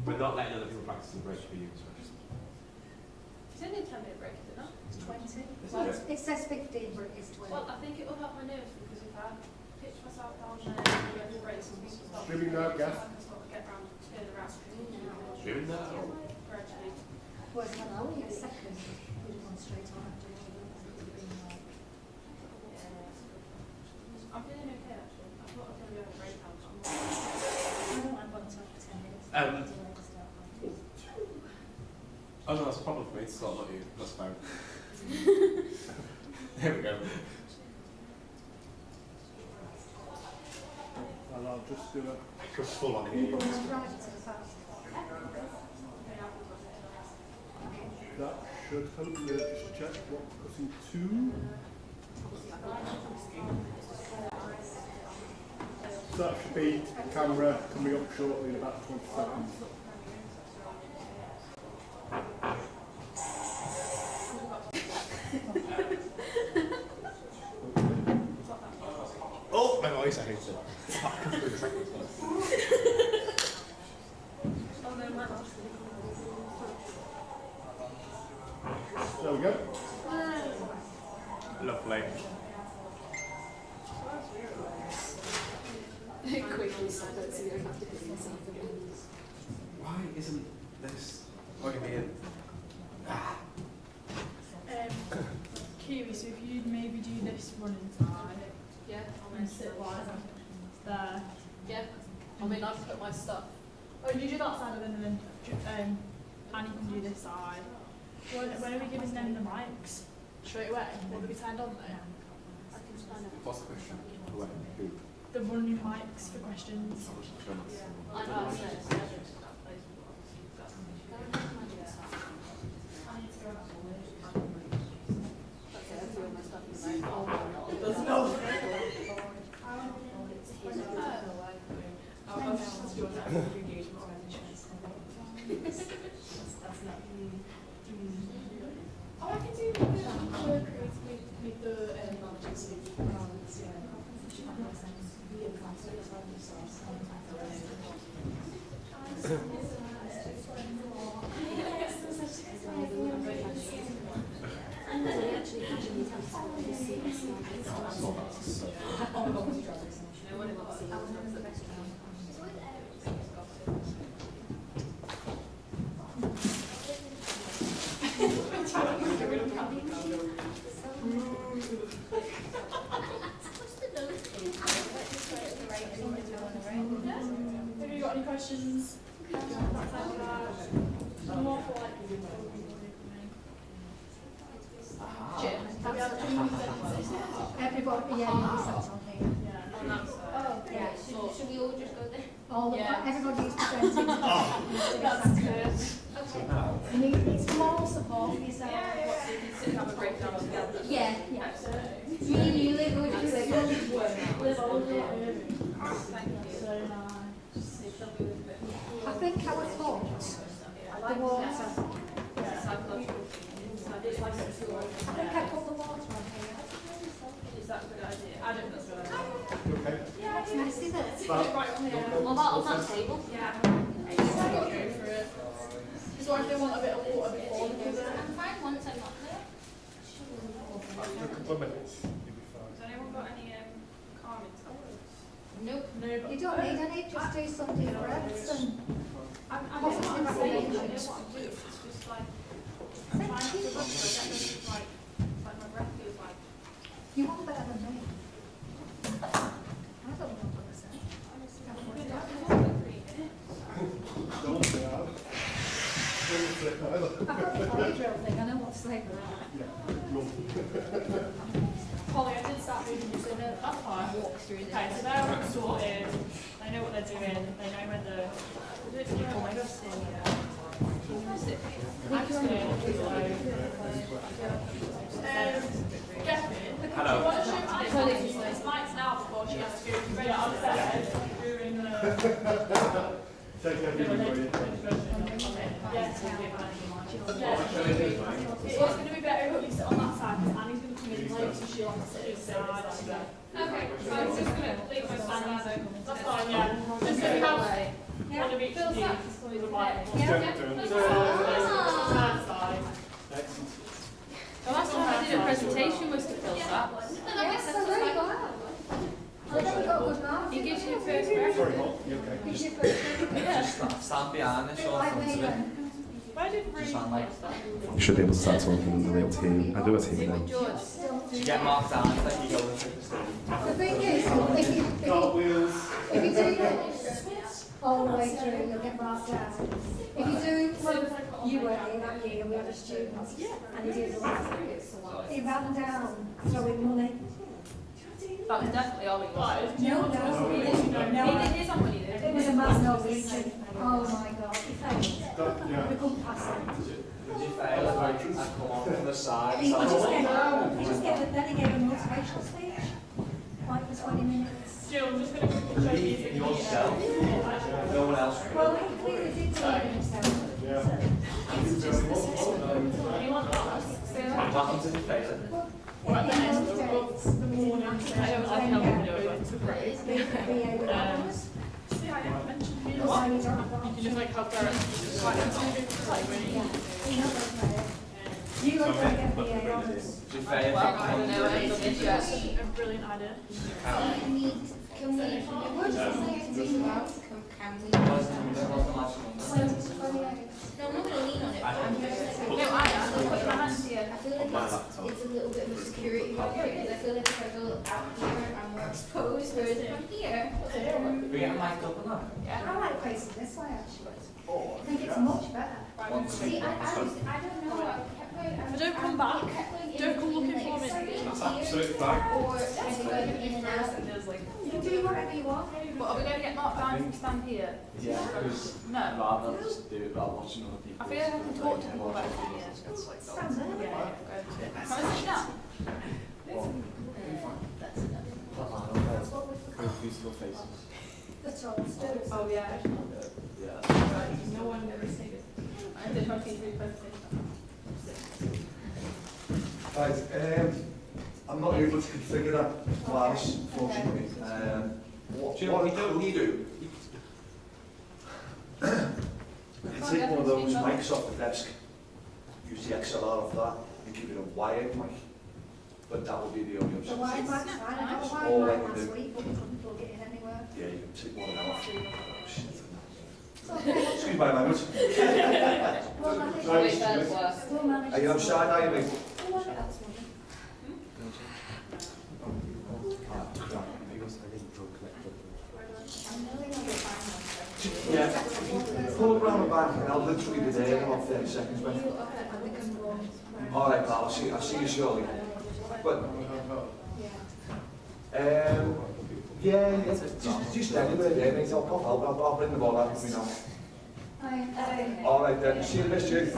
We're not letting other people practice the break for you. So. It's only a 10-minute break, is it not? It's 20. Well, it says 15, but it is 20. Well, I think it will help my nerves because if I pitch myself down there and do any breaks and people start Streaming now, Gav. I can sort of get round, turn around. Streaming now. Gradually. Whereas when I only get a second, you'd have gone straight on after all that. I'm feeling okay actually. I thought I was going to be on a breakdown. I don't like going to for 10 minutes. Oh no, that's a problem for me. It's not you. That's fine. There we go. And I'll just do a Just full on You're here. going right to the back. that should hopefully just check what cutting to. So that should be camera coming up shortly in about 20 seconds. Oh, my voice, I hate it. There we go. Lovely. Quickly, so I don't see them have to put themselves again. Why isn't this going in? Kiwi, so if you'd maybe do this running side Yeah, and sit like there. yeah. I mean, I've put my stuff. Oh, you do that side and then Annie can do this side. When are we giving them the mics? Straight away? Will they be turned on though? I can find out. What's the question? Who? Who? The running mics for questions. I know, I said. Oh, I can do with the emergency around Have you got any questions? I'm more for like Jim, have you had Everybody, yeah, that's on here. Yeah. On that side. Oh, yeah. Should we all just go there? All Yeah. everybody's presenting. That's good. Okay. You need it's more support for yourself. What, so you can sit and have a breakdown together? Yeah, yeah. Absolutely. Me and you live with you. Live all day. Thank you. So nice. I think I would put the water. I think I put the water on here. Is that a good idea? I don't think that's a good idea. Okay. It's messy, isn't it? Well, What about on that table? Yeah. Just got to go for it. Because what if they want a bit of water before they do it? I'm fine once I'm not there. after a couple of minutes, you'll be fine. Has anyone got any calming tablets? Nope. No, but You don't need any, just do something for Everton. I'm Positive not saying I know affirmations. what I'm doing. It's just like I'm trying to feel like my breath feels like. You want better than me. I don't know what I said. Don't say that. Don't say that either. I've got the body drill thing, I know what to say for that. Yeah, no. Polly, I did start moving you, so no, that's fine. Walk through this. Okay, so they're all sorted. They know what they're doing. They know where the people are sitting. Hello. Do you want to show Annie these mics now before she has to go to bed upstairs? During the... Take everything for you. Yes. It's going to be better if we sit on that side because Annie's going to come in late, so she'll have to sit inside. Okay, so I'm just going to leave my stand. That's fine, yeah. Just so we have one of each of these. some of these are white. Excellent. The last time I did a presentation was to fill that. Yes, so there you go. Well, then you got good marks. It gives you a first Sorry, reference. Paul, you okay? Gives you first Just stand behind this or like front me of it. then. Why did Just sound like. You should be able to start talking in the real team. I do a team See name. with George. Do you get marked down if you go into the stadium? The thing is, if you do this all the way through, you'll get marked down. If you do, well, you were here that year, we had a student, and he did the last he ran down throwing money. That was definitely all it was. No, He did his on money it there. was a mass Norwegian. Oh my God, he failed. That, yeah. We couldn't pass him. Did you fail? I come on from the side. He so- just gave, then he gave a motivational speech, like for 20 minutes. Jill, I'm just going to quickly show you the Yourself. No one else. Well, he clearly did believe in himself. Yeah. Anyone else? What happens if you fail it? Or at the end of the morning. I don't like how we do it, but it's great. See, I haven't mentioned you. You can just like help direct. Like really. You are going to get BA honours. Did you fail? Well, I don't know, I ain't done this yet. A brilliant idea. Can we, what does it say to do about? Can we? No, I'm not going to lean on it. I'm just like, no, I am. I'll put my hands here. I feel like it's a little bit of a security blanket because I feel like if I go out here, I'm more exposed. Whereas if I'm here, We get mic'd up and that? yeah. I like facing this way actually. I think it's much better. See, I don't know. I kept going. But don't come back. Don't come looking for me. That's absolutely fine. Or kind of going in and out. And there's like. You can do whatever you want. But are we going to get marked down if we stand here? Yeah, because No. I'd rather just do it without watching other people. I feel like I can talk to people better from here. Stand there. Yeah. Can I sit down? That's enough. That's what we've With beautiful faces. the trolls do. Oh, yeah. Yeah. No one ever said it. I did my TV presentation. Right, I'm not able to configure that flash, fortunately. What we don't need to you take one of those mics off the desk, use the XLR of that, and give it a wired mic. But that will be the only The option. wide mic's fine. I got a Oh, wide like mic you last do. week, but we couldn't plug it in anywhere. Yeah, you can take one of them off. Oh, shit. It's okay. Excuse my language. We'll manage Sorry, it. Wait, that's worse. We'll manage Are you it. outside, are you, mate? We'll manage it. I'm really not fine. Yeah. Pull around the back and I'll literally be there in about 30 seconds, mate. And we can run. All right, pal, I'll see you shortly. But, yeah, just anywhere there, mate. I'll pop out. I'll bring the ball out if we know. All right then, see you in a bit, Stu.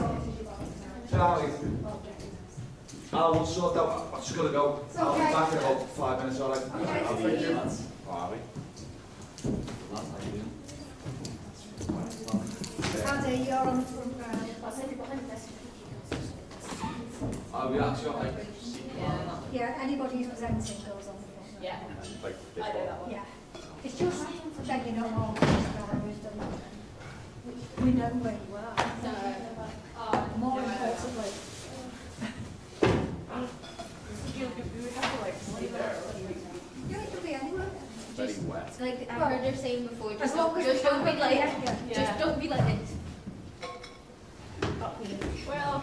Ciao, mate. I'll sort out. I'm just gonna go. I'll be back in about 5 minutes, all right? Okay, see you. Andy, you're on the front row. Are we actually on like? Yeah. Yeah, anybody who's presenting goes on the front row. Yeah. Like this I do one. that one. Yeah. It's just that you're not all who's done that. We know where you are. More importantly, We would have to like stay there. yeah, it could be anywhere. Very wet. Like I heard her saying before, As just long as we don't be can't like, yeah. just don't be like it. Well,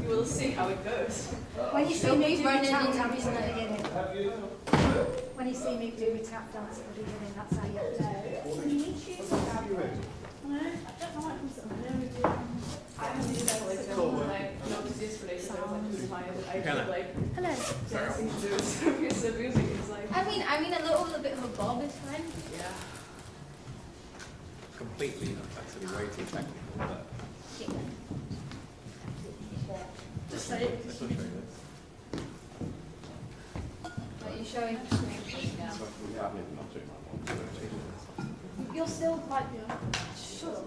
we will see how it goes. When you see Don't me be do my running tap into dance at the people. beginning, when you see me do my tap dance at the beginning, that's how you know. I don't know what happens. I haven't been there like so like noticed yesterday, so I was like really tired. I just like Hello. dancing to the music. It's like I mean a little bit of a bob is fine. yeah. Completely actually way too technical, but Just say it. let's not show you this. Like you showing the screen now. So we have maybe not doing that one, so we're changing this. You're still like shut up.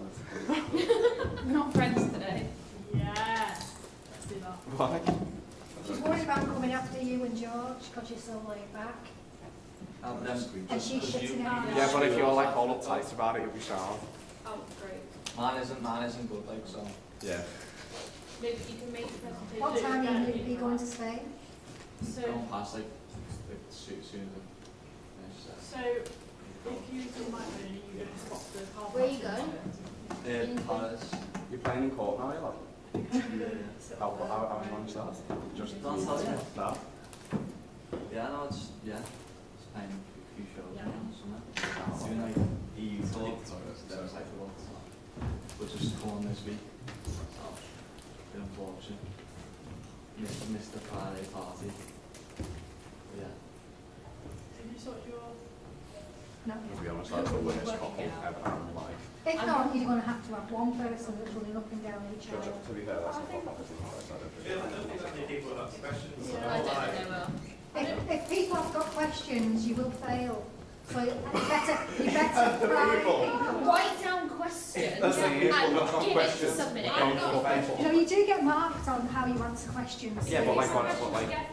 We're not friends today. Yeah. Let's do that. Why? She's worried about coming after you and George because you're so laid back. And then And she's shitting out. Yeah, but if you're like all uptight about it, you'll be sound. Oh great. Mine isn't good, like, so. Yeah. Maybe you can make a presentation. What time are you going to Spain? So, Going past, like, soon as I finish that. so if you do my phone, you go to spot the car. Where you going? Paris. You're playing in court now, you're like? Yeah. How you managed that? Just Don't tell you. No? Yeah, no, it's playing a few shows Yeah. and something. Doing like EU tour, there was like a lot, so we're just going this week. So, been unfortunate. Missed the Friday party. But yeah. Did you sort your... No. To be honest, that's the worst couple ever in life. If not, you're going to have one person that's running up and down each To aisle. be fair, that's not what I If people have got questions, you will fail. So you better try people. Write down questions That's the people and that's got give questions. it to somebody. You know, you do get marked on how you answer questions. Yeah, but like,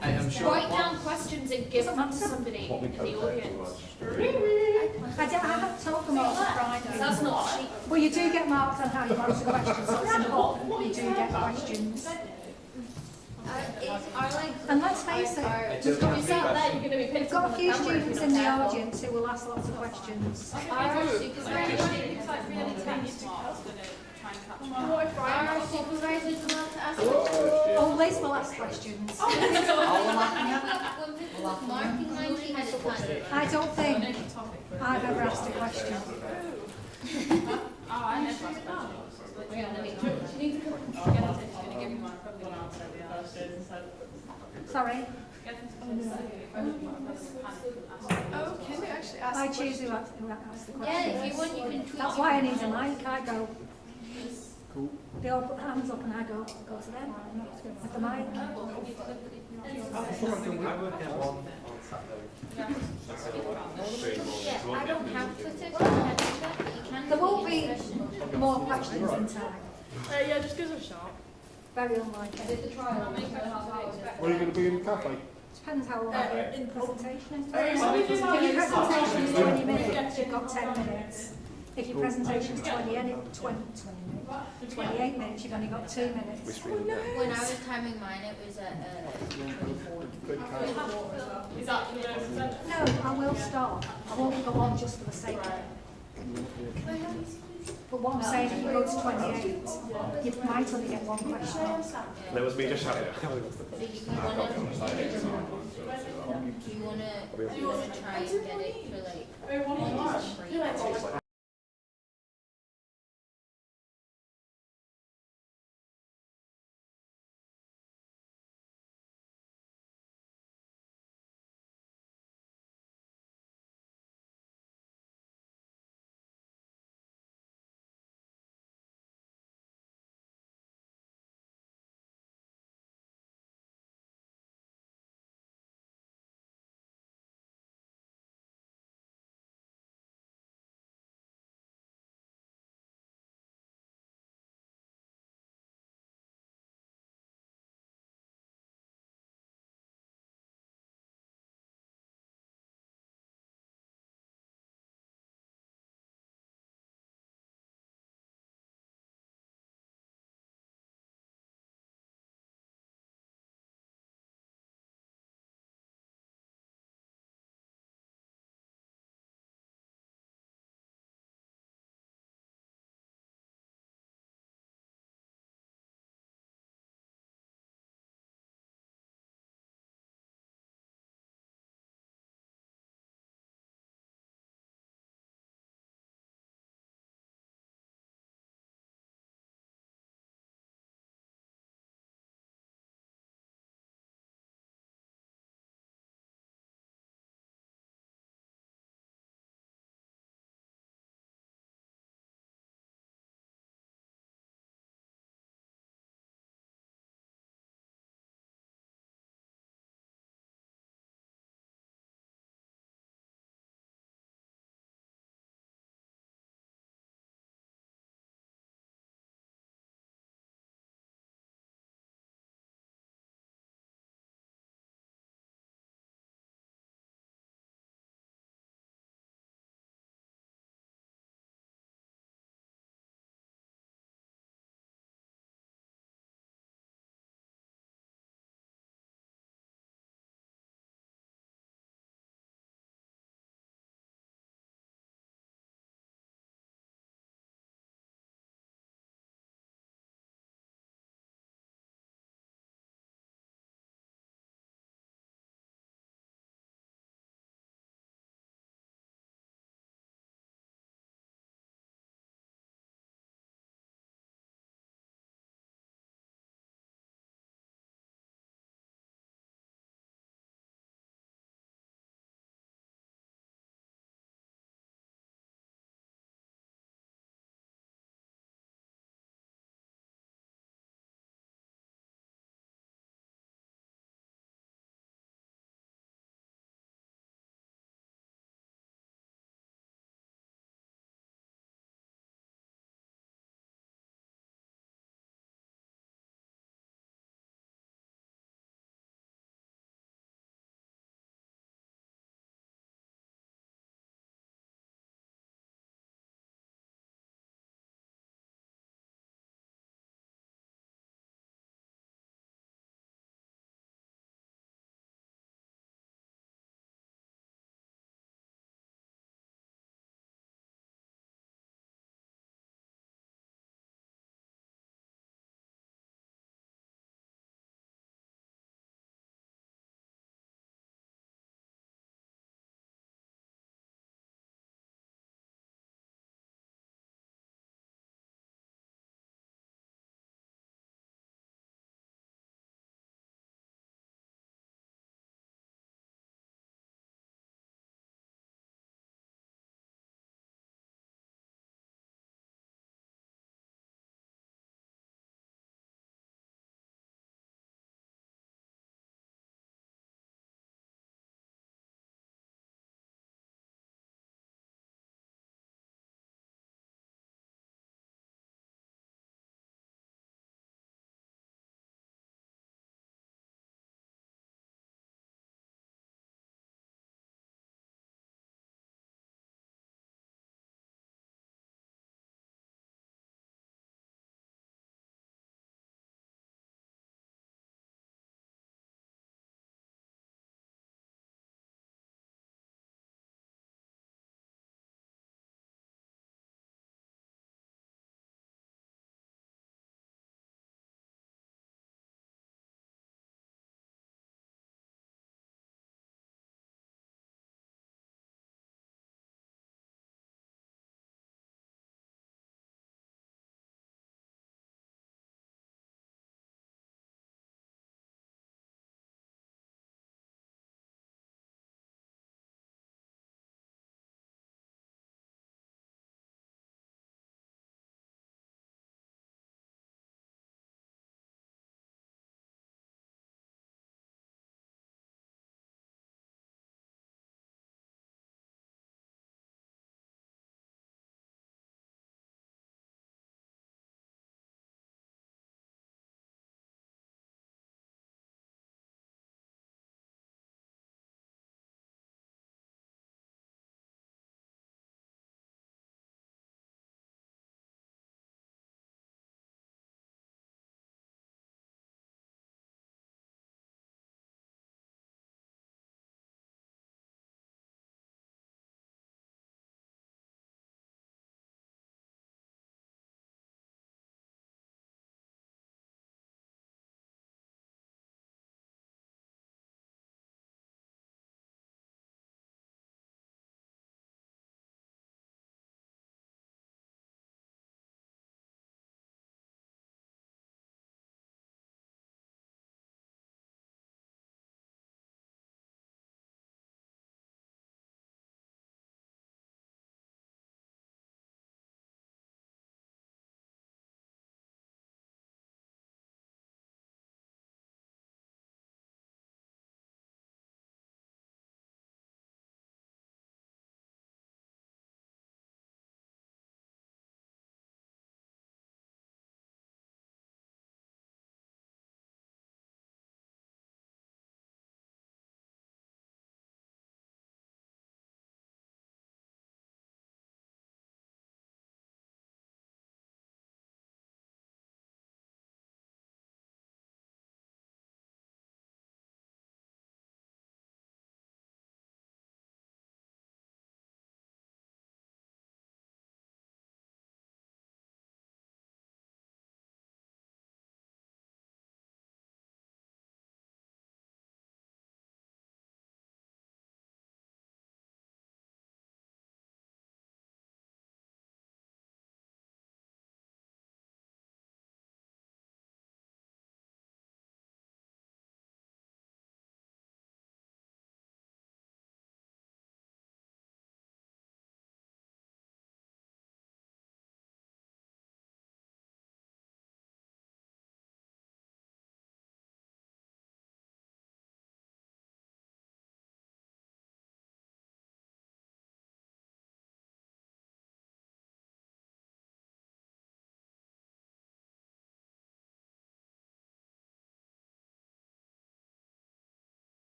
I'm sure. Write down questions and give them to somebody what we in could the do audience. was I haven't told them all for Friday. That's not cheap. Well, you do get marked on how you answer questions, so it's important that you do get questions. And let's face it, Just because you sat there, you're going to be we've picked got up a on few the camera if students you're in not the careful. audience who will ask lots of questions. Our It's supervisors like really tiny smarts going to try and catch me. our supervisors allowed to ask questions. Oh, Liz will ask questions. When people was marking mine, she had it planned. I don't think Any topic. I've ever asked a question. Oh, I never asked that. She needs to come. Get it, she's going to give you one, probably one answer the other. Sorry, Get them to come and say your question, Oh, can we actually ask? I choose who asks the Yeah, questions. if you want, you can tweet. That's why I need a mic. I go. Cool. They all put hands up and I go to them. With the mic. Yeah, I don't have Twitter, so I can't do that, but you can. There won't tweet be your questions. more questions in time. yeah, just give us a shot. Very unlikely. Did the trial. Where are you going to be in the cafe? Depends how long your presentation is. Oh, If your presentation is 20 minutes, you've got 10 minutes. If your presentation is 28 minutes, you've only got 2 minutes. When I was timing mine, it was at 24. Is that for the presenter? No, I will stop. I won't go on just for the sake of it. But what I'm saying, if you go to 28, you might only get one question. There was me just shouting. Do you wanna try and get it for like?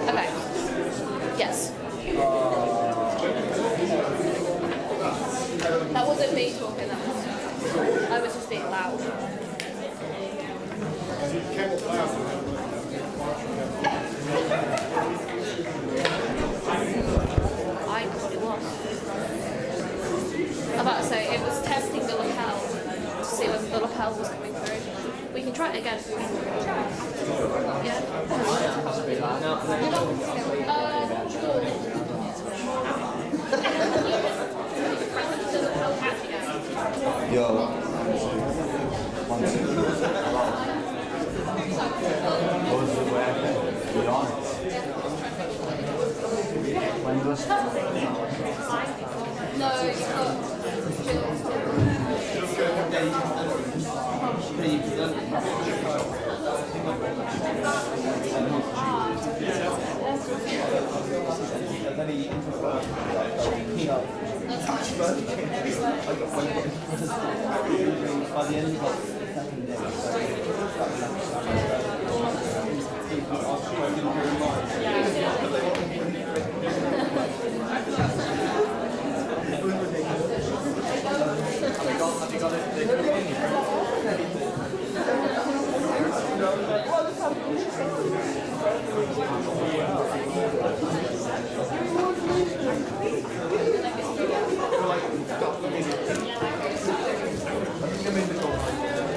Okay. Yes. That wasn't me talking, I was just being loud. I know what it was. I'm about to say, it was testing the lapel to see whether the lapel was coming through. We can try it again. Yeah? Yo. 1, 2. What was the way I did? Be honest. When was No, you've Give me the call.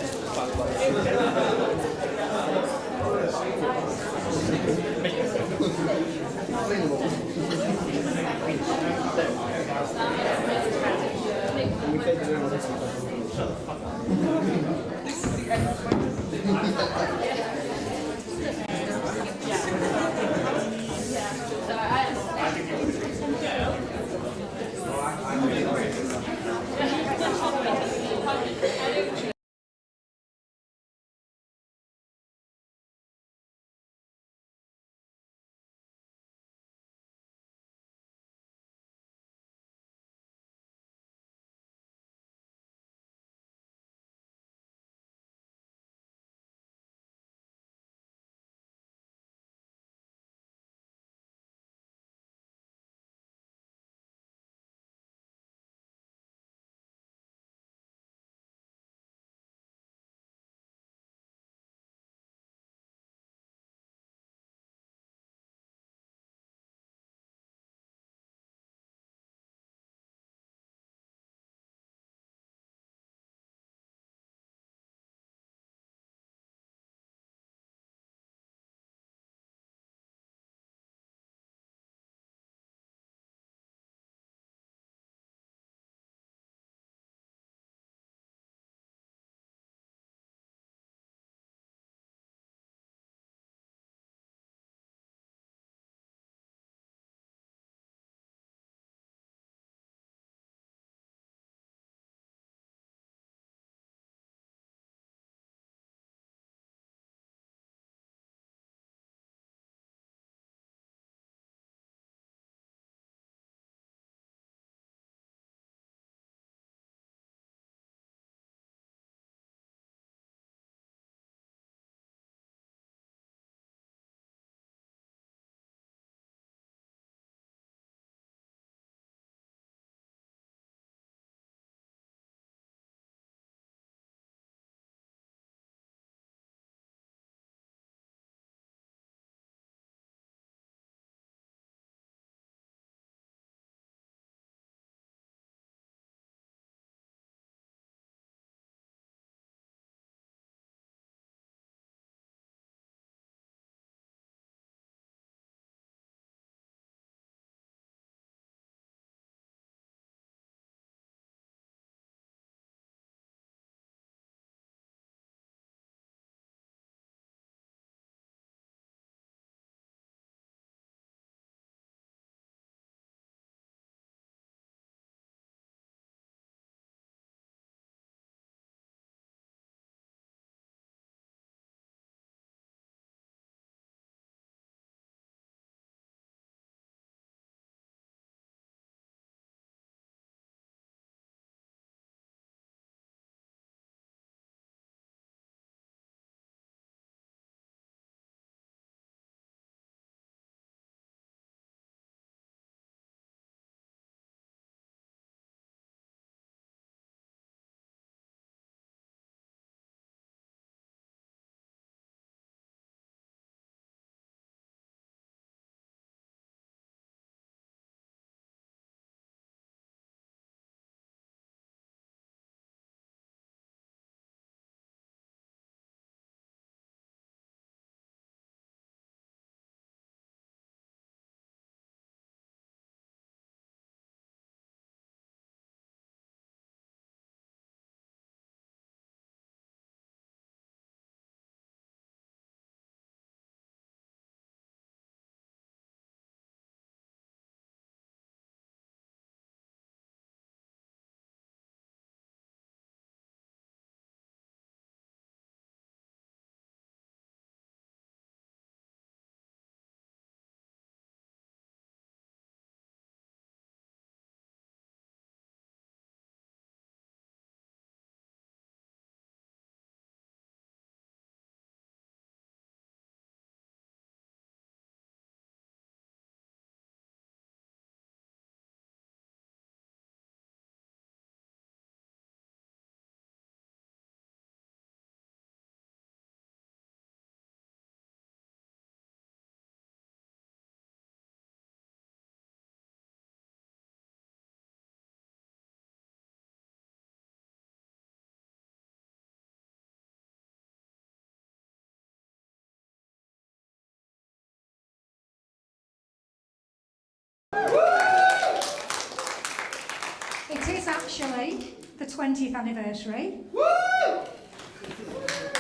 actually the 20th anniversary.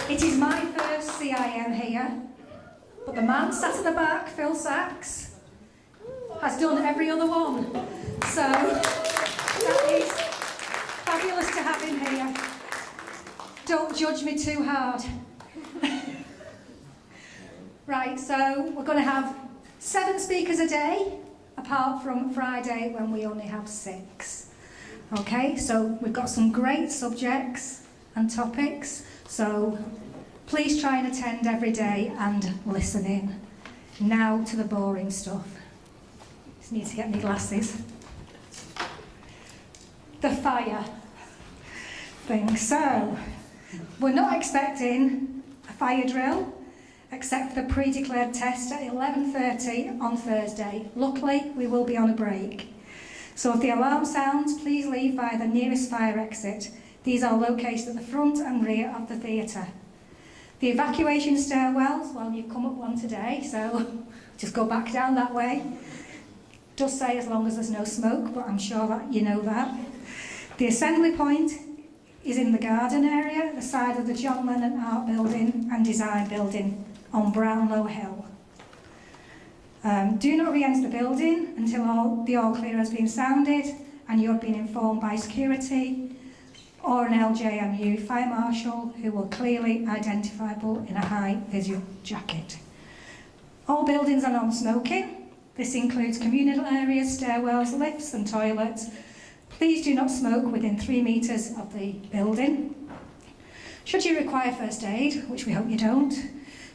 It is my first CIM here, but the man sat at the back, Phil Sachs, has done every other one. So that is fabulous to have him here. Don't judge me too hard. Right, so we're going to have 7 speakers a day, apart from Friday when we only have 6. Okay, so we've got some great subjects and topics, so please try and attend every day and listen in. Now to the boring stuff. Just need to get my glasses. The fire thing. So, we're not expecting a fire drill, except for the pre-declared test at 11:30 on Thursday. Luckily, we will be on a break. So if the alarm sounds, please leave via the nearest fire exit. These are located at the front and rear of the theatre. The evacuation stairwells, well, you've come up one today, so just go back down that way. Does say as long as there's no smoke, but I'm sure that you know that. The assembly point is in the garden area, at the side of the John Lennon Art Building and Design Building on Brownlow Hill. Do not re-enter the building until the all clear has been sounded and you have been informed by security or an LJMU fire marshal who will clearly identifiable in a high-vis jacket. All buildings are non-smoking. This includes communal areas, stairwells, lifts and toilets. Please do not smoke within 3 metres of the building. Should you require first aid, which we hope you don't,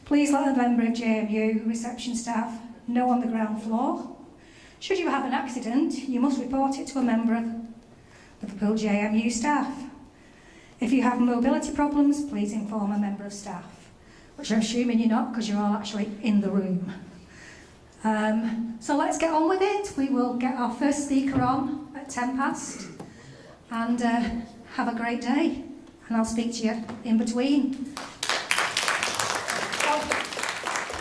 please let a member of JMU reception staff know on the ground floor. Should you have an accident, you must report it to a member of the Liverpool JMU staff. If you have mobility problems, please inform a member of staff, which I'm assuming you're not because you're all actually in the room. So let's get on with it. We will get our first speaker on at 10 past and have a great day, and I'll speak to you in between.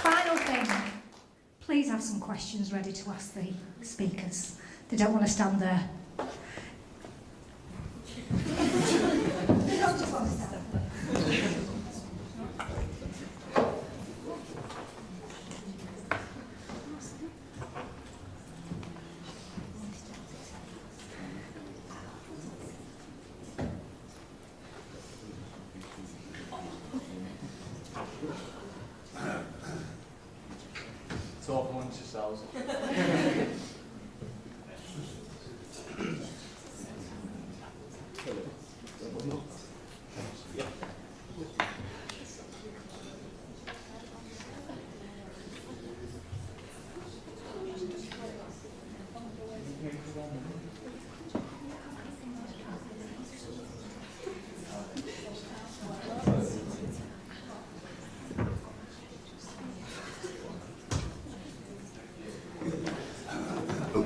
Final thing, please have some questions ready to ask the speakers. They don't want to stand there. They don't just want to stand there. Talk amongst yourselves.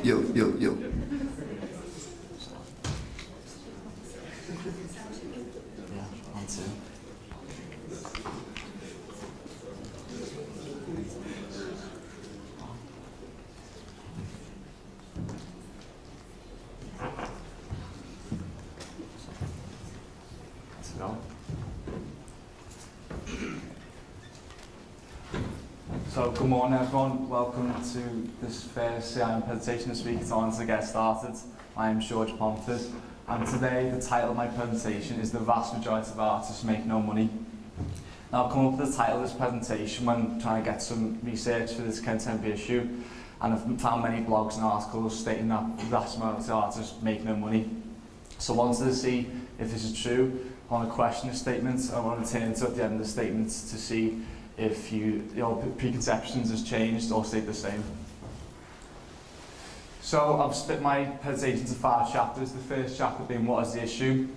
Yo. Yeah, on two. Let's go. So, good morning everyone, welcome to this first CIM presentation this week. It's on to get started. I am George Pomford, and today the title of my presentation is The Vast Majority of Artists Make No Money. Now, I've come up with the title of this presentation when trying to get some research for this contemporary issue, and I've found many blogs and articles stating that the vast majority of artists make no money. So I wanted to see if this is true. I want to question the statement. I want to turn to at the end of the statement to see if your preconceptions has changed or stayed the same. So I've split my presentation into 5 chapters. The first chapter being what is the issue,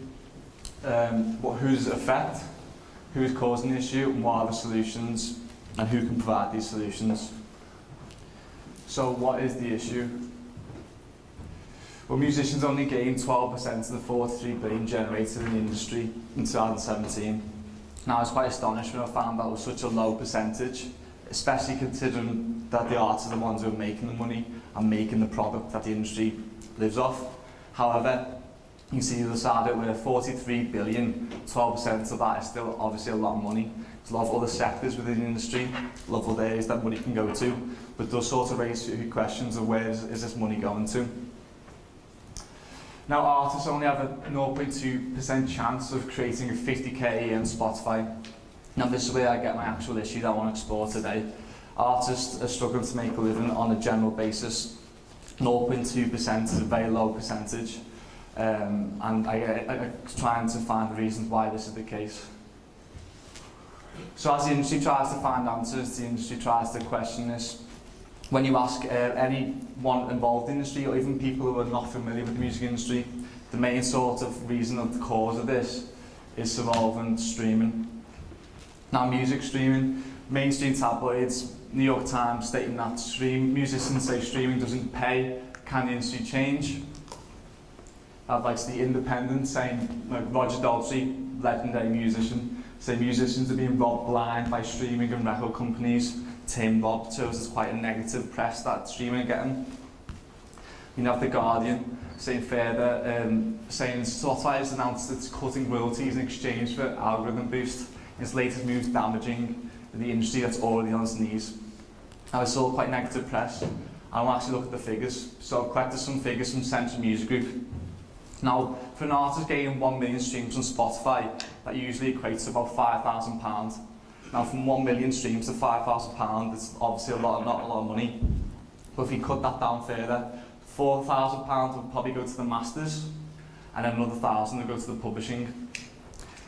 who does it affect, who is causing the issue, and what are the solutions, and who can provide these solutions. So what is the issue? Well, musicians only gained 12% of the 43 billion generated in the industry in 2017. Now, I was quite astonished when I found that was such a low percentage, especially considering that the artists are the ones who are making the money and making the product that the industry lives off. However, You can see the other side of it, we're 43 billion, 12% of that is still obviously a lot of money. There's a lot of other sectors within the industry, a lot of other areas that money can go to, but it does sort of raise a few questions of where is this money going to. Now, artists only have a 0.2% chance of creating a 50k on Spotify. Now, this is where I get my actual issue that I want to explore today. Artists are struggling to make a living on a general basis. 0.2% is a very low percentage. And I'm trying to find the reasons why this is the case. So as the industry tries to find answers, the industry tries to question this. When you ask anyone involved in the industry, or even people who are not familiar with the music industry, the main sort of reason of the cause of this is solvent streaming. Now, music streaming, mainstream tabloids, New York Times stating that musicians say streaming doesn't pay, can the industry change? Like The Independent saying, like Roger Daltrey, legendary musician, say musicians are being robbed blind by streaming and record companies. Tim Bob shows us quite a negative press that streaming are getting. You have The Guardian saying further, saying Spotify has announced it's cutting royalties in exchange for algorithm boost. Its latest moves damaging the industry that's already on its knees. Now, it's all quite negative press. I will actually look at the figures. So I've collected some figures from Central Music Group. Now, for an artist gaining 1 million streams on Spotify, that usually equates to about £5,000. Now, from 1 million streams to £5,000, it's obviously not a lot of money. But if you cut that down further, £4,000 would probably go to the masters, and then another 1,000 would go to the publishing.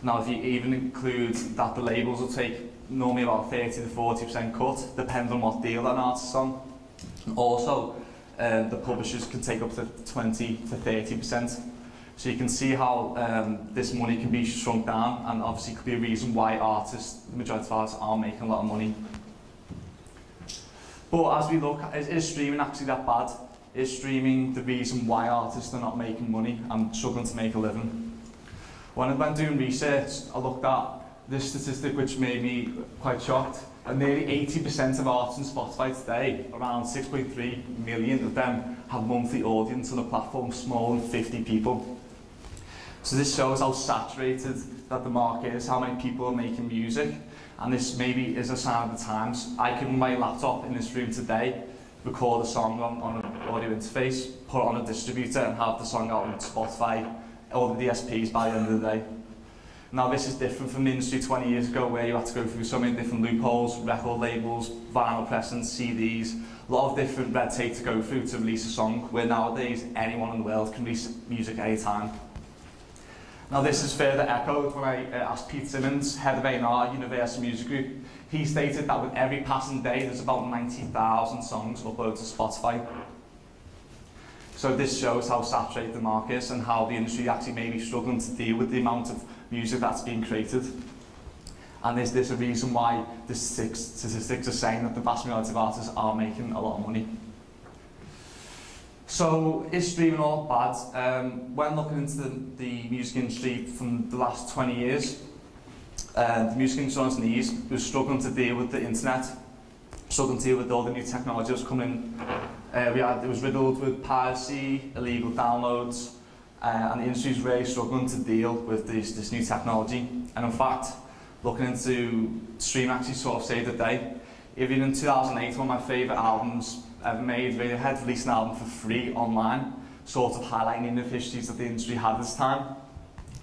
Now, if you even include that the labels will take normally about 30 to 40% cut, depending on what deal an artist is on. And also, the publishers can take up to 20 to 30%. So you can see how this money can be shrunk down, and obviously could be a reason why artists, the majority of artists, are making a lot of money. But as we look, is streaming actually that bad? Is streaming the reason why artists are not making money and struggling to make a living? When I went doing research, I looked at this statistic which made me quite shocked. And nearly 80% of artists on Spotify today, around 6.3 million of them, have monthly audience on a platform smaller than 50 people. So this shows how saturated that the market is, how many people are making music, and this maybe is a sign of the times. I can, on my laptop in this room today, record a song on an audio interface, put it on a distributor, and have the song out on Spotify, all the DSPs by the end of the day. Now, this is different from the industry 20 years ago, where you had to go through so many different loopholes, record labels, vinyl pressing, CDs, a lot of different red tape to go through to release a song, where nowadays anyone in the world can release music anytime. Now, this is further echoed when I asked Pete Simmons, head of A&R, Universal Music Group. He stated that with every passing day, there's about 90,000 songs uploaded to Spotify. So this shows how saturated the market is and how the industry actually may be struggling to deal with the amount of music that's being created. And is this a reason why the statistics are saying that the vast majority of artists are making a lot of money? So, is streaming all bad? When looking into the music industry from the last 20 years, the music industry on its knees was struggling to deal with the internet, struggling to deal with all the new technology that was coming. It was riddled with piracy, illegal downloads, and the industry is really struggling to deal with this new technology. And in fact, looking into streaming actually sort of saved the day. Even in 2008, one of my favourite albums ever made, Radiohead released an album for free online, sort of highlighting the inefficiencies that the industry had at this time,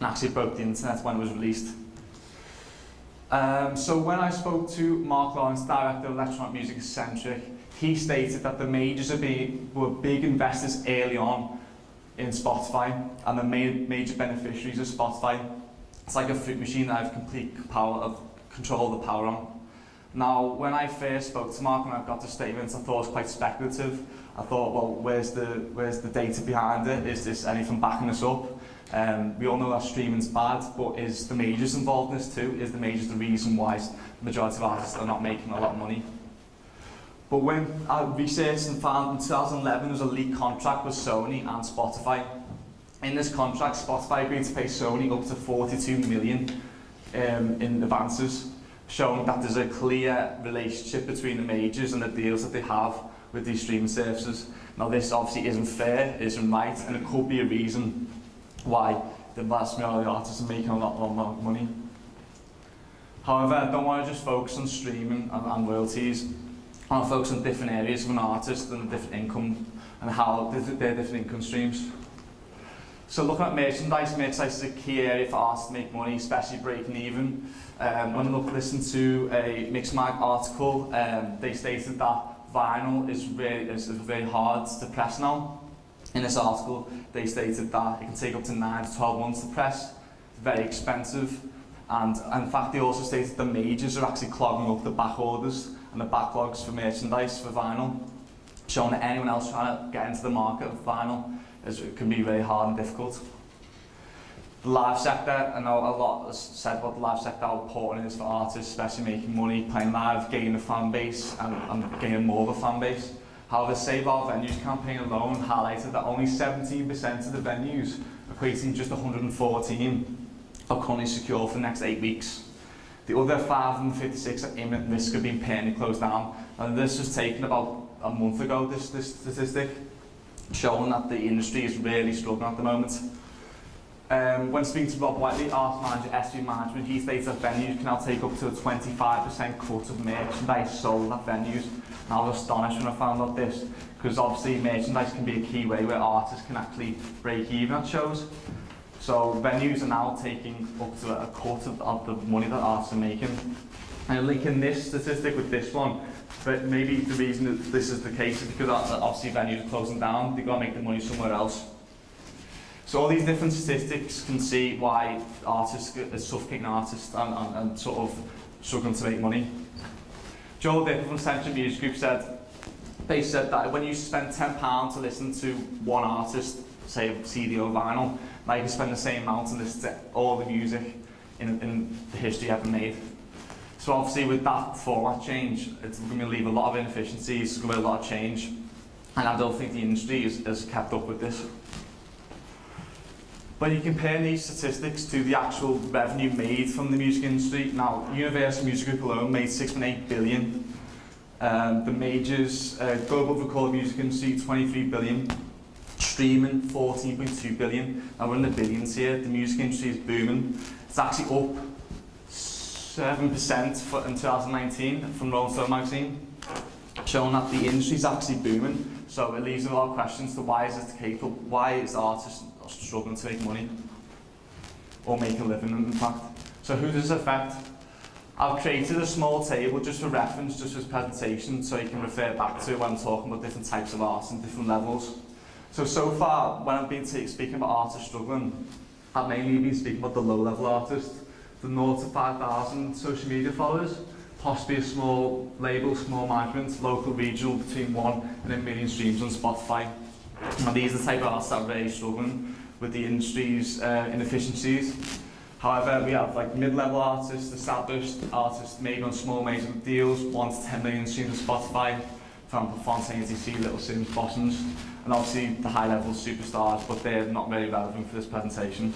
and actually broke the internet when it was released. So when I spoke to Mark Lawrence, director of electronic music at Centric, he stated that the majors were big investors early on in Spotify, and the major beneficiaries of Spotify. It's like a fruit machine that I have complete control of the power on. Now, when I first spoke to Mark and I got the statements, I thought it was quite speculative. I thought, well, where's the data behind it? Is this anything backing this up? We all know that streaming's bad, but is the majors involved in this too? Is the majors the reason why the majority of artists are not making a lot of money? But when I researched and found in 2011 there was a leaked contract with Sony and Spotify. In this contract, Spotify agreed to pay Sony up to 42 million in advances, showing that there's a clear relationship between the majors and the deals that they have with these streaming services. Now, this obviously isn't fair, isn't right, and it could be a reason why the vast majority of the artists are making a lot more money. However, I don't want to just focus on streaming and royalties. I want to focus on different areas of an artist and different income and how their different income streams. So looking at merchandise is a key area for artists to make money, especially breaking even. When I listened to a Mixmag article, they stated that vinyl is very hard to press now. In this article, they stated that it can take up to 9 to 12 months to press. It's very expensive. And in fact, they also stated the majors are actually clogging up the back orders and the backlogs for merchandise for vinyl, showing that anyone else trying to get into the market of vinyl it can be very hard and difficult. The live sector, I know a lot is said about the live sector, how important it is for artists, especially making money, playing live, gaining a fan base and gaining more of a fan base. However, Save Our Venues campaign alone highlighted that only 17% of the venues, equating just 114, are currently secure for the next 8 weeks. The other 556 are imminent risk of being permanently closed down, and this was taken about a month ago, this statistic, showing that the industry is really struggling at the moment. When speaking to Rob Whiteley, Arts Manager, SV Management, he states that venues can now take up to a 25% cut of merchandise sold at venues. And I was astonished when I found out this, because obviously merchandise can be a key way where artists can actually break even at shows. So venues are now taking up to a cut of the money that artists are making. And linking this statistic with this one, but maybe the reason that this is the case is because obviously venues are closing down, they've got to make the money somewhere else. So all these different statistics can see why artists are suffocating artists and sort of struggling to make money. Joel Dipper from Central Music Group said that when you spend £10 to listen to one artist, say a CD or vinyl, now you can spend the same amount to listen to all the music in the history ever made. So obviously with that format change, it's going to leave a lot of inefficiencies, there's going to be a lot of change, and I don't think the industry has kept up with this. When you compare these statistics to the actual revenue made from the music industry, now Universal Music Group alone made $6.8 billion. The majors, global recorded music industry, $23 billion. Streaming, $14.2 billion. Now we're in the billions here. The music industry is booming. It's actually up 7% in 2019 from Rolling Stone magazine, showing that the industry is actually booming. So it leaves a lot of questions to why is it the case, why is artists struggling to make money or make a living in fact. So who does this affect? I've created a small table just for reference, just as presentation, so you can refer back to when I'm talking about different types of art and different levels. So far, when I've been speaking about artists struggling, I've mainly been speaking about the low-level artists, the 0 to 5,000 social media followers, possibly a small label, small management, local, regional, between 1 and 1 million streams on Spotify. And these are the type of artists that are really struggling with the industry's inefficiencies. However, we have like mid-level artists, established artists made on small major deals, 1 to 10 million streams on Spotify, from Fontaine, ATC, Little Sims, Bossons, and obviously the high-level superstars, but they're not really relevant for this presentation.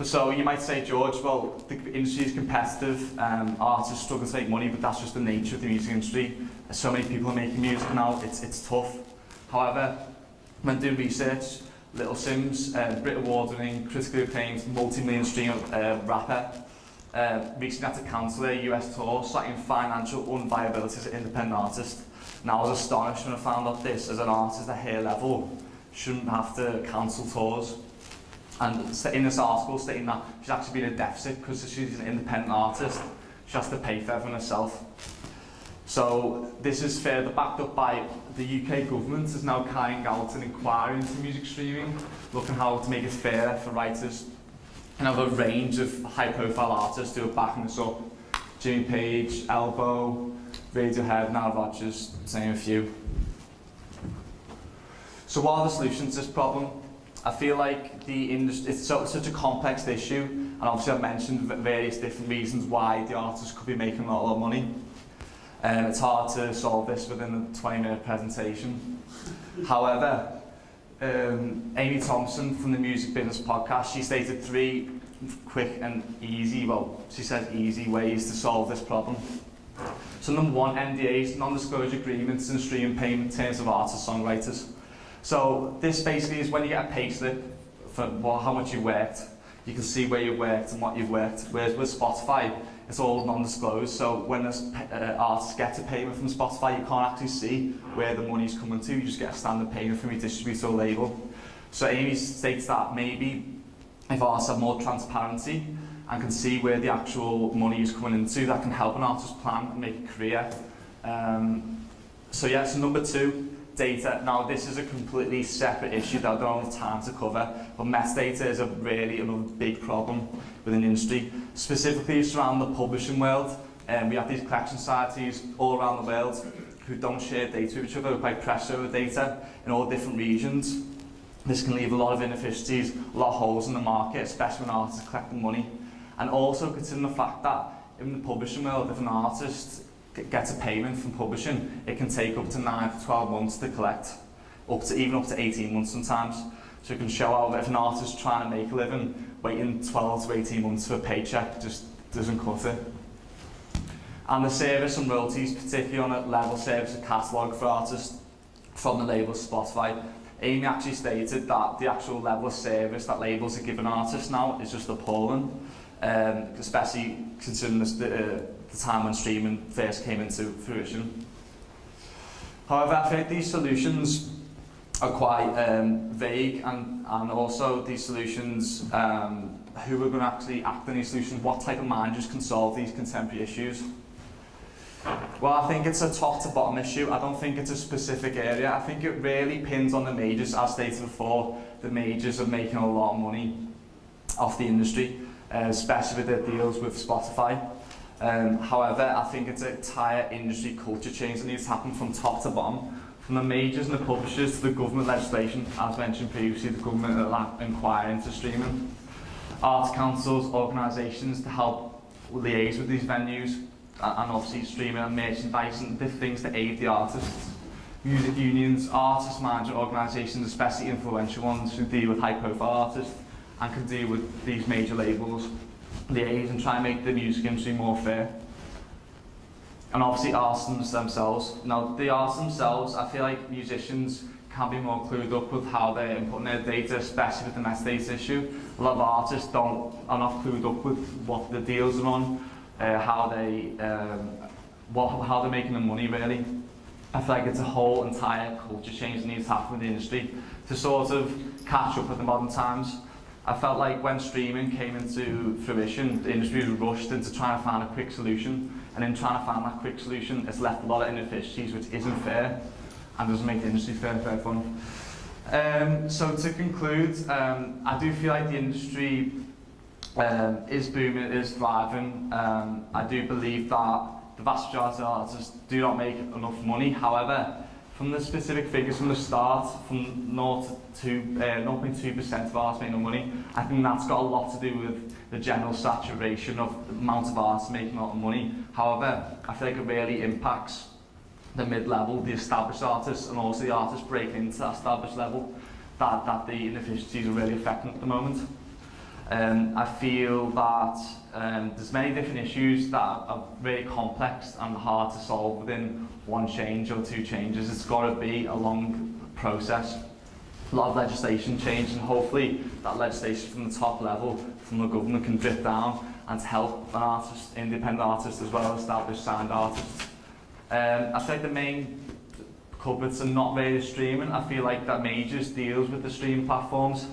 So you might say, George, well, the industry is competitive, artists struggle to make money, but that's just the nature of the music industry. So many people are making music now, it's tough. However, when doing research, Little Sims, Brit Award-winning, critically acclaimed, multi-million stream rapper, recently had to cancel their US tour, citing financial unviability as an independent artist. Now I was astonished when I found out this, as an artist at her level, shouldn't have to cancel tours. And in this article stating that she's actually been a deficit because she's an independent artist, she has to pay for everything herself. So this is further backed up by the UK government is now carrying out an inquiry into music streaming, looking how to make it fairer for writers. And have a range of high-profile artists who are backing this up. Jimmy Page, Elbow, Radiohead, Nile Rodgers, to name a few. So what are the solutions to this problem? I feel like the industry, it's such a complex issue, and obviously I've mentioned various different reasons why the artists could be making a lot of money. It's hard to solve this within a 20-minute presentation. However, Amy Thompson from the Music Business Podcast, she stated 3 quick and easy, well, she said easy ways to solve this problem. So number 1, NDAs, non-disclosure agreements and streaming payment terms of artists, songwriters. So this basically is when you get a payslip how much you worked. You can see where you worked and what you've worked. Whereas with Spotify, it's all non-disclosed. So when artists get a payment from Spotify, you can't actually see where the money's coming to. You just get a standard payment from your distributor or label. So Amy states that maybe if artists have more transparency and can see where the actual money is coming into, that can help an artist plan and make a career. So number 2, data. Now this is a completely separate issue that I don't have time to cover, but metadata is another big problem within the industry, specifically around the publishing world. We have these collection societies all around the world who don't share data with each other, who are quite pressed over data in all different regions. This can leave a lot of inefficiencies, a lot of holes in the market, especially when artists are collecting money. And also considering the fact that in the publishing world, if an artist gets a payment from publishing, it can take up to 9 to 12 months to collect, even up to 18 months sometimes. So it can show how if an artist is trying to make a living, waiting 12 to 18 months for a paycheck just doesn't cut it. And the service and royalties, particularly on a level service and catalogue for artists from the label Spotify. Amy actually stated that the actual level of service that labels are giving artists now is just appalling, especially considering the time when streaming first came into fruition. However, I think these solutions are quite vague, and also these solutions, who are going to actually act on these solutions, what type of managers can solve these contemporary issues? Well, I think it's a top to bottom issue. I don't think it's a specific area. I think it really pins on the majors. As stated before, the majors are making a lot of money off the industry, especially with their deals with Spotify. However, I think it's an entire industry culture change that needs to happen from top to bottom, from the majors and the publishers to the government legislation. As mentioned previously, the government are inquiring into streaming. Arts councils, organisations to help liaise with these venues, and obviously streaming and merchandising, different things to aid the artists. Music unions, artist management organisations, especially influential ones who deal with high-profile artists and can deal with these major labels, liaise and try and make the music industry more fair. And obviously artists themselves. Now, the artists themselves, I feel like musicians can be more clued up with how they're inputting their data, especially with the metadata issue. A lot of artists are not clued up with what the deals are on, how they're making the money really. I feel like it's a whole entire culture change that needs to happen in the industry to sort of catch up with the modern times. I felt like when streaming came into fruition, the industry was rushed into trying to find a quick solution, and in trying to find that quick solution, it's left a lot of inefficiencies, which isn't fair and doesn't make the industry fair fun. So to conclude, I do feel like the industry is booming, is thriving. I do believe that the vast majority of artists do not make enough money. However, from the specific figures from the start, from 0.2% of artists making no money, I think that's got a lot to do with the general saturation of the amount of artists making a lot of money. However, I feel like it really impacts the mid-level, the established artists, and also the artists breaking into that established level, that the inefficiencies are really affecting at the moment. I feel that there's many different issues that are really complex and hard to solve within one change or two changes. It's got to be a long process, a lot of legislation change, and hopefully that legislation from the top level, from the government, can drip down and help an artist, independent artists as well as established signed artists. I think the main culprits are not really streaming. I feel like that majors deals with the streaming platforms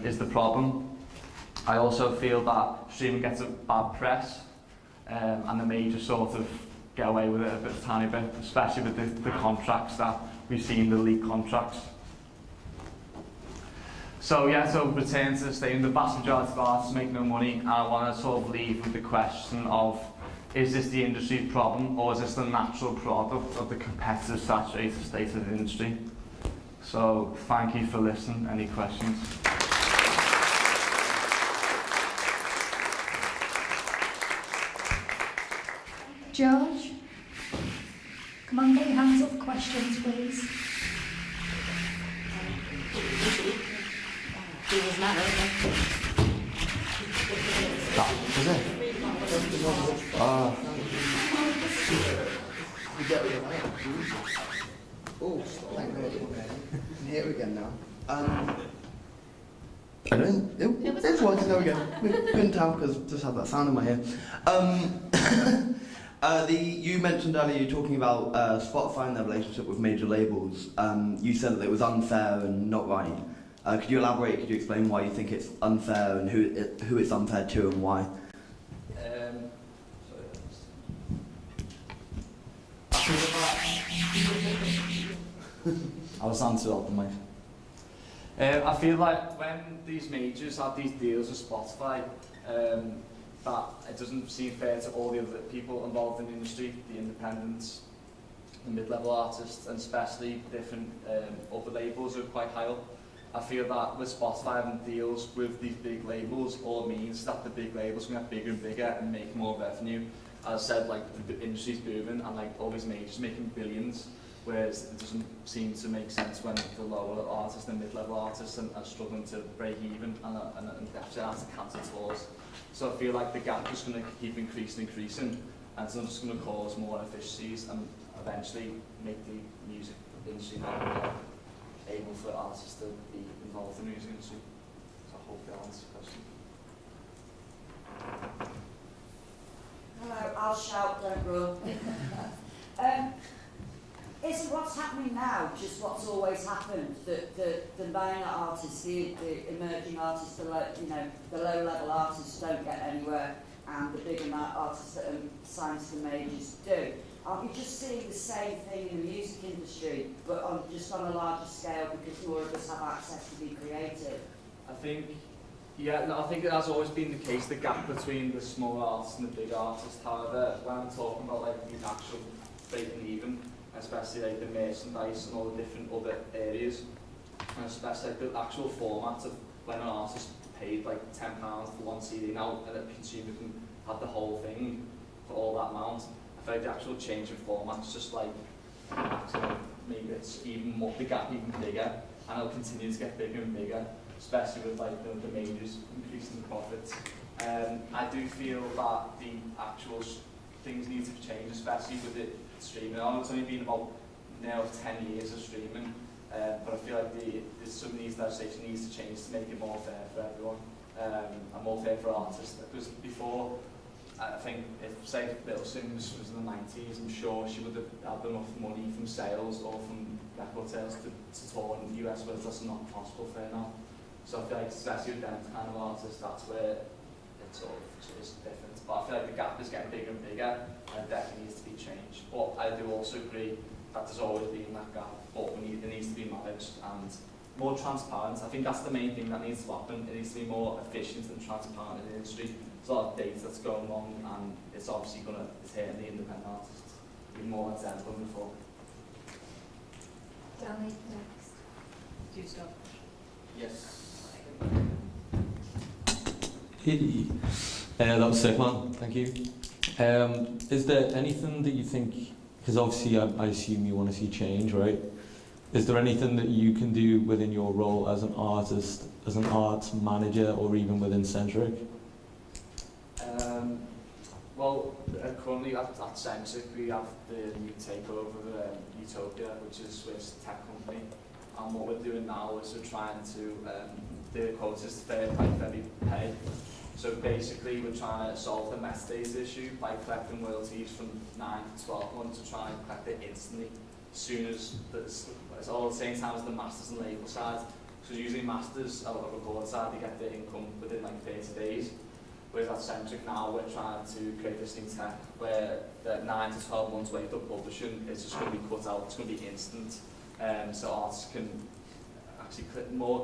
is the problem. I also feel that streaming gets a bad press, and the majors sort of get away with it a tiny bit, especially with the contracts that we've seen, the leaked contracts. So yeah, so return to the statement, the vast majority of artists make no money, and I want to sort of leave with the question of, is this the industry's problem, or is this the natural product of the competitive, saturated state of the industry? So thank you for listening. Any questions? George, come on, get your hands up for questions, please. That is it. Oh, stop. Here we go now. I don't. It's working. There we go. We couldn't tell because just had that sound in my ear. You mentioned earlier you're talking about Spotify and their relationship with major labels. You said that it was unfair and not right. Could you elaborate? Could you explain why you think it's unfair and who it's unfair to and why? I was answered out the mic. I feel like when these majors have these deals with Spotify, that it doesn't seem fair to all the other people involved in the industry, the independents, the mid-level artists, and especially different other labels who are quite high up. I feel that with Spotify having deals with these big labels, all it means that the big labels can get bigger and bigger and make more revenue. As I said, like the industry's booming and like all these majors making billions, whereas it doesn't seem to make sense when the lower artists and mid-level artists are struggling to break even and actually have to cancel tours. So I feel like the gap is going to keep increasing, and it's just going to cause more inefficiencies and eventually make the music industry not able for artists to be involved in the music industry. So I hope that answers the question. Hello, I'll shout, don't run. Isn't what's happening now just what's always happened? That the minor artists, the emerging artists, the low-level artists don't get anywhere, and the bigger artists that are signed to the majors do. Aren't you just seeing the same thing in the music industry, but just on a larger scale because more of us have access to be creative? I think it has always been the case, the gap between the small artists and the big artists. However, when I'm talking about like the actual breaking even, especially like the merchandise and all the different other areas, and especially like the actual format of when an artist paid like £10 for one CD now and a consumer can have the whole thing for all that amount. I feel like the actual change in format's just like maybe it's even more, the gap even bigger, and it'll continue to get bigger and bigger, especially with like the majors increasing the profits. I do feel that the actual things need to change, especially with it streaming. I know it's only been about now 10 years of streaming, but I feel like some of these legislation needs to change to make it more fair for everyone, and more fair for artists. Because before, I think if say Little Sims was in the 90s, I'm sure she would have had enough money from sales or from record sales to tour in the US, but that's not possible for her now. So I feel like especially with them kind of artists, that's where it sort of is different. But I feel like the gap is getting bigger and bigger, and it definitely needs to be changed. But I do also agree that there's always been that gap, but it needs to be managed and more transparent. I think that's the main thing that needs to happen. It needs to be more efficient and transparent in the industry. There's a lot of data that's going wrong, and it's obviously it's hitting the independent artists even more than it's ever done before. Danny, next. Do you stop? Yes. That was sick, man. Thank you. Is there anything that you think, because obviously I assume you want to see change, right? Is there anything that you can do within your role as an artist, as an arts manager, or even within Centric? Well, currently at Centric we have the new takeover of Utopia, which is a Swiss tech company. And what we're doing now is we're trying to do quotas to fair pay. So basically we're trying to solve the mess days issue by collecting royalties from 9 to 12 months to try and collect it instantly as soon as it's all at the same time as the masters and label side. So usually masters on the record side, they get their income within like 30 days. Whereas at Centric now we're trying to create this new tech where the 9 to 12 months wait for publishing is just going to be cut out, it's going to be instant. So artists can actually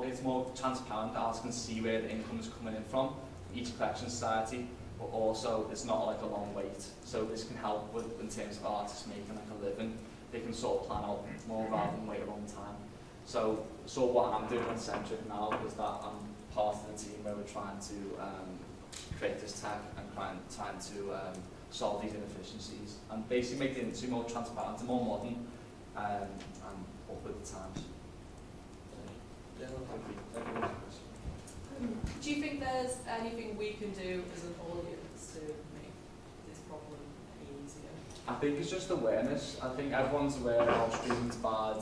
it's more transparent, artists can see where the income is coming in from each collection society, but also it's not like a long wait. So this can help with in terms of artists making like a living. They can sort of plan out more rather than wait a long time. So what I'm doing at Centric now is that I'm part of the team where we're trying to create this tech and trying to solve these inefficiencies and basically make the industry more transparent and more modern and up with the times. Yeah, thank you. Do you think there's anything we can do as an audience to make this problem easier? I think it's just awareness. I think everyone's aware of streaming's bad,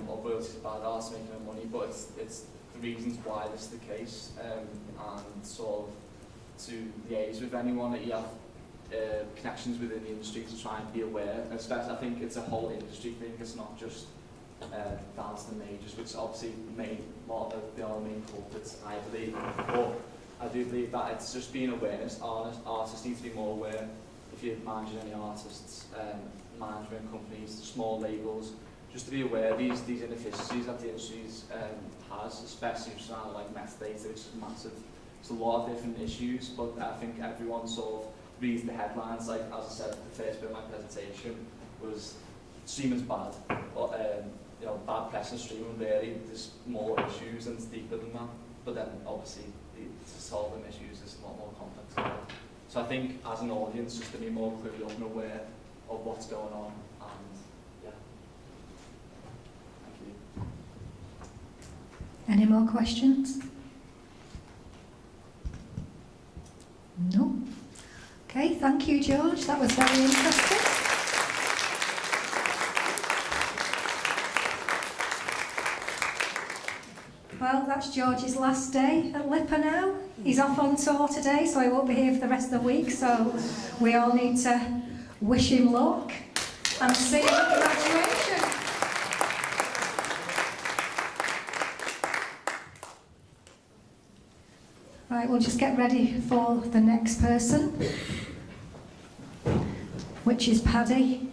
or royalties bad, artists making no money, but it's the reasons why this is the case, and sort of to liaise with anyone that you have connections within the industry to try and be aware. And especially, I think it's a whole industry thing. It's not just down to the majors, which obviously made a lot of the other main culprits, I believe. But I do believe that it's just being awareness. Artists need to be more aware. If you're managing any artists, management companies, small labels, just to be aware of these inefficiencies that the industry has, especially surrounding like metadata, which is massive. There's a lot of different issues, but I think everyone sort of reads the headlines. Like, as I said, the first bit of my presentation was streaming's bad, but you know, bad press and streaming, really, there's more issues and it's deeper than that. But then obviously to solve them issues is a lot more complex. So I think as an audience, just to be more clued up and aware of what's going on, and yeah. Thank you. Any more questions? No? Okay, thank you, George. That was very interesting. Well, that's George's last day at LIPA now. He's off on tour today, so he won't be here for the rest of the week, so we all need to wish him luck and see him at graduation. Right, we'll just get ready for the next person, which is Paddy.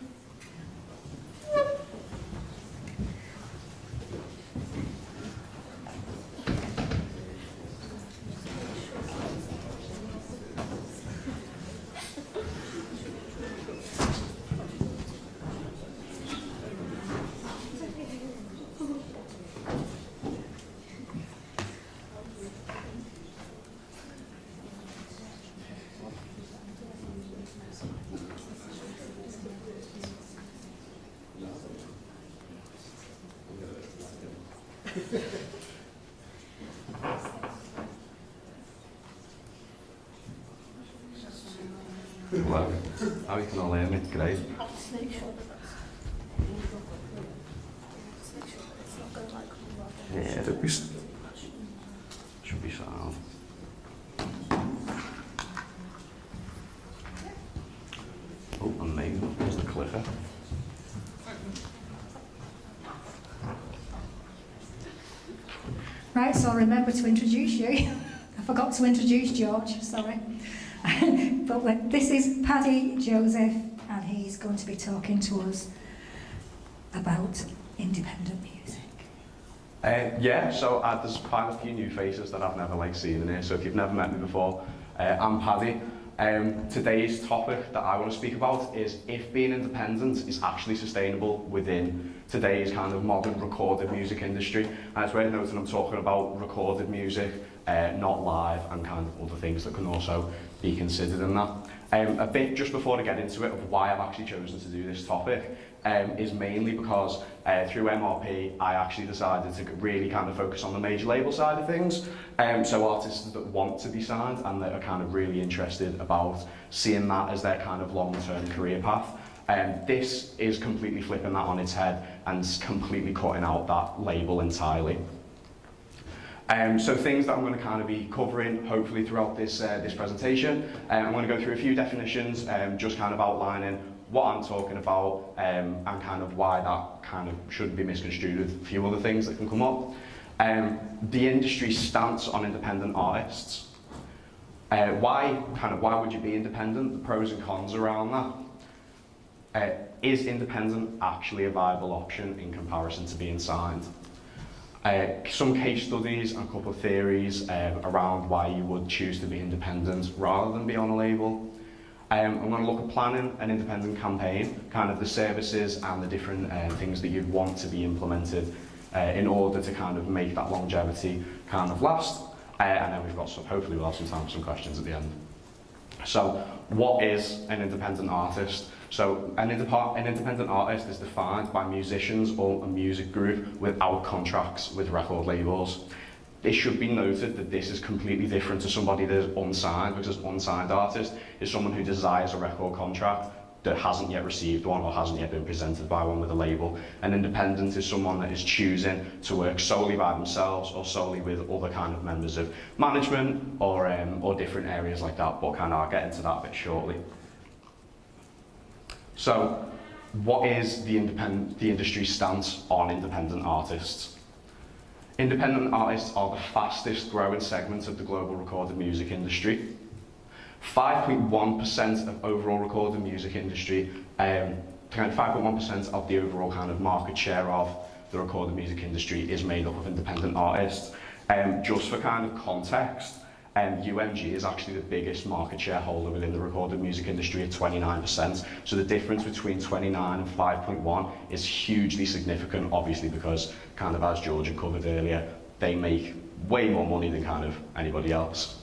Hello. How you can all hear me? Great. Yeah, should be sound. Oh, amazing. There's the clicker. Right, so remember to introduce you. I forgot to introduce George, sorry. But this is Paddy Joseph, and he's going to be talking to us about independent music. Yeah, so there's quite a few new faces that I've never seen in here. So if you've never met me before, I'm Paddy. Today's topic that I want to speak about is if being independent is actually sustainable within today's kind of modern recorded music industry. And it's worth noting I'm talking about recorded music, not live, and kind of other things that can also be considered in that. A bit just before I get into it of why I've actually chosen to do this topic is mainly because through MRP I actually decided to really kind of focus on the major label side of things. So artists that want to be signed and that are kind of really interested about seeing that as their kind of long-term career path. This is completely flipping that on its head and completely cutting out that label entirely. So things that I'm going to kind of be covering hopefully throughout this presentation. I'm going to go through a few definitions, just kind of outlining what I'm talking about and kind of why that kind of shouldn't be misconstrued with a few other things that can come up. The industry's stance on independent artists. Why would you be independent? The pros and cons around that. Is independent actually a viable option in comparison to being signed? Some case studies and a couple of theories around why you would choose to be independent rather than be on a label. I'm going to look at planning an independent campaign, kind of the services and the different things that you'd want to be implemented in order to kind of make that longevity kind of last. And then we've got some, hopefully we'll have some time for some questions at the end. So what is an independent artist? So an independent artist is defined by musicians or a music group without contracts with record labels. It should be noted that this is completely different to somebody that is unsigned, because an unsigned artist is someone who desires a record contract that hasn't yet received one or hasn't yet been presented by one with a label. An independent is someone that is choosing to work solely by themselves or solely with other kind of members of management or different areas like that, but I'll get into that a bit shortly. So, what is the industry stance on independent artists? Independent artists are the fastest growing segment of the global recorded music industry. 5.1% of overall recorded music industry, 5.1% of the overall kind of market share of the recorded music industry is made up of independent artists. Just for kind of context, UMG is actually the biggest market shareholder within the recorded music industry at 29%. So the difference between 29 and 5.1 is hugely significant, obviously, because kind of as George had covered earlier, they make way more money than kind of anybody else.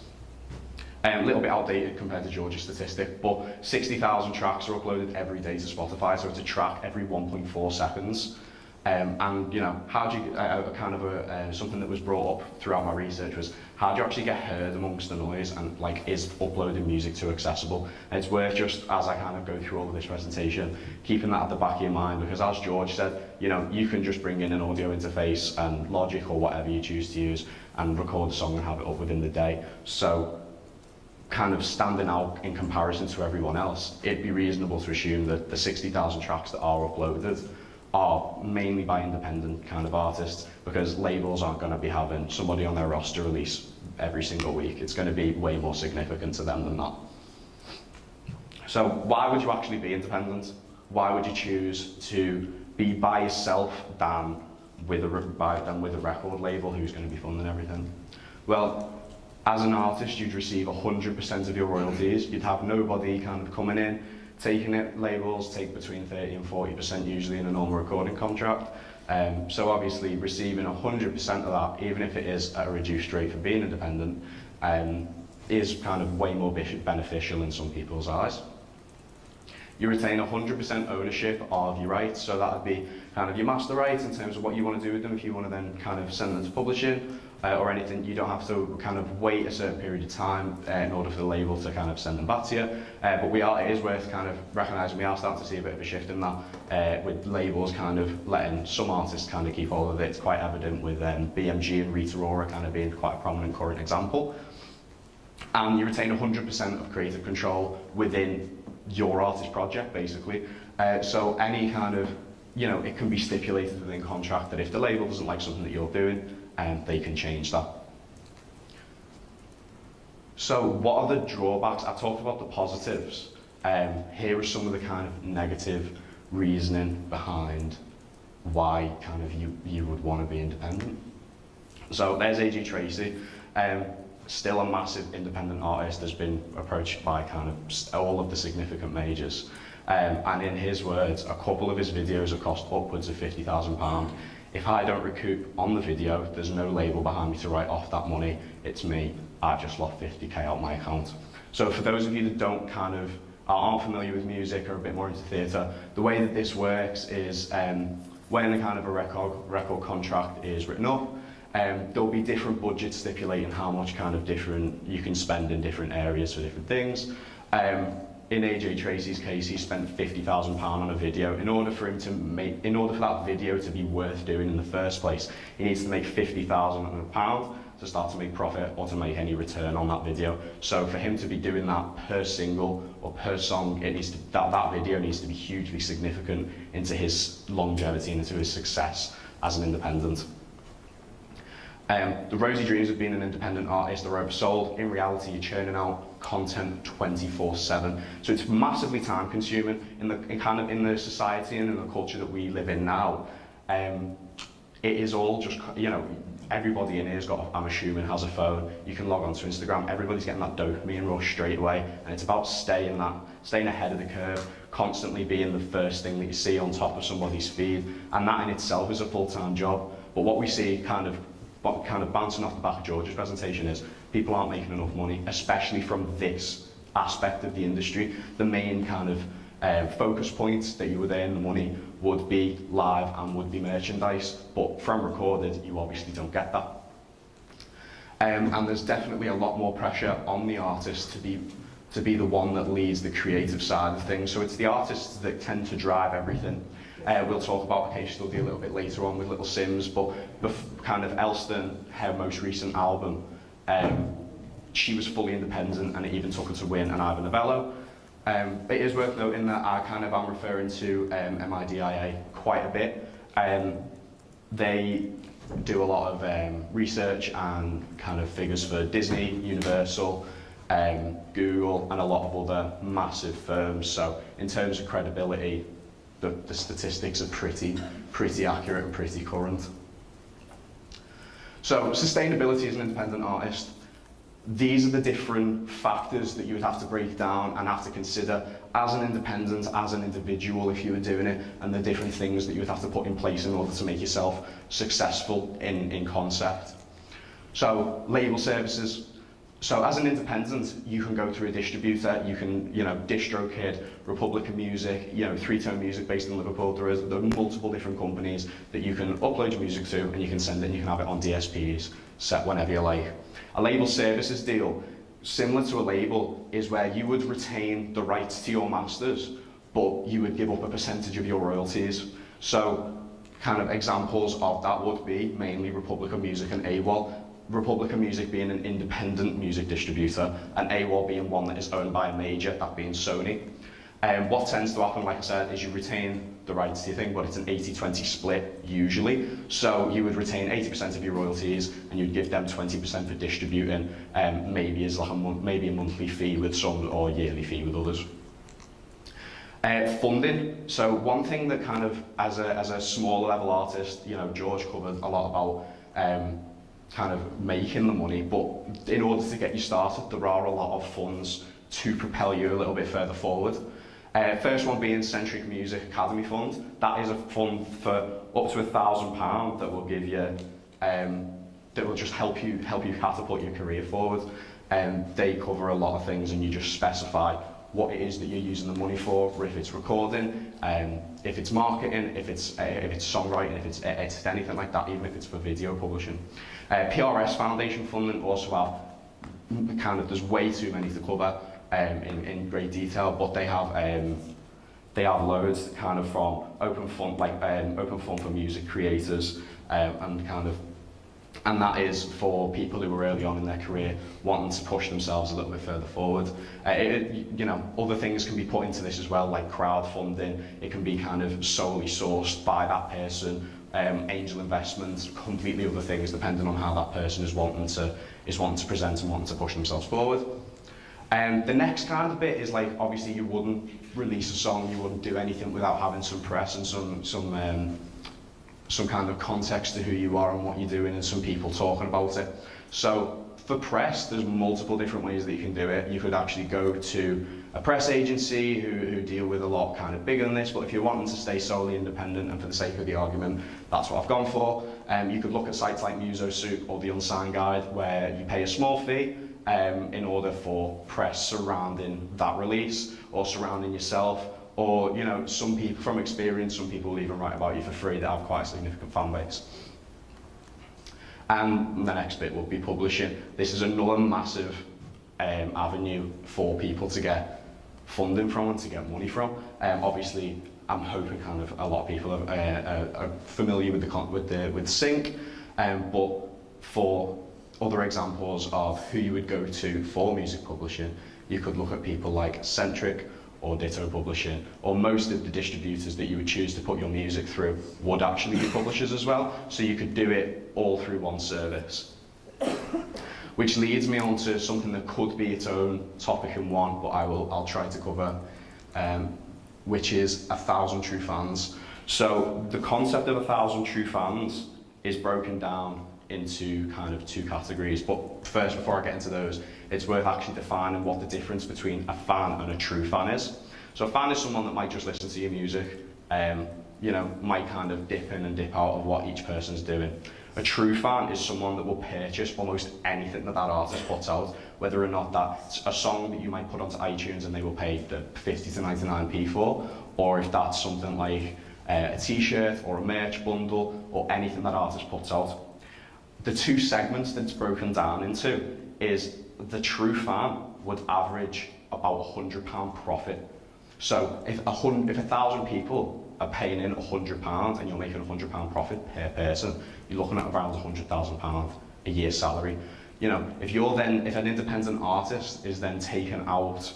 A little bit outdated compared to George's statistic, but 60,000 tracks are uploaded every day to Spotify, so it's a track every 1.4 seconds. And you know, how do you something that was brought up throughout my research was how do you actually get heard amongst the noise, and like, is uploading music too accessible? And it's worth just, as I kind of go through all of this presentation, keeping that at the back of your mind, because as George said, you know, you can just bring in an audio interface and Logic or whatever you choose to use and record a song and have it up within the day. So kind of standing out in comparison to everyone else, it'd be reasonable to assume that the 60,000 tracks that are uploaded are mainly by independent kind of artists, because labels aren't going to be having somebody on their roster release every single week. It's going to be way more significant to them than that. So why would you actually be independent? Why would you choose to be by yourself than with a record label who's going to be funding everything? Well, as an artist, you'd receive 100% of your royalties. You'd have nobody kind of coming in, taking it. Labels take between 30 and 40% usually in a normal recording contract. So obviously receiving 100% of that, even if it is at a reduced rate for being independent, is kind of way more beneficial in some people's eyes. You retain 100% ownership of your rights, so that would be kind of your master rights in terms of what you want to do with them. If you want to then kind of send them to publishing or anything, you don't have to kind of wait a certain period of time in order for the label to kind of send them back to you. But it is worth kind of recognising we are starting to see a bit of a shift in that, with labels kind of letting some artists kind of keep all of it. It's quite evident with BMG and Rita Ora kind of being quite a prominent current example. And you retain 100% of creative control within your artist project, basically. So any kind of, you know, it can be stipulated within contract that if the label doesn't like something that you're doing, they can change that. So what are the drawbacks? I talked about the positives. Here are some of the kind of negative reasoning behind why kind of you would want to be independent. So there's A.G. Tracy. Still a massive independent artist, has been approached by kind of all of the significant majors. And in his words, a couple of his videos have cost upwards of £50,000. If I don't recoup on the video, there's no label behind me to write off that money. It's me. I've just lost 50k out my account. So for those of you that don't kind of aren't familiar with music or a bit more into theatre, the way that this works is when a kind of a record contract is written up, there'll be different budgets stipulating how much kind of different you can spend in different areas for different things. In AJ Tracy's case, he spent £50,000 on a video. In order for that video to be worth doing in the first place, he needs to make £50,000 to start to make profit or to make any return on that video. So for him to be doing that per single or per song, it needs to, that video needs to be hugely significant into his longevity and into his success as an independent. The rosy dreams of being an independent artist are oversold. In reality, you're churning out content 24/7. So it's massively time consuming in the society and in the culture that we live in now. It is all just, you know, everybody in here's got, I'm assuming, has a phone. You can log on to Instagram. Everybody's getting that dopamine rush straight away. And it's about staying ahead of the curve, constantly being the first thing that you see on top of somebody's feed. And that in itself is a full-time job. But what we see kind of bouncing off the back of George's presentation is people aren't making enough money, especially from this aspect of the industry. The main kind of focus points that you would earn the money would be live and would be merchandise, but from recorded, you obviously don't get that. And there's definitely a lot more pressure on the artist to be to be the one that leads the creative side of things. So it's the artists that tend to drive everything. We'll talk about a case study a little bit later on with Little Sims, but kind of Elston, her most recent album, she was fully independent, and it even took her to win an Ivor Novello. It is worth noting that I'm referring to MIDIA quite a bit. They do a lot of research and kind of figures for Disney, Universal, Google, and a lot of other massive firms. So in terms of credibility, the statistics are pretty accurate and pretty current. So sustainability as an independent artist, these are the different factors that you would have to break down and have to consider as an independent, as an individual if you were doing it, and the different things that you would have to put in place in order to make yourself successful in concept. So label services. So as an independent, you can go through a distributor, you can, DistroKid, Republican Music, Three Tone Music based in Liverpool. There are multiple different companies that you can upload your music to, and you can send it and you can have it on DSPs, set whenever you like. A label services deal, similar to a label, is where you would retain the rights to your masters, but you would give up a percentage of your royalties. So kind of examples of that would be mainly Republican Music and AWOL. Republican Music being an independent music distributor, and AWOL being one that is owned by a major, that being Sony. What tends to happen, like I said, is you retain the rights to your thing, but it's an 80-20 split usually. So you would retain 80% of your royalties, and you'd give them 20% for distributing, maybe as like maybe a monthly fee with some, or yearly fee with others. Funding. So one thing that kind of, as a smaller level artist, George covered a lot about kind of making the money, but in order to get you started, there are a lot of funds to propel you a little bit further forward. First one being Centric Music Academy Fund. That is a fund for up to £1,000 that will give you, that will just help you catapult your career forward. They cover a lot of things, and you just specify what it is that you're using the money for, or if it's recording, if it's marketing, if it's songwriting, if it's anything like that, even if it's for video publishing. PRS Foundation funding also have kind of, there's way too many to cover in great detail, but they have loads kind of from open fund, like open fund for music creators, and that is for people who are early on in their career wanting to push themselves a little bit further forward. Other things can be put into this as well, like crowdfunding. It can be kind of solely sourced by that person, angel investments, completely other things, depending on how that person is wanting to present and wanting to push themselves forward. The next kind of bit is like, obviously you wouldn't release a song, you wouldn't do anything without having some press and some kind of context to who you are and what you're doing, and some people talking about it. So for press, there's multiple different ways that you can do it. You could actually go to a press agency who deal with a lot kind of bigger than this, but if you're wanting to stay solely independent, and for the sake of the argument, that's what I've gone for. You could look at sites like MusoSoup or the Unsigned Guide, where you pay a small fee in order for press surrounding that release, or surrounding yourself, or some people, from experience, some people will even write about you for free that have quite a significant fan base. And the next bit will be publishing. This is another massive avenue for people to get funding from and to get money from. Obviously, I'm hoping kind of a lot of people are familiar with Sync, but for other examples of who you would go to for music publishing, you could look at people like Centric or Ditto Publishing, or most of the distributors that you would choose to put your music through would actually be publishers as well, so you could do it all through one service. Which leads me on to something that could be its own topic in one, but I'll try to cover, which is 1,000 true fans. So the concept of 1,000 true fans is broken down into kind of two categories, but first, before I get into those, it's worth actually defining what the difference between a fan and a true fan is. So a fan is someone that might just listen to your music, might kind of dip in and dip out of what each person's doing. A true fan is someone that will purchase almost anything that artist puts out, whether or not that's a song that you might put onto iTunes and they will pay the 50 to 99p for, or if that's something like a t-shirt or a merch bundle or anything that artist puts out. The two segments that it's broken down into is the true fan would average about £100 profit. So if 1,000 people are paying in £100 and you're making £100 profit per person, you're looking at around £100,000 a year salary. You know, if an independent artist is then taking out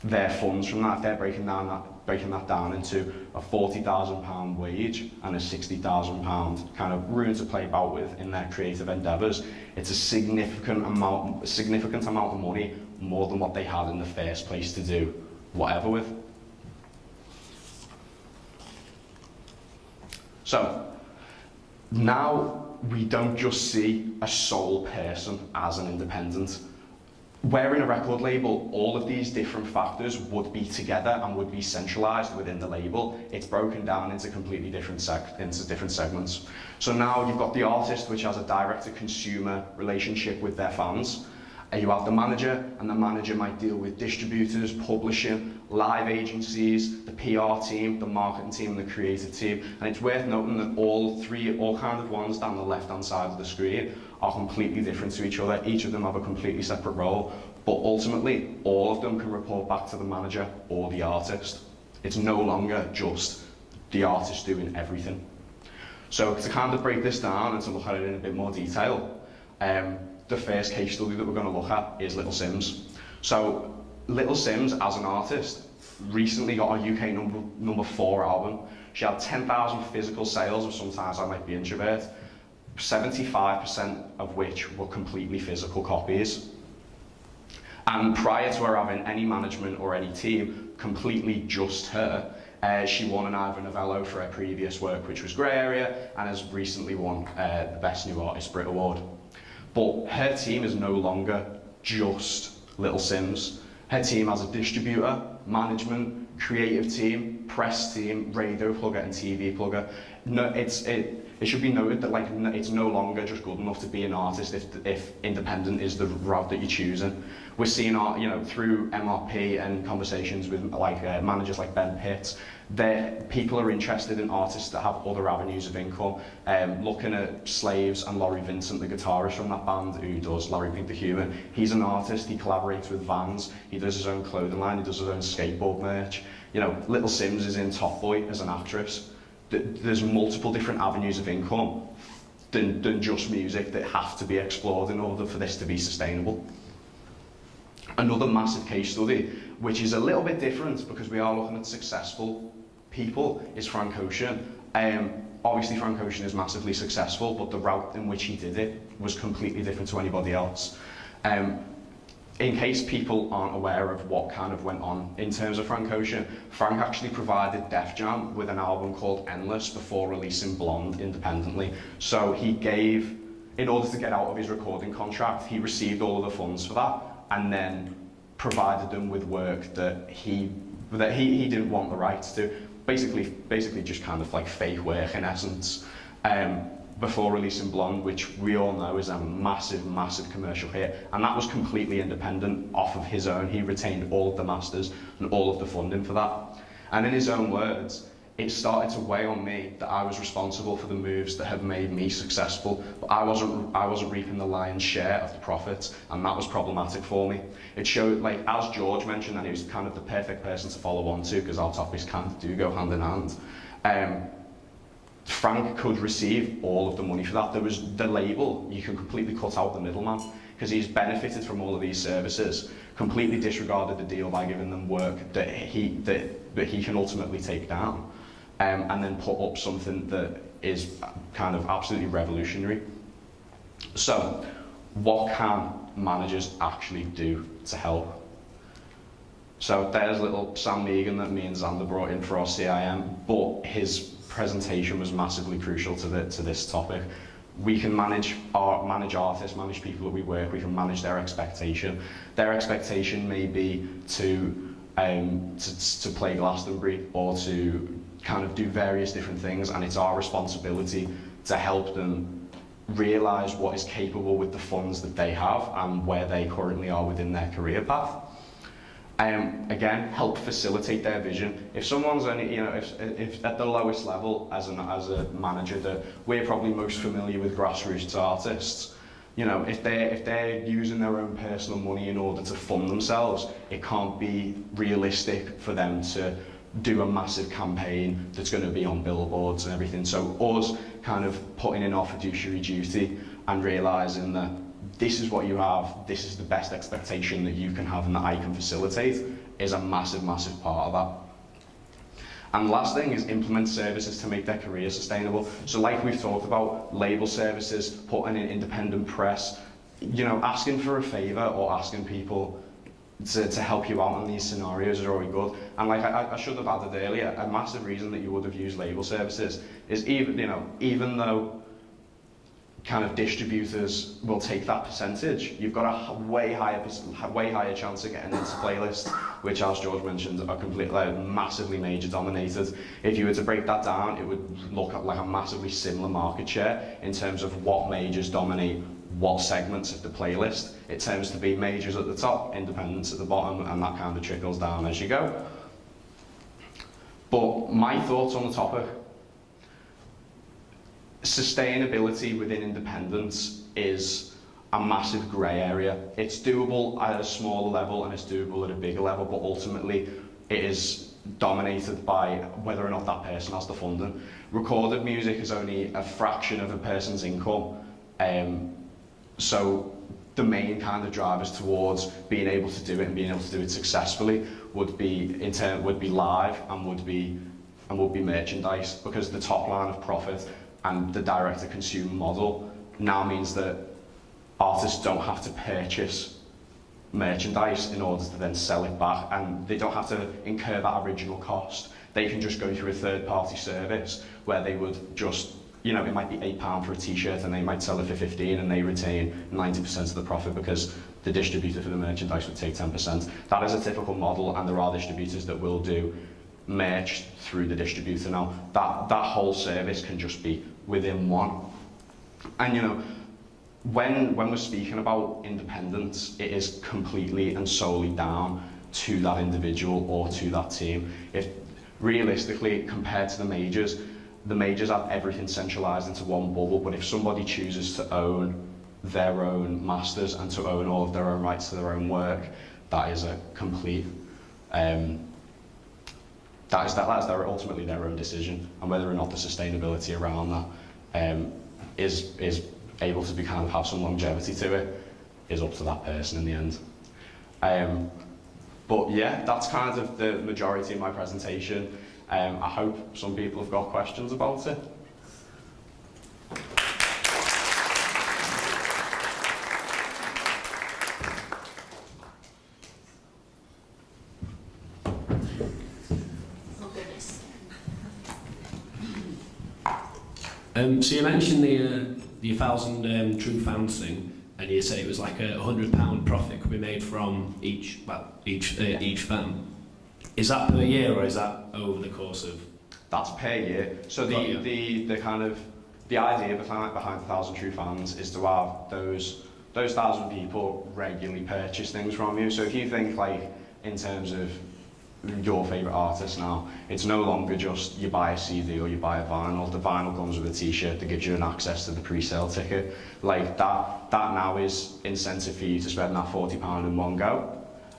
their funds from that, if they're breaking that down into a £40,000 wage and a £60,000 kind of room to play about with in their creative endeavours, it's a significant amount of money, more than what they had in the first place to do whatever with. So now we don't just see a sole person as an independent. Wearing a record label, all of these different factors would be together and would be centralised within the label. It's broken down into completely different segments. So now you've got the artist, which has a direct-to-consumer relationship with their fans. You have the manager, and the manager might deal with distributors, publishing, live agencies, the PR team, the marketing team, and the creative team. And it's worth noting that all kind of ones down the left-hand side of the screen are completely different to each other. Each of them have a completely separate role, but ultimately, all of them can report back to the manager or the artist. It's no longer just the artist doing everything. So to kind of break this down and to look at it in a bit more detail, the first case study that we're going to look at is Little Sims. So Little Sims, as an artist, recently got a UK number 4 album. She had 10,000 physical sales of Sometimes I Might Be Introvert, 75% of which were completely physical copies. And prior to her having any management or any team, completely just her, she won an Ivor Novello for her previous work, which was Grey Area, and has recently won the Best New Artist Brit Award. But her team is no longer just Little Sims. Her team has a distributor, management, creative team, press team, radio plugger and TV plugger. No, it should be noted that it's no longer just good enough to be an artist if independent is the route that you're choosing. We're seeing through MRP and conversations with managers like Ben Pitt, people are interested in artists that have other avenues of income. Looking at Slaves and Laurie Vincent, the guitarist from that band who does Larry Pink the Human, he's an artist, he collaborates with Vans, he does his own clothing line, he does his own skateboard merch. You know, Little Sims is in Top Boy as an actress. There's multiple different avenues of income than just music that have to be explored in order for this to be sustainable. Another massive case study, which is a little bit different because we are looking at successful people, is Frank Ocean. Obviously Frank Ocean is massively successful, but the route in which he did it was completely different to anybody else. In case people aren't aware of what kind of went on in terms of Frank Ocean, Frank actually provided Def Jam with an album called Endless before releasing Blonde independently. So he gave, in order to get out of his recording contract, he received all of the funds for that and then provided them with work that he didn't want the rights to. Basically just kind of like fake work in essence. Before releasing Blonde, which we all know is a massive, massive commercial hit, and that was completely independent off of his own. He retained all of the masters and all of the funding for that. And in his own words, it started to weigh on me that I was responsible for the moves that had made me successful, but I wasn't reaping the lion's share of the profits, and that was problematic for me. It showed, like, as George mentioned, and he was kind of the perfect person to follow on to, because our topics do go hand in hand. Frank could receive all of the money for that. There was the label, you can completely cut out the middleman, because he's benefited from all of these services, completely disregarded the deal by giving them work that he can ultimately take down, and then put up something that is kind of absolutely revolutionary. So, what can managers actually do to help? So there's little Sam Megan that me and Xander brought in for our CIM, but his presentation was massively crucial to this topic. We can manage artists, manage people that we work, we can manage their expectation. Their expectation may be to play Glastonbury or to kind of do various different things, and it's our responsibility to help them realise what is capable with the funds that they have and where they currently are within their career path. Again, help facilitate their vision. If someone's only, if at the lowest level as a manager, that we're probably most familiar with grassroots artists, You know, if they're using their own personal money in order to fund themselves, it can't be realistic for them to do a massive campaign that's going to be on billboards and everything. So us kind of putting in our fiduciary duty and realising that this is what you have, this is the best expectation that you can have and that I can facilitate is a massive, massive part of that. And the last thing is implement services to make their career sustainable. So like we've talked about, label services, putting in independent press, you know, asking for a favour or asking people to help you out in these scenarios is already good. And like I should have added earlier, a massive reason that you would have used label services is even though kind of distributors will take that percentage, you've got a way higher chance of getting into playlists, which, as George mentioned, are completely massively major dominated. If you were to break that down, it would look like a massively similar market share in terms of what majors dominate what segments of the playlist. It tends to be majors at the top, independents at the bottom, and that kind of trickles down as you go. But my thoughts on the topic: sustainability within independence is a massive grey area. It's doable at a smaller level and it's doable at a bigger level, but ultimately it is dominated by whether or not that person has the funding. Recorded music is only a fraction of a person's income, so the main kind of drivers towards being able to do it and being able to do it successfully would be live and would be merchandise, because the top line of profit and the direct-to-consumer model now means that artists don't have to purchase merchandise in order to then sell it back, and they don't have to incur that original cost. They can just go through a third-party service where they would just, you know, it might be £8 for a t-shirt and they might sell it for 15 and they retain 90% of the profit because the distributor for the merchandise would take 10%. That is a typical model, and there are distributors that will do merch through the distributor now. That whole service can just be within one. And you know, when we're speaking about independence, it is completely and solely down to that individual or to that team. If realistically, compared to the majors have everything centralised into one bubble, but if somebody chooses to own their own masters and to own all of their own rights to their own work, that is a complete that is ultimately their own decision, and whether or not the sustainability around that is able to be kind of have some longevity to it is up to that person in the end. But yeah, that's kind of the majority of my presentation. I hope some people have got questions about it. So you mentioned the 1,000 true fans thing, and you said it was like a £100 profit could be made from each fan. Is that per year or is that over the course of? That's per year. So the kind of the idea behind 1,000 true fans is to have those 1,000 people regularly purchase things from you. So if you think like in terms of your favourite artist now, it's no longer just you buy a CD or you buy a vinyl. The vinyl comes with a t-shirt that gives you an access to the pre-sale ticket. Like that now is incentive for you to spend that £40 in one go.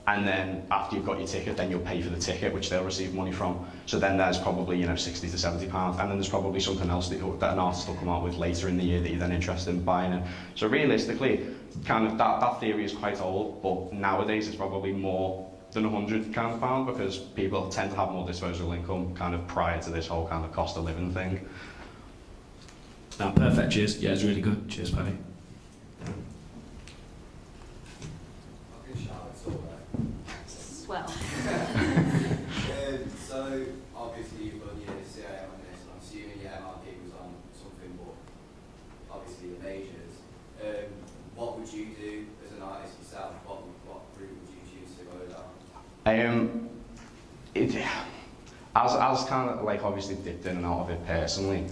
And then after you've got your ticket, then you'll pay for the ticket, which they'll receive money from. So then there's probably, you know, £60 to £70, and then there's probably something else that an artist will come out with later in the year that you're then interested in buying it. So realistically, kind of that theory is quite old, but nowadays it's probably more than £100 kind of pound, because people tend to have more disposable income kind of prior to this whole kind of cost of living thing. No, perfect, cheers. Yeah, it's really good. Cheers, Paddy. Well. So obviously you've done your CIM on this, and I'm assuming your MRP was on something, but obviously the majors. What would you do as an artist yourself? What route would you choose to go down? As kind of like obviously dipped in and out of it personally,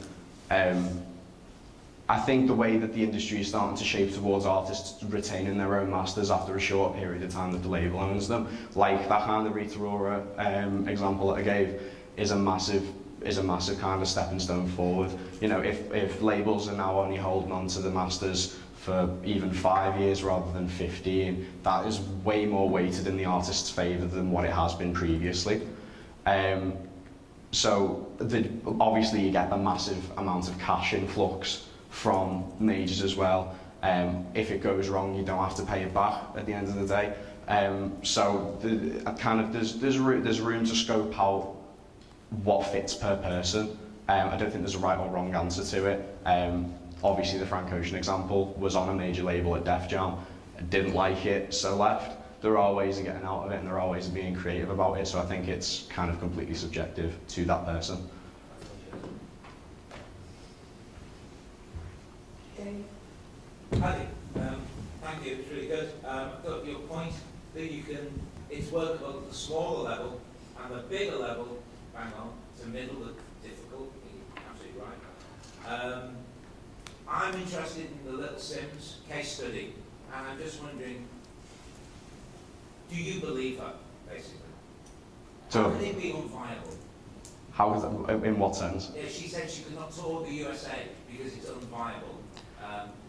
I think the way that the industry is starting to shape towards artists retaining their own masters after a short period of time that the label owns them, like that kind of Rita Ora example that I gave, is a massive is a massive kind of stepping stone forward. You know, if labels are now only holding on to the masters for even 5 years rather than 15, that is way more weighted in the artist's favour than what it has been previously. So obviously you get the massive amount of cash influx from majors as well. If it goes wrong, you don't have to pay it back at the end of the day. So there's room to scope out what fits per person. I don't think there's a right or wrong answer to it. Obviously the Frank Ocean example was on a major label at Def Jam, didn't like it, so left. There are ways of getting out of it, and there are ways of being creative about it, so I think it's kind of completely subjective to that person. Paddy, thank you, it's really good. I thought your point that you can, it's workable at the smaller level and the bigger level, bang on, it's a middle that's difficult, you're absolutely right. I'm interested in the Little Sims case study, and I'm just wondering, do you believe her, basically? So, how can it be unviable? How is that, in what sense? Yeah, she said she could not tour the USA because it's unviable.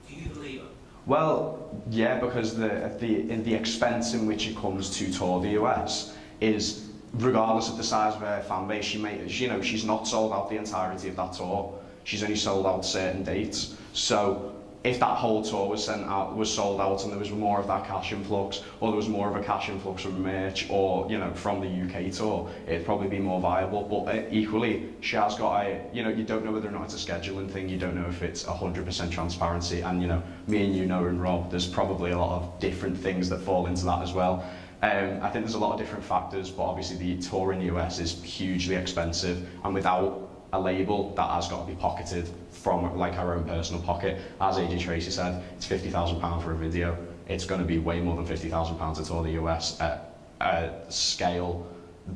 Do you believe her? Well, yeah, because the expense in which it comes to tour the US is, regardless of the size of her fan base, she's not sold out the entirety of that tour. She's only sold out certain dates. So if that whole tour was sold out, and there was more of that cash influx, or there was more of a cash influx from merch, or from the UK tour, it'd probably be more viable. But equally, she has got you don't know whether or not it's a scheduling thing. You don't know if it's 100% transparency. And me and you know, and Rob, there's probably a lot of different things that fall into that as well. I think there's a lot of different factors, but obviously the tour in the US is hugely expensive, and without a label, that has got to be pocketed from like our own personal pocket. As AJ Tracy said, it's £50,000 for a video. It's going to be way more than £50,000 to tour the US at a scale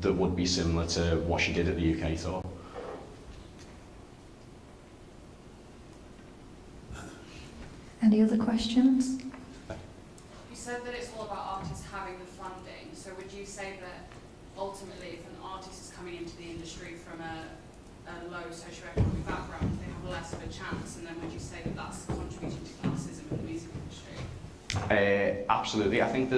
that would be similar to what she did at the UK tour. Any other questions? You said that it's all about artists having the funding. So would you say that ultimately, if an artist is coming into the industry from a low socioeconomic background, they have less of a chance, and then would you say that that's contributing to classism in the music industry? Absolutely. I think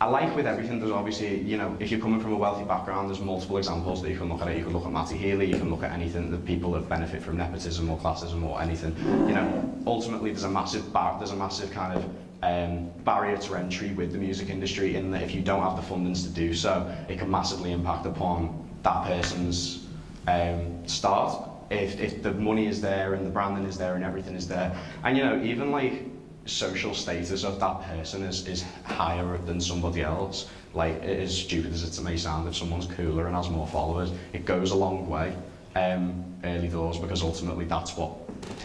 I like with everything, there's obviously, if you're coming from a wealthy background, there's multiple examples that you can look at. You can look at Matty Healy, you can look at anything that people that benefit from nepotism or classism or anything. Ultimately there's a massive kind of barrier to entry with the music industry, in that if you don't have the fundings to do so, it can massively impact upon that person's start. If the money is there and the branding is there and everything is there, and even like social status of that person is higher than somebody else, like as stupid as it may sound, if someone's cooler and has more followers, it goes a long way early doors, because ultimately that's what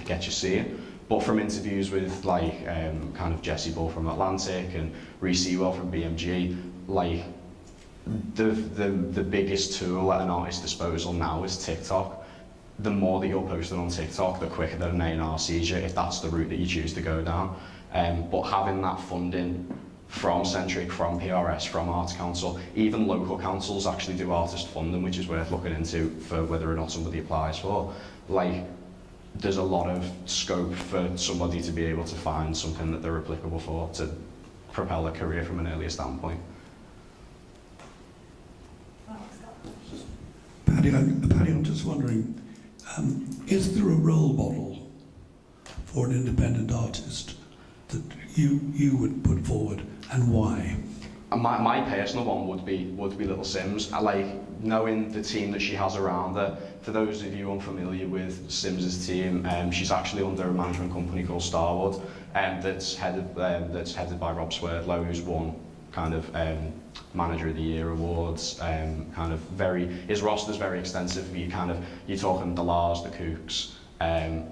gets you seen. But from interviews with like kind of Jesse Bull from Atlantic and Reece Sewell from BMG, like the biggest tool at an artist's disposal now is TikTok. The more that you're posting on TikTok, the quicker that an A&R sees you, if that's the route that you choose to go down. But having that funding from Centric, from PRS, from Arts Council, even local councils actually do artist funding, which is worth looking into for whether or not somebody applies for. Like, there's a lot of scope for somebody to be able to find something that they're applicable for to propel their career from an earlier standpoint. Paddy, I'm just wondering, is there a role model for an independent artist that you would put forward, and why? My personal one would be Little Sims. I like knowing the team that she has around her. For those of you unfamiliar with Sims's team, she's actually under a management company called Starwood, that's headed by Rob Swerdlow, who's won kind of Manager of the Year awards. His roster's very extensive. You're talking the Lars, the Kooks,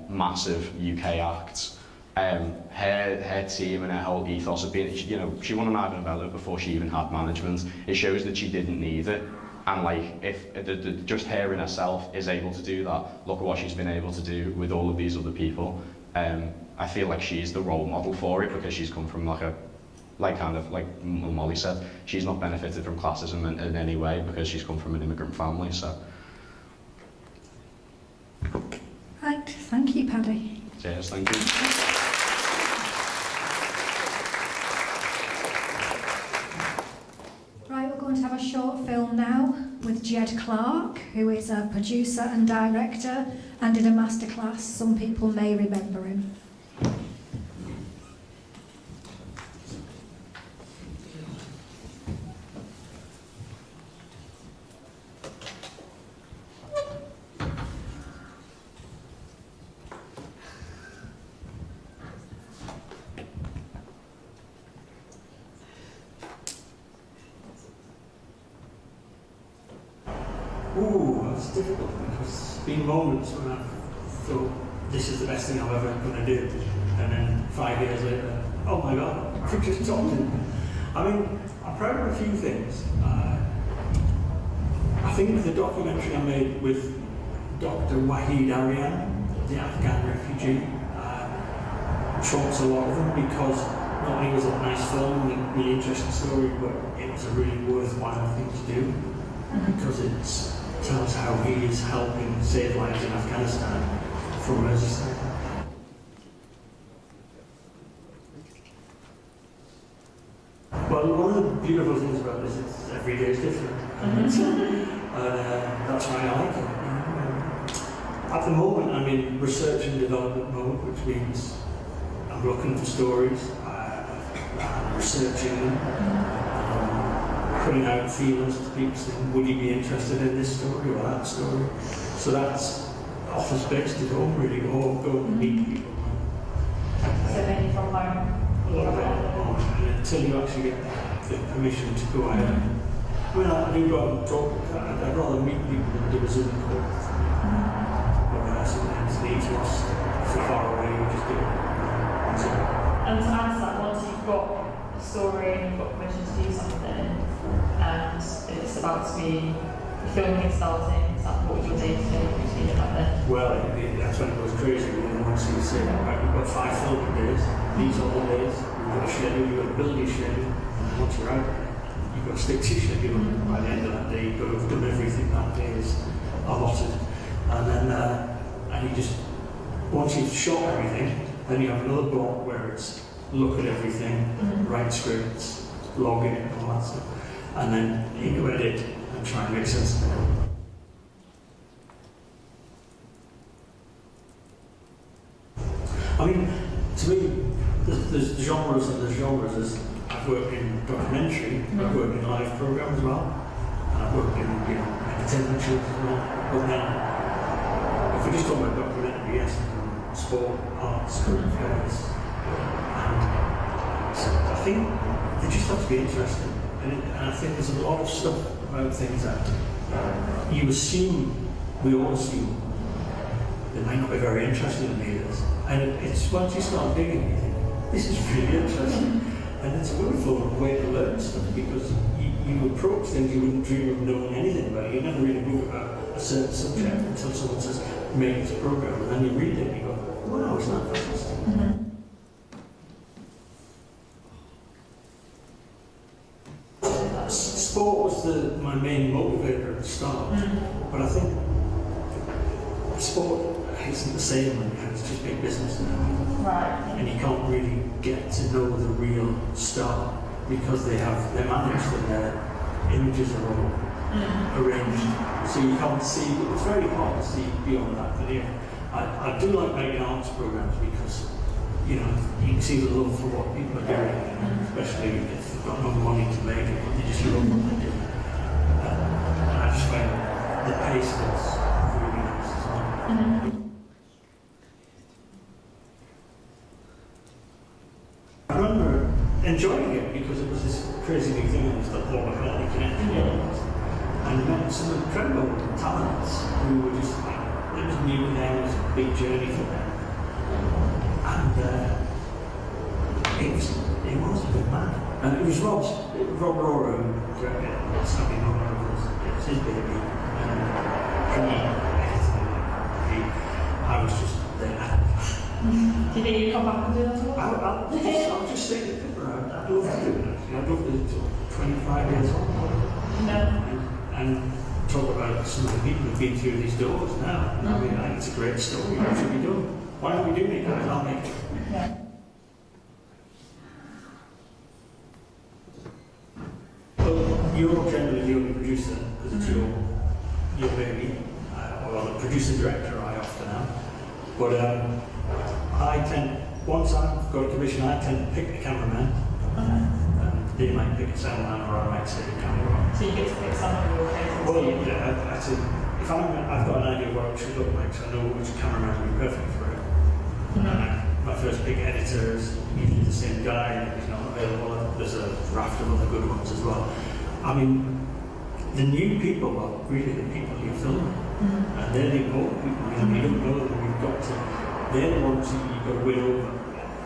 massive UK acts. Her team and her whole ethos have been, she won an Ivor Novello before she even had management. It shows that she didn't need it. And like, if just her in herself is able to do that, look at what she's been able to do with all of these other people. I feel like she's the role model for it, because she's come from like Molly said, she's not benefited from classism in any way, because she's come from an immigrant family. So Paddy. Cheers, thank you. Right, we're going to have a short film now with Jed Clark, who is a producer and director and did a masterclass. Some people may remember him. Ooh, that's difficult because there's been moments when I've thought this is the best thing I'm ever going to do, and then 5 years later, oh my god, I've just told him. I mean, I'm proud of a few things. I think the documentary I made with Dr. Wahid Aryan, the Afghan refugee, trumps a lot of them because not only was it a nice film and a really interesting story, but it was a really worthwhile thing to do because it tells how he is helping save lives in Afghanistan from Merseyside. Well, one of the beautiful things about this is every day is different. That's why I like it. At the moment, I'm in research and development mode, which means I'm looking for stories, I'm researching them, putting out feelers to people saying, would you be interested in this story or that story? So that's office-based at home, really, or go and meet people. So mainly from home? A lot of it at home, and until you actually get the permission to go out. I mean, I do go out and talk, I'd rather meet people than do a Zoom call. Or sometimes the ethos so far away, you just do it. And to add to that, once you've got a story and you've got permission to do something, and it's about to be filming and starting, is that what your day-to-day routine like then? Well, that's when it goes crazy. Once you say, right, we've got 5 filming days, these are the days, we've got a schedule, you've got to build your schedule, and once you're out, you've got to stick to your schedule. By the end of that day, you've got to have done everything that day is allotted. And then, and you just, once you've shot everything, then you have another block where it's look at everything, write scripts, log it, and all that stuff. And then you go edit and try and make sense of it. I mean, to me, there's genres and there's genres. I've worked in documentary, I've worked in live programme as well, and I've worked in entertainment shows as well. But then, if we just talk about documentary, yes, sport, arts, current affairs, and so I think they just have to be interesting. And I think there's a lot of stuff about things that you assume, we all assume, they might not be very interested in readers. And it's once you start digging, you think, this is really interesting. And it's a wonderful way to learn stuff because you approach things you wouldn't dream of knowing anything about. You never read a book about a certain subject until someone says, make this program, and then you read it and you go, wow, it's not fantastic. Sport was my main motivator at the start, but I think sport isn't the same when it's just big business now. Right. And you can't really get to know the real star because they're managed and their images are all arranged. So you can't see, it's very hard to see beyond that video. I do like making arts programs because, you can see the love for what people are doing, especially if they've got no money to make it, but they just love what they do. And I just find the pace of it's really nice as well. I remember enjoying it because it was this crazy new thing that was the whole Atlantic connection. And I met some incredible talents who were just, it was new to them, it was a big journey for them. And it was a bit mad. And it was Rob Rohrer who directed it, Sammy Rohrer, it was his baby. And he edited it. I was just there. Do you think you'd come back and do that as well? I'll just stick the paper out. I'd love to do it actually. I'd love to do it till 25 years old. No. And talk about some of the people who've been through these doors now. I mean, it's a great story. It should be done. Why producer, because it's your baby, or the producer director I often am. But I tend, once I've got a commission, I tend to pick the cameraman. And they might pick a sound man, or I might say the camera. So you get to pick some of your favorites? Well, yeah, I say, if I've got an idea of what it should look like, so I know which cameraman would be perfect for it. My first big editor is usually the same guy, and if he's not available, there's a raft of other good ones as well. I mean, the new people are really the people you film, and they're the important people. You don't know them, you've got to, they're the ones that you've got to win over,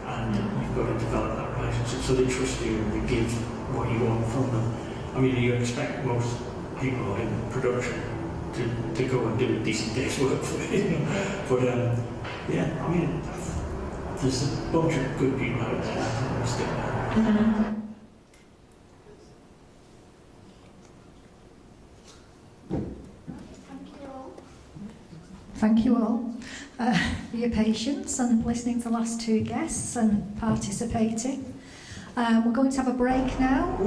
and you've got to develop that relationship so they trust you and they give what you want from them. I mean, you expect most people in production to go and do a decent day's work for you, but yeah, I mean, there's a bunch of good people out there that stick there. Thank you all for your patience and listening to the last two guests and participating. We're going to have a break now.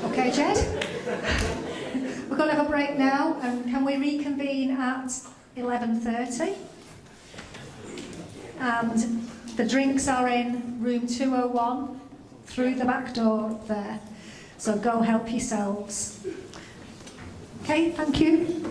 Okay, Jed? We're going to have a break now, and can we reconvene at 11:30? And the drinks are in room 201 through the back door there. So go help yourselves. Okay, thank you.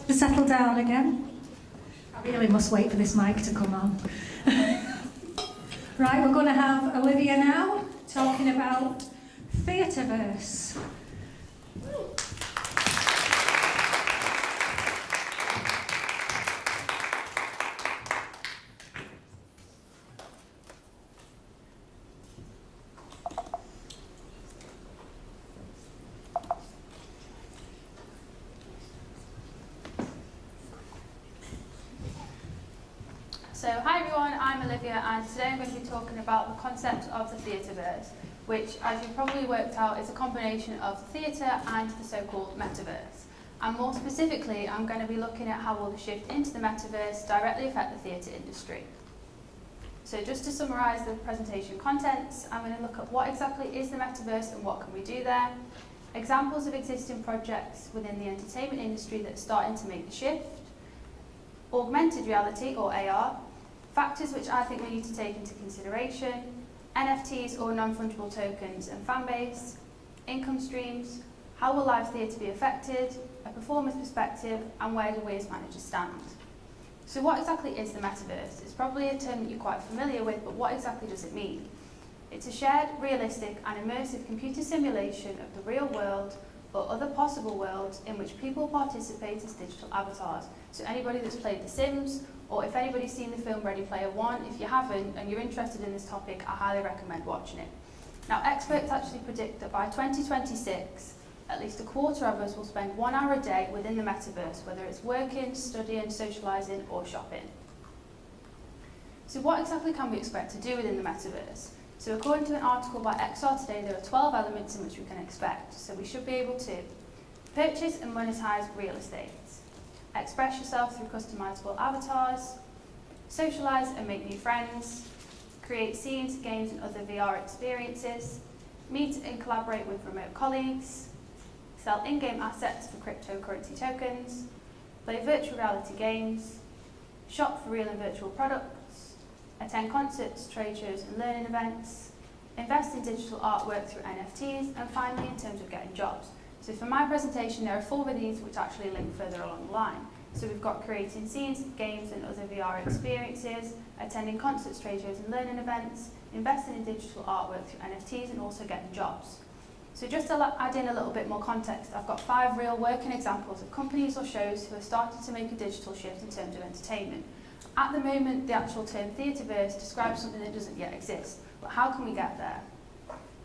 To settle down again. I really must wait for this mic to come on. Right, we're going to have Olivia now talking about Theatreverse. So hi everyone, I'm Olivia and today I'm going to be talking about the concept of the Theatreverse, which as you've probably worked out is a combination of the theatre and the so-called metaverse. And more specifically, I'm going to be looking at how will the shift into the metaverse directly affect the theatre industry. So just to summarise the presentation contents, I'm going to look at what exactly is the metaverse and what can we do there, examples of existing projects within the entertainment industry that are starting to make the shift, augmented reality or AR, factors which I think we need to take into consideration, NFTs or non-fungible tokens and fan base, income streams, how will live theatre be affected, a performer's perspective, and where do we as managers stand. So what exactly is the metaverse? It's probably a term that you're quite familiar with, but what exactly does it mean? It's a shared, realistic and immersive computer simulation of the real world or other possible worlds in which people participate as digital avatars. So anybody that's played The Sims, or if anybody's seen the film Ready Player One, if you haven't and you're interested in this topic, I highly recommend watching it. Now, experts actually predict that by 2026, at least a quarter of us will spend 1 hour a day within the metaverse, whether it's working, studying, socialising, or shopping. So what exactly can we expect to do within the metaverse? So according to an article by XR Today, there are 12 elements in which we can expect. So we should be able to purchase and monetize real estate, express yourself through customizable avatars, socialise and make new friends, create scenes, games and other VR experiences, meet and collaborate with remote colleagues, sell in-game assets for cryptocurrency tokens, play virtual reality games, shop for real and virtual products, attend concerts, trade shows and learning events, invest in digital artwork through NFTs, and finally in terms of getting jobs. So for my presentation, there are 4 of these which actually link further along the line. So we've got creating scenes, games and other VR experiences, attending concerts, trade shows and learning events, investing in digital artwork through NFTs, and also getting jobs. So just to add in a little bit more context, I've got 5 real working examples of companies or shows who are starting to make a digital shift in terms of entertainment. At the moment, the actual term Theatreverse describes something that doesn't yet exist, but how can we get there?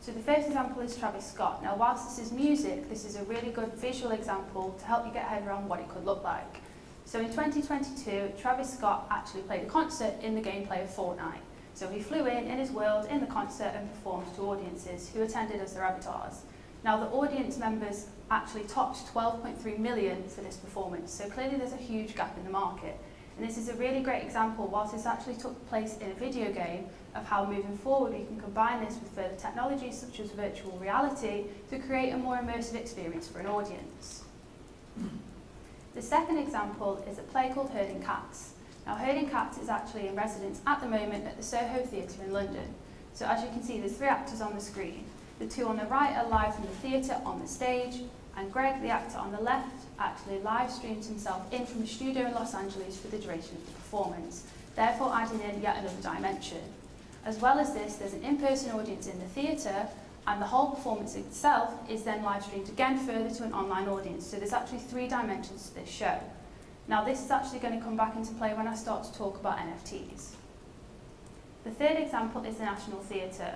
So the first example is Travis Scott. Now, whilst this is music, this is a really good visual example to help you get a head around what it could look like. So in 2022, Travis Scott actually played a concert in the gameplay of Fortnite. So he flew in his world, in the concert, and performed to audiences who attended as their avatars. Now, the audience members actually topped 12.3 million for this performance, so clearly there's a huge gap in the market. And this is a really great example, whilst this actually took place in a video game, of how moving forward we can combine this with further technologies such as virtual reality to create a more immersive experience for an audience. The second example is a play called Herding Cats. Now, Herding Cats is actually in residence at the moment at the Soho Theatre in London. So as you can see, there's 3 actors on the screen. The 2 on the right are live from the theatre on the stage, and Greg, the actor on the left, actually live streams himself in from the studio in Los Angeles for the duration of the performance, therefore adding in yet another dimension. As well as this, there's an in-person audience in the theatre, and the whole performance itself is then live streamed again further to an online audience. So there's actually 3 dimensions to this show. Now, this is actually going to come back into play when I start to talk about NFTs. The third example is the National Theatre.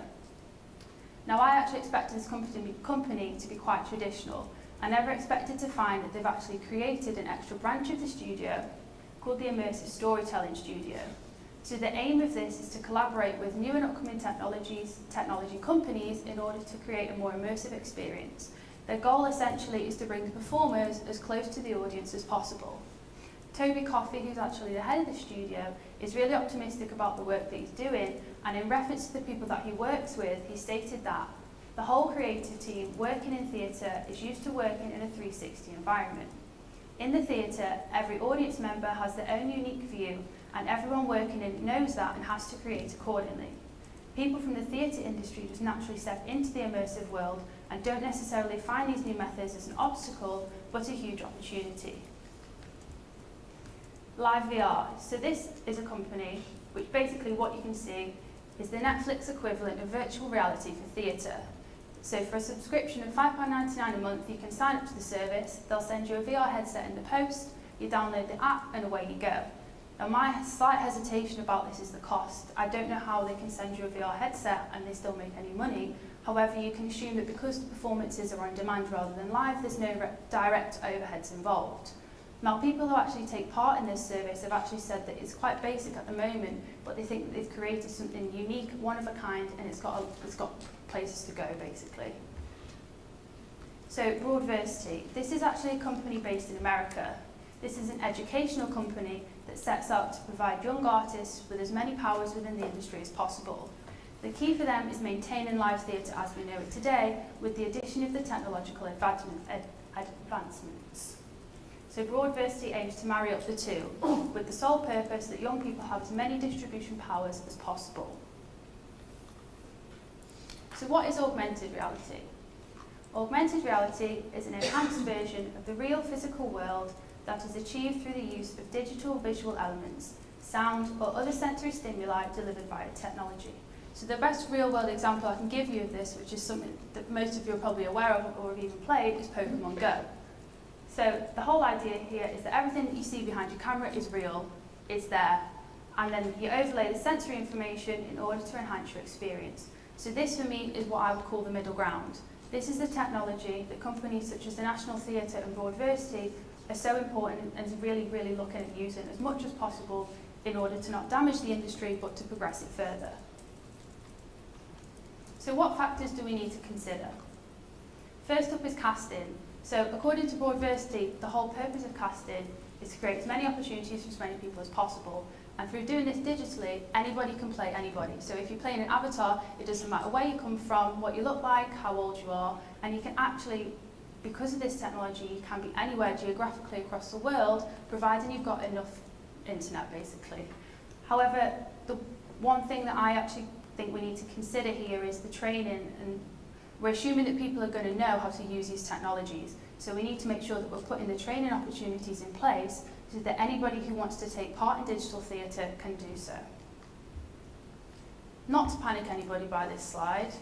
Now, I actually expected this company to be quite traditional. I never expected to find that they've actually created an extra branch of the studio called the Immersive Storytelling Studio. So the aim of this is to collaborate with new and upcoming technology companies in order to create a more immersive experience. Their goal essentially is to bring the performers as close to the audience as possible. Toby Coffey, who's actually the head of the studio, is really optimistic about the work that he's doing, and in reference to the people that he works with, he stated that the whole creative team working in theatre is used to working in a 360 environment. In the theatre, every audience member has their own unique view, and everyone working in it knows that and has to create accordingly. People from the theatre industry just naturally step into the immersive world and don't necessarily find these new methods as an obstacle, but a huge opportunity. Live VR. So this is a company which basically what you can see is the Netflix equivalent of virtual reality for theatre. So for a subscription of £5.99 a month, you can sign up to the service, they'll send you a VR headset in the post, you download the app and away you go. Now my slight hesitation about this is the cost. I don't know how they can send you a VR headset and they still make any money. However, you can assume that because the performances are on demand rather than live, there's no direct overheads involved. Now people who actually take part in this service have actually said that it's quite basic at the moment, but they think that they've created something unique, one of a kind, and it's got places to go basically. So Broadversity, this is actually a company based in America. This is an educational company that sets out to provide young artists with as many powers within the industry as possible. The key for them is maintaining live theatre as we know it today, with the addition of the technological advancements. So Broadversity aims to marry up the two, with the sole purpose that young people have as many distribution powers as possible. So what is augmented reality? Augmented reality is an enhanced version of the real physical world that is achieved through the use of digital visual elements, sound or other sensory stimuli delivered via technology. So the best real-world example I can give you of this, which is something that most of you are probably aware of or have even played, is Pokemon Go. So the whole idea here is that everything that you see behind your camera is real, it's there, and then you overlay the sensory information in order to enhance your experience. So this for me is what I would call the middle ground. This is the technology that companies such as the National Theatre and Broadversity are so important and really, really looking at using as much as possible in order to not damage the industry but to progress it further. So what factors do we need to consider? First up is casting. So according to Broadversity, the whole purpose of casting is to create as many opportunities for as many people as possible. And through doing this digitally, anybody can play anybody. So if you're playing an avatar, it doesn't matter where you come from, what you look like, how old you are, and you can actually, because of this technology, you can be anywhere geographically across the world, providing you've got enough internet, basically. However, the one thing that I actually think we need to consider here is the training, and we're assuming that people are going to know how to use these technologies. So we need to make sure that we're putting the training opportunities in place so that anybody who wants to take part in digital theatre can do so. Not to panic anybody by this slide,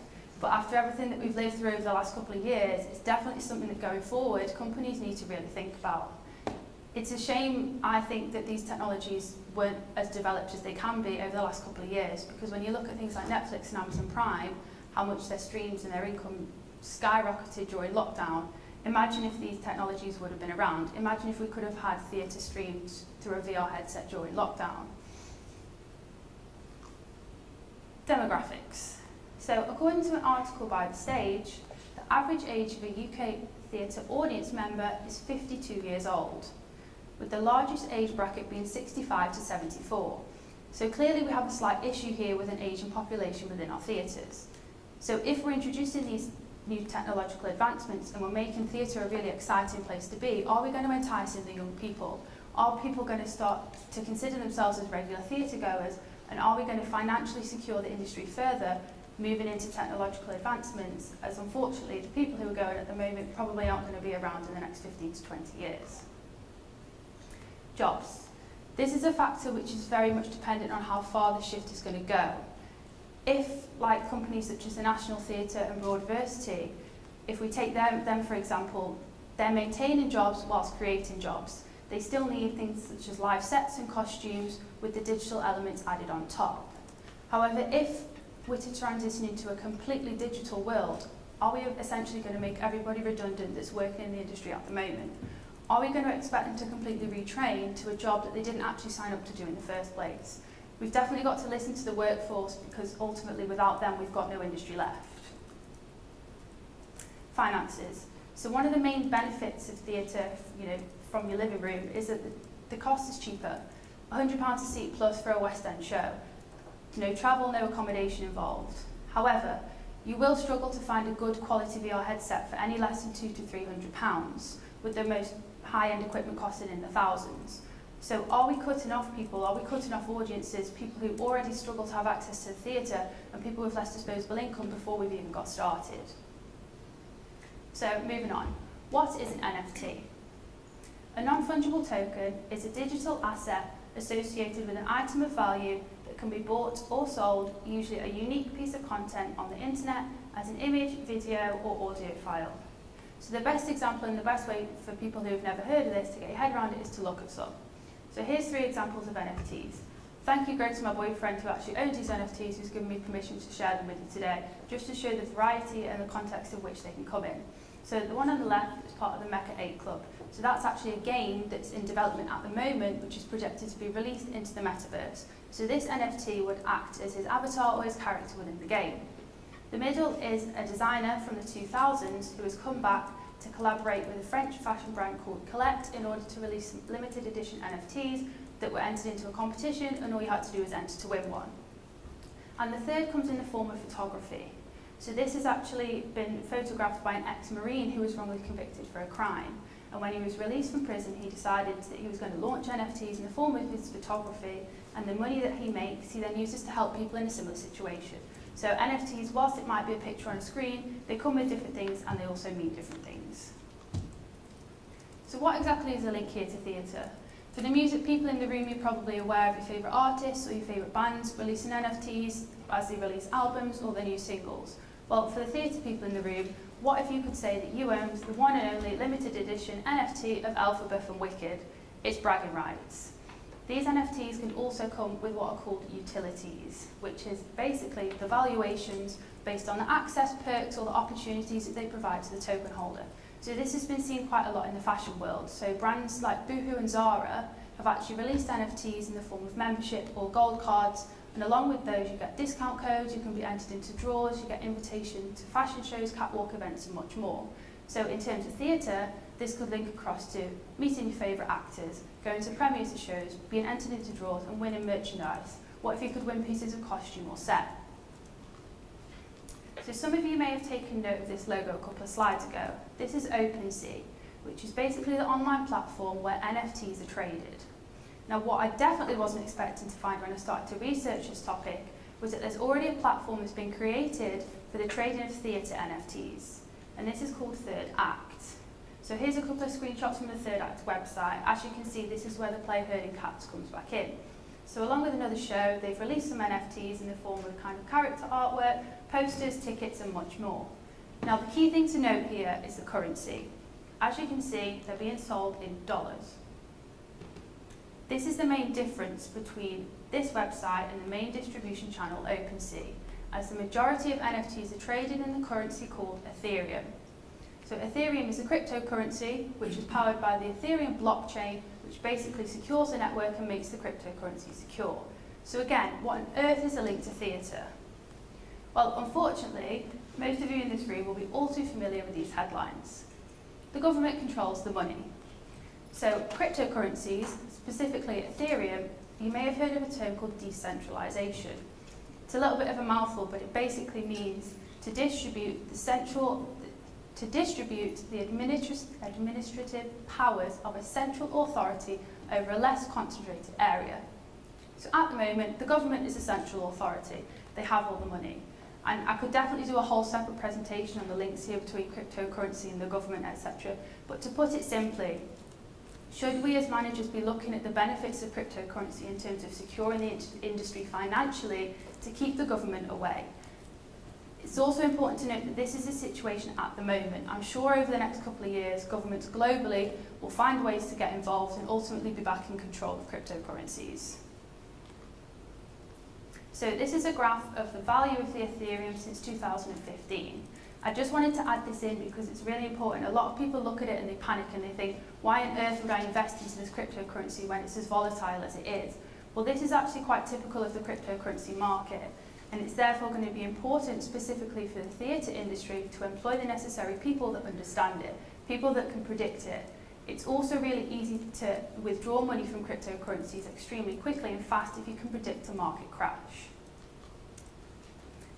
but after everything that we've lived through over the last couple of years, it's definitely something that going forward, companies need to really think about. It's a shame, I think, that these technologies weren't as developed as they can be over the last couple of years, because when you look at things like Netflix and Amazon Prime, how much their streams and their income skyrocketed during lockdown, imagine if these technologies would have been around. Imagine if we could have had theatre streams through a VR headset during lockdown. Demographics. So according to an article by The Stage, the average age of a UK theatre audience member is 52 years old, with the largest age bracket being 65 to 74. So clearly we have a slight issue here with an ageing population within our theatres. So if we're introducing these new technological advancements and we're making theatre a really exciting place to be, are we going to entice in the young people? Are people going to start to consider themselves as regular theatre goers? And are we going to financially secure the industry further, moving into technological advancements, as unfortunately the people who are going at the moment probably aren't going to be around in the next 15 to 20 years. Jobs. This is a factor which is very much dependent on how far the shift is going to go. If, like companies such as the National Theatre and Broadversity, if we take them for example, they're maintaining jobs whilst creating jobs. They still need things such as live sets and costumes with the digital elements added on top. However, if we're to transition into a completely digital world, are we essentially going to make everybody redundant that's working in the industry at the moment? Are we going to expect them to completely retrain to a job that they didn't actually sign up to do in the first place? We've definitely got to listen to the workforce, because ultimately without them we've got no industry left. Finances. So one of the main benefits of theatre, from your living room is that the cost is cheaper. £100 a seat plus for a West End show. No travel, no accommodation involved. However, you will struggle to find a good quality VR headset for any less than £200 to £300, with the most high-end equipment costing in the thousands. So are we cutting off people? Are we cutting off audiences, people who already struggle to have access to the theatre and people with less disposable income before we've even got started? So moving on, what is an NFT? A non-fungible token is a digital asset associated with an item of value that can be bought or sold, usually a unique piece of content on the internet as an image, video or audio file. So the best example and the best way for people who have never heard of this to get your head around it is to look at some. So here's 3 examples of NFTs. Thank you, Greg, to my boyfriend who actually owns these NFTs, who's given me permission to share them with you today, just to show the variety and the context in which they can come in. So the one on the left is part of the Mecha 8 Club. So that's actually a game that's in development at the moment, which is projected to be released into the metaverse. So this NFT would act as his avatar or his character within the game. The middle is a designer from the 2000s who has come back to collaborate with a French fashion brand called Collect in order to release some limited edition NFTs that were entered into a competition, and all you had to do was enter to win one. And the third comes in the form of photography. So this has actually been photographed by an ex-Marine who was wrongly convicted for a crime. And when he was released from prison, he decided that he was going to launch NFTs in the form of his photography, and the money that he makes, he then uses to help people in a similar situation. So NFTs, whilst it might be a picture on a screen, they come with different things and they also mean different things. So what exactly is the link here to theatre? For the music people in the room, you're probably aware of your favourite artists or your favourite bands releasing NFTs as they release albums or their new singles. Well, for the theatre people in the room, what if you could say that you owned the one and only limited edition NFT of Elphaba and Wicked? It's bragging rights. These NFTs can also come with what are called utilities, which is basically the valuations based on the access perks or the opportunities that they provide to the token holder. So this has been seen quite a lot in the fashion world. So brands like Boohoo and Zara have actually released NFTs in the form of membership or gold cards, and along with those you get discount codes, you can be entered into draws, you get invitation to fashion shows, catwalk events and much more. So in terms of theatre, this could link across to meeting your favourite actors, going to premieres of shows, being entered into draws and winning merchandise. What if you could win pieces of costume or set? So some of you may have taken note of this logo a couple of slides ago. This is OpenSea, which is basically the online platform where NFTs are traded. Now what I definitely wasn't expecting to find when I started to research this topic was that there's already a platform that's been created for the trading of theatre NFTs, and this is called Third Act. So here's a couple of screenshots from the Third Act website. As you can see, this is where the play Herding Cats comes back in. So along with another show, they've released some NFTs in the form of kind of character artwork, posters, tickets and much more. Now the key thing to note here is the currency. As you can see, they're being sold in dollars. This is the main difference between this website and the main distribution channel, OpenSea, as the majority of NFTs are traded in the currency called Ethereum. So Ethereum is a cryptocurrency which is powered by the Ethereum blockchain, which basically secures the network and makes the cryptocurrency secure. So again, what on earth is a link to theatre? Well, unfortunately, most of you in this room will be all too familiar with these headlines. The government controls the money. So cryptocurrencies, specifically Ethereum, you may have heard of a term called decentralization. It's a little bit of a mouthful, but it basically means to distribute the administrative powers of a central authority over a less concentrated area. So at the moment, the government is a central authority. They have all the money. And I could definitely do a whole separate presentation on the links here between cryptocurrency and the government, etc. But to put it simply, should we as managers be looking at the benefits of cryptocurrency in terms of securing the industry financially to keep the government away? It's also important to note that this is a situation at the moment. I'm sure over the next couple of years, governments globally will find ways to get involved and ultimately be back in control of cryptocurrencies. So this is a graph of the value of the Ethereum since 2015. I just wanted to add this in because it's really important. A lot of people look at it and they panic and they think, why on earth would I invest into this cryptocurrency when it's as volatile as it is? Well, this is actually quite typical of the cryptocurrency market, and it's therefore going to be important specifically for the theatre industry to employ the necessary people that understand it, people that can predict it. It's also really easy to withdraw money from cryptocurrencies extremely quickly and fast if you can predict a market crash.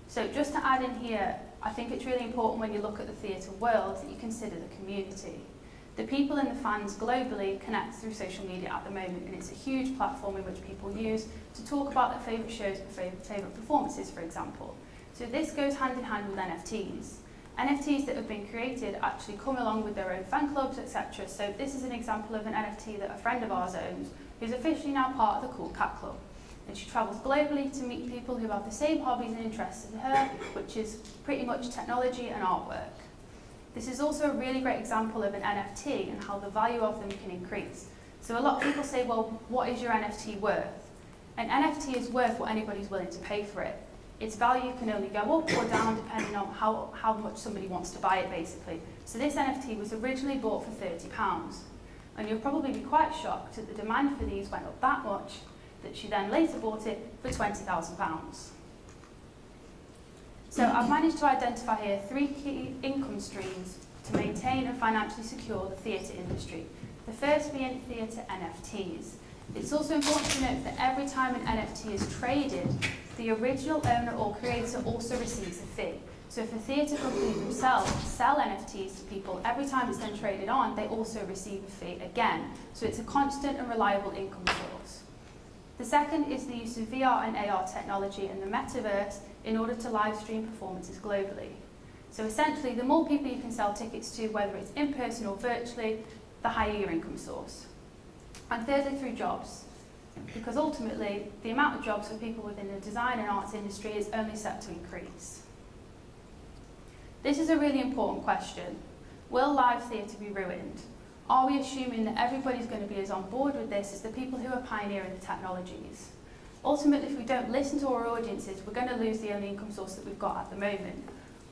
So just to add in here, I think it's really important when you look at the theatre world that you consider the community. The people and the fans globally connect through social media at the moment, and it's a huge platform in which people use to talk about their favourite shows and favourite performances, for example. So this goes hand in hand with NFTs. NFTs that have been created actually come along with their own fan clubs, etc. So this is an example of an NFT that a friend of ours owns, who's officially now part of the Cool Cat Club. And she travels globally to meet people who have the same hobbies and interests as her, which is pretty much technology and artwork. This is also a really great example of an NFT and how the value of them can increase. So a lot of people say, well, what is your NFT worth? An NFT is worth what anybody's willing to pay for it. Its value can only go up or down depending on how much somebody wants to buy it, basically. So this NFT was originally bought for £30. And you'll probably be quite shocked that the demand for these went up that much that she then later bought it for £20,000. So I've managed to identify here 3 key income streams to maintain and financially secure the theatre industry. The first being theatre NFTs. It's also important to note that every time an NFT is traded, the original owner or creator also receives a fee. So if a theatre company themselves sell NFTs to people, every time it's then traded on, they also receive a fee again. So it's a constant and reliable income source. The second is the use of VR and AR technology and the metaverse in order to live stream performances globally. So essentially, the more people you can sell tickets to, whether it's in person or virtually, the higher your income source. And thirdly, through jobs, because ultimately, the amount of jobs for people within the design and arts industry is only set to increase. This is a really important question. Will live theatre be ruined? Are we assuming that everybody's going to be as on board with this as the people who are pioneering the technologies? Ultimately, if we don't listen to our audiences, we're going to lose the only income source that we've got at the moment.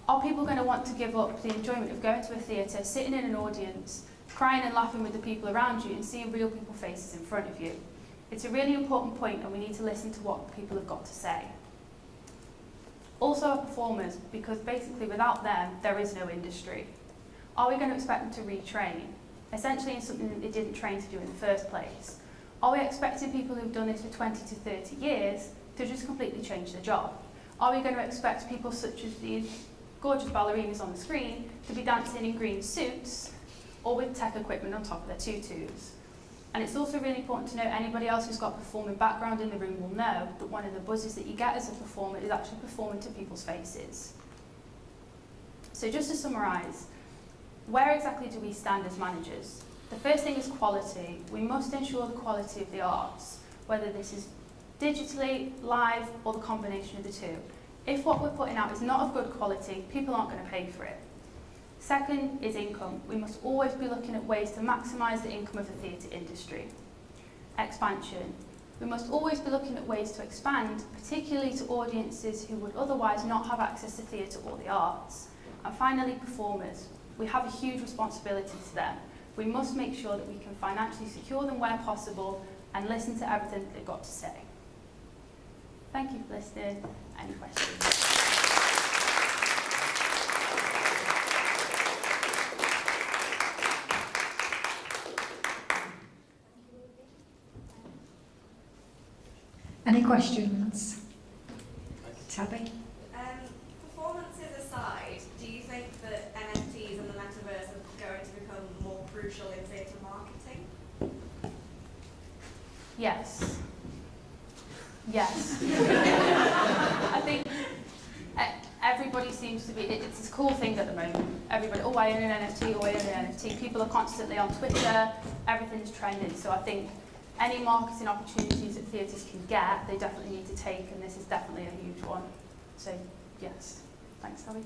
Are people going to want to give up the enjoyment of going to a theatre, sitting in an audience, crying and laughing with the people around you and seeing real people's faces in front of you? It's a really important point, and we need to listen to what people have got to say. Also our performers, because basically without them, there is no industry. Are we going to expect them to retrain? Essentially in something that they didn't train to do in the first place. Are we expecting people who've done this for 20 to 30 years to just completely change their job? Are we going to expect people such as these gorgeous ballerinas on the screen to be dancing in green suits or with tech equipment on top of their tutus? And it's also really important to note anybody else who's got a performing background in the room will know that one of the buzzes that you get as a performer is actually performing to people's faces. So just to summarise, where exactly do we stand as managers? The first thing is quality. We must ensure the quality of the arts, whether this is digitally, live, or the combination of the two. If what we're putting out is not of good quality, people aren't going to pay for it. Second is income. We must always be looking at ways to maximise the income of the theatre industry. Expansion. We must always be looking at ways to expand, particularly to audiences who would otherwise not have access to theatre or the arts. And finally, performers. We have a huge responsibility to them. We must make sure that we can financially secure them where possible and listen to everything that they've got to say. Thank you for listening. Any questions? Any questions? Tabby? Performances aside, do you think that NFTs and the metaverse are going to become more crucial in theatre marketing? Yes. Yes. I think everybody seems to be, it's a cool thing at the moment. Everybody, oh, I own an NFT, oh, I own an NFT. People are constantly on Twitter, everything's trending. So I think any marketing opportunities that theatres can get, they definitely need to take, and this is definitely a huge one. So, yes. Thanks, Sally.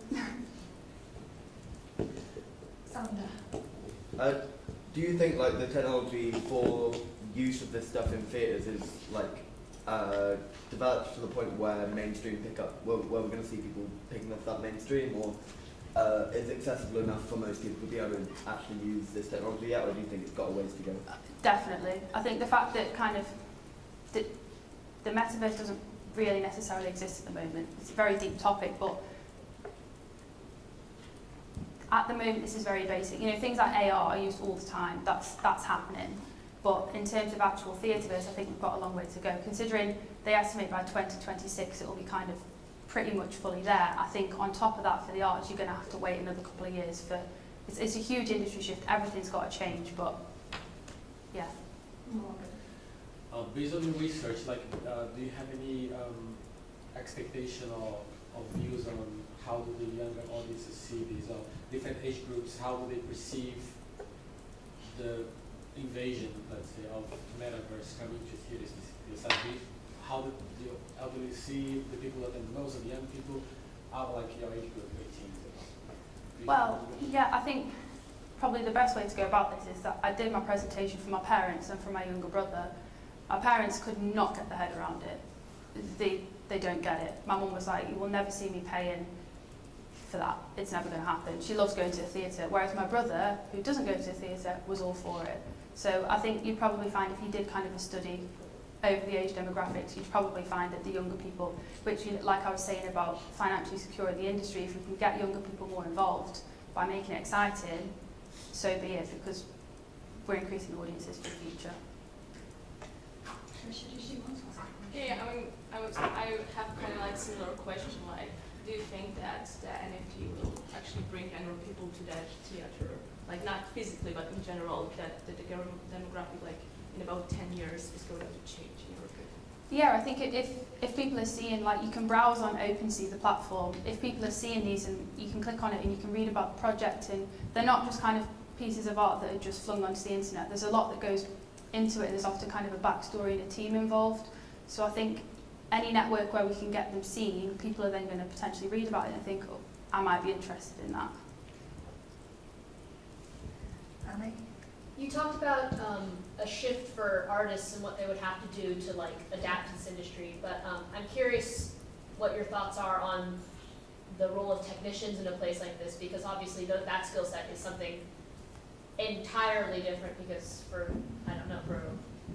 Sander? Do you think like the technology for use of this stuff in theatres is like developed to the point where mainstream where we're going to see people picking this up mainstream, or is it accessible enough for most people to be able to actually use this technology yet, or do you think it's got a ways to go? Definitely. I think the fact that kind of the metaverse doesn't really necessarily exist at the moment. It's a very deep topic, but at the moment this is very basic. You know, things like AR are used all the time. That's happening. But in terms of actual theatreverse, I think we've got a long way to go. Considering they estimate by 2026 it will be kind of pretty much fully there. I think on top of that for the arts, you're going to have to wait another couple of years for. It's a huge industry shift. Everything's got to change. But yeah. Based on your research, like, do you have any expectation or views on how do the younger audiences see these different age groups? How do they perceive the invasion, let's say, of metaverse coming to theaters? How do the elderly see the people that are most of the young people out like your age group, 18? Well, yeah, I think probably the best way to go about this is that I did my presentation for my parents and for my younger brother. Our parents could not get their head around it. They don't get it. My mum was like, you will never see me paying for that. It's never going to happen. She loves going to the theatre, whereas my brother, who doesn't go to the theatre, was all for it. So I think you'd probably find if you did kind of a study over the age demographics, you'd probably find that the younger people, which, like I was saying about financially securing the industry, if we can get younger people more involved by making it exciting, so be it, because we're increasing audiences for the future. Yeah, I have kind of like similar question, like, do you think that the NFT will actually bring younger people to that theater? Like, not physically, but in general, that the demographic, like, in about 10 years is going to change in your opinion? Yeah, I think if people are seeing, like, you can browse on OpenSea, the platform, if people are seeing these and you can click on it and you can read about the project, and they're not just kind of pieces of art that are just flung onto the internet. There's a lot that goes into it, and there's often kind of a backstory and a team involved. So I think any network where we can get them seen, people are then going to potentially read about it and think, oh, I might be interested in that. Annie? You talked about a shift for artists and what they would have to do to like adapt to this industry, but I'm curious what your thoughts are on the role of technicians in a place like this, because obviously that skill set is something entirely different, because for, I don't know, for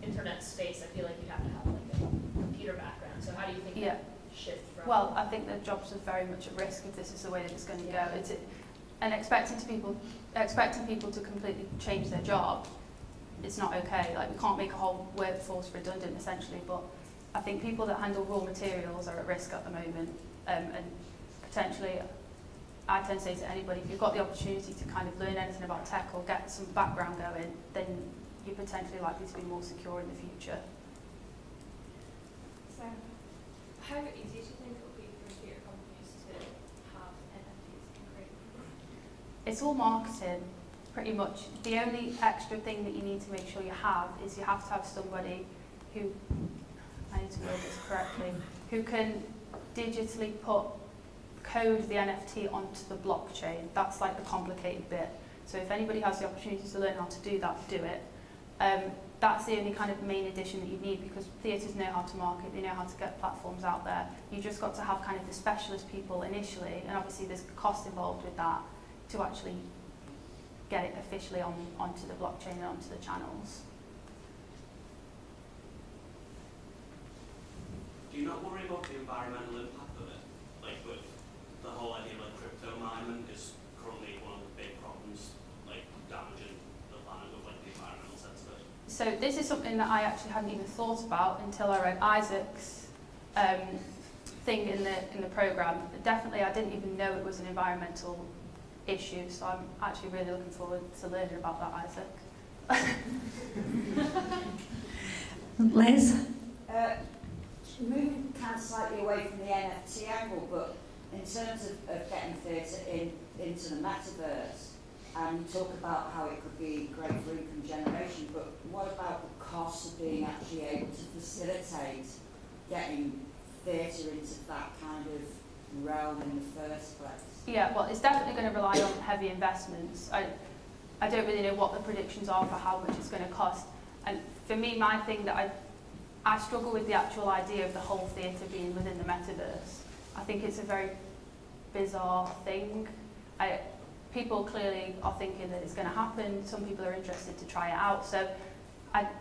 internet space, I feel like you have to have like a computer background. So how do you think that shift from? Well, I think the jobs are very much at risk if this is the way that it's going to go. And expecting people to completely change their job, it's not okay. Like, we can't make a whole workforce redundant essentially, but I think people that handle raw materials are at risk at the moment, and potentially I tend to say to anybody, if you've got the opportunity to kind of learn anything about tech or get some background going, then you're potentially likely to be more secure in the future. So, how easy do you think it will be for theatre companies to have NFTs and create? It's all marketing, pretty much. The only extra thing that you need to make sure you have is you have to have somebody who, I need to word this correctly, who can digitally code the NFT onto the blockchain. That's like the complicated bit. So if anybody has the opportunity to learn how to do that, do it. That's the only kind of main addition that you need, because theatres know how to market, they know how to get platforms out there. You just got to have kind of the specialist people initially, and obviously there's cost involved with that to actually get it officially onto the blockchain and onto the channels. Do you not worry about the environmental impact of it? Like, with the whole idea of like crypto mining is currently one of the big problems, like damaging the planet with like the environmental sense of it. So this is something that I actually hadn't even thought about until I read Isaac's thing in the programme. Definitely, I didn't even know it was an environmental issue, so I'm actually really looking forward to learning about that, Isaac. Liz? Moving kind of slightly away from the NFT angle, but in terms of getting theatre into the metaverse, and you talk about how it could be great for income generation, but what about the cost of being actually able to facilitate getting theatre into that kind of realm in the first place? Yeah, well, it's definitely going to rely on heavy investments. I don't really know what the predictions are for how much it's going to cost. And for me, my thing that I struggle with the actual idea of the whole theatre being within the metaverse. I think it's a very bizarre thing. People clearly are thinking that it's going to happen. Some people are interested to try it out. So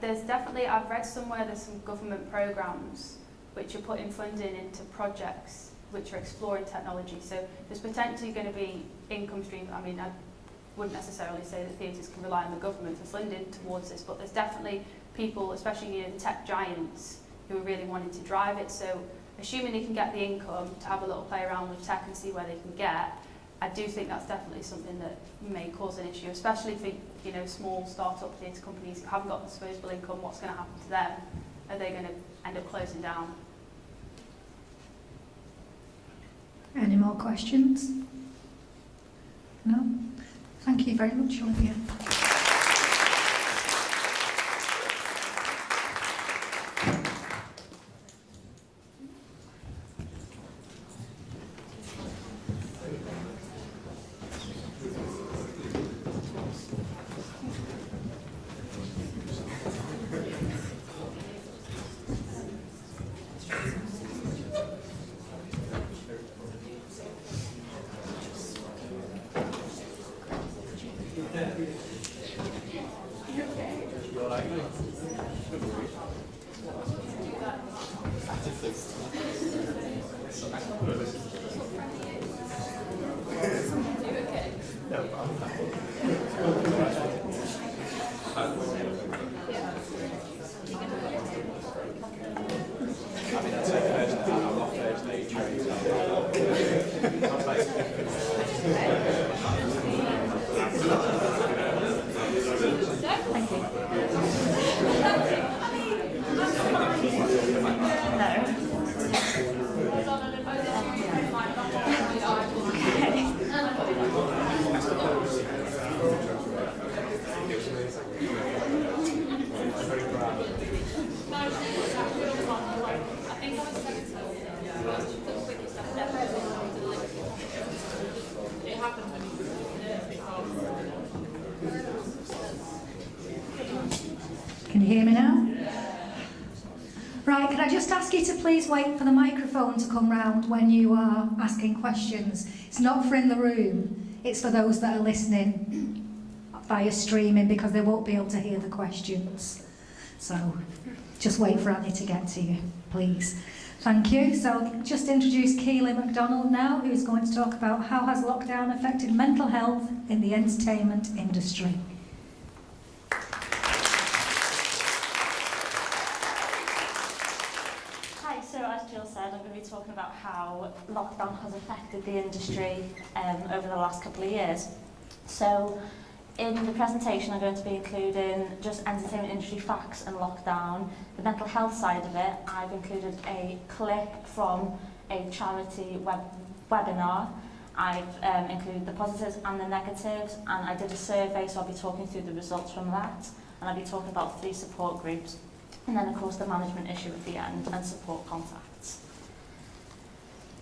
there's definitely, I've read somewhere there's some government programmes which are putting funding into projects which are exploring technology. So there's potentially going to be income streams. I mean, I wouldn't necessarily say that theatres can rely on the government for funding towards this, but there's definitely people, especially the tech giants, who are really wanting to drive it. So assuming they can get the income to have a little play around with tech and see where they can get, I do think that's definitely something that may cause an issue, especially for small start-up theatre companies who haven't got disposable income. What's going to happen to them? Are they going to end up closing down? Any more questions? No? Thank you very much, Olivia. Can you hear me now? Right, can I just ask you to please wait for the microphone to come round when you are asking questions? It's not for in the room, it's for those that are listening via streaming, because they won't be able to hear the questions. So just wait for Annie to get to you, please. Thank you. So just introduce Keely MacDonald now, who's going to talk about how has lockdown affected mental health in the entertainment industry. So as Jill said, I'm going to be talking about how lockdown has affected the industry over the last couple of years. So in the presentation I'm going to be including just entertainment industry facts and lockdown. The mental health side of it, I've included a clip from a charity webinar. I've included the positives and the negatives, and I did a survey, so I'll be talking through the results from that, and I'll be talking about 3 support groups. And then, of course, the management issue at the end and support contacts.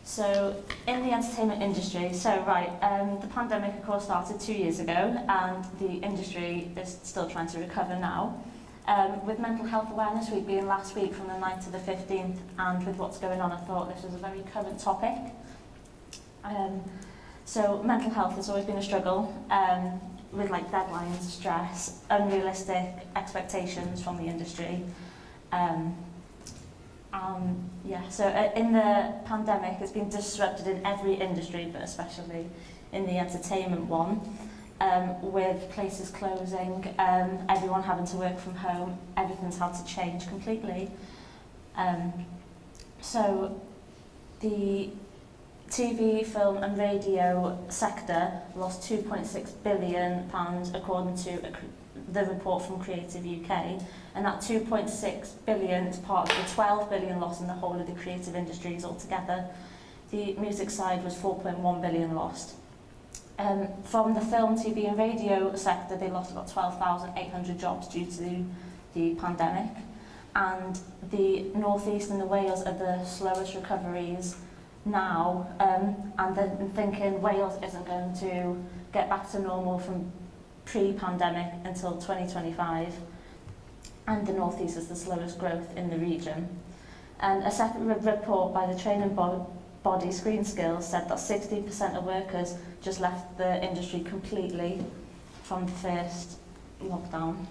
So, in the entertainment industry, the pandemic, of course, started 2 years ago, and the industry is still trying to recover now. With Mental Health Awareness Week being last week from the 9th to the 15th, and with what's going on, I thought this was a very current topic. So, mental health has always been a struggle. With deadlines, stress, unrealistic expectations from the industry. So in the pandemic, it's been disrupted in every industry, but especially in the entertainment one, with places closing, everyone having to work from home, everything's had to change completely. So the TV, film and radio sector lost £2.6 billion according to the report from Creative UK, and that 2.6 billion is part of the 12 billion loss in the whole of the creative industries altogether. The music side was 4.1 billion lost. From the film, TV and radio sector, they lost about 12,800 jobs due to the pandemic, and the North East and the Wales are the slowest recoveries now, and then thinking Wales isn't going to get back to normal from pre-pandemic until 2025, and the North East is the slowest growth in the region. And a separate report by the training body Screen Skills said that 60% of workers just left the industry completely from the first lockdown.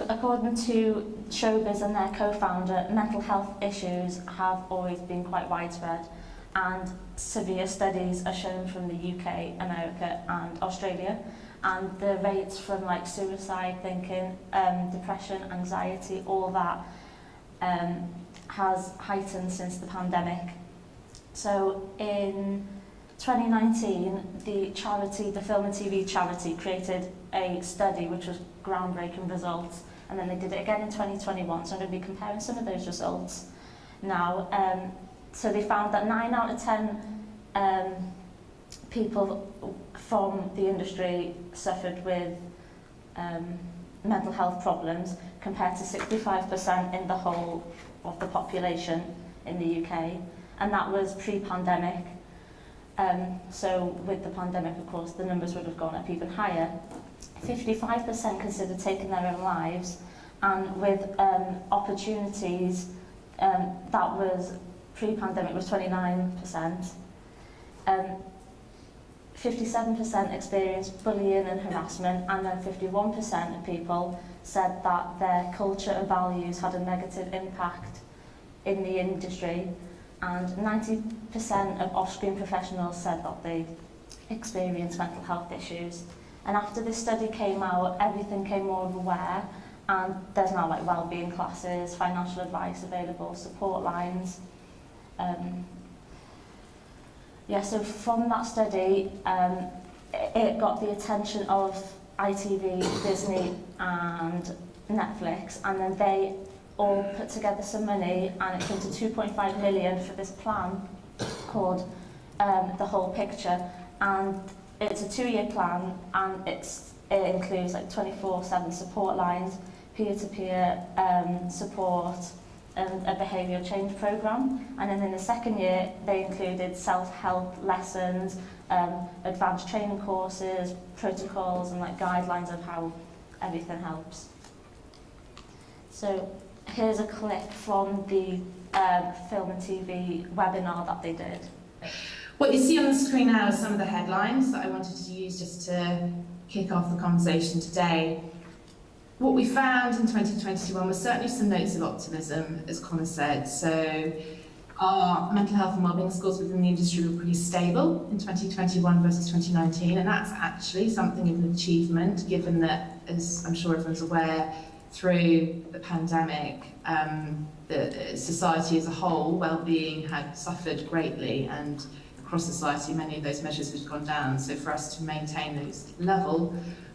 According to Showbiz and their co-founder, mental health issues have always been quite widespread, and severe studies are shown from the UK, America and Australia, and the rates from like suicide thinking, depression, anxiety, all that has heightened since the pandemic. So in 2019, the Film and TV charity created a study which was groundbreaking results, and then they did it again in 2021, so I'm going to be comparing some of those results now. So they found that 9 out of 10 people from the industry suffered with mental health problems, compared to 65% in the whole of the population in the UK, and that was pre-pandemic. So with the pandemic, of course, the numbers would have gone up even higher. 55% considered taking their own lives, and with opportunities, that was pre-pandemic was 29%. 57% experienced bullying and harassment, and then 51% of people said that their culture and values had a negative impact in the industry, and 90% of off-screen professionals said that they experienced mental health issues. And after this study came out, everything came more aware, and there's now like wellbeing classes, financial advice available, support lines. So from that study, it got the attention of ITV, Disney and Netflix, and then they all put together some money, and it came to 2.5 million for this plan called The Whole Picture, and it's a 2-year plan, and it includes like 24/7 support lines, peer-to-peer support, and a behavioural change programme. And then in the second year, they included self-help lessons, advanced training courses, protocols, and like guidelines of how everything helps. So here's a clip from the Film and TV webinar that they did. What you see on the screen now is some of the headlines that I wanted to use just to kick off the conversation today. What we found in 2021 was certainly some notes of optimism, as Connor said. So our mental health and wellbeing scores within the industry were pretty stable in 2021 versus 2019, and that's actually something of an achievement, given that, as I'm sure everyone's aware, through the pandemic, the society as a whole, well-being had suffered greatly, and across society many of those measures had gone down. So for us to maintain those level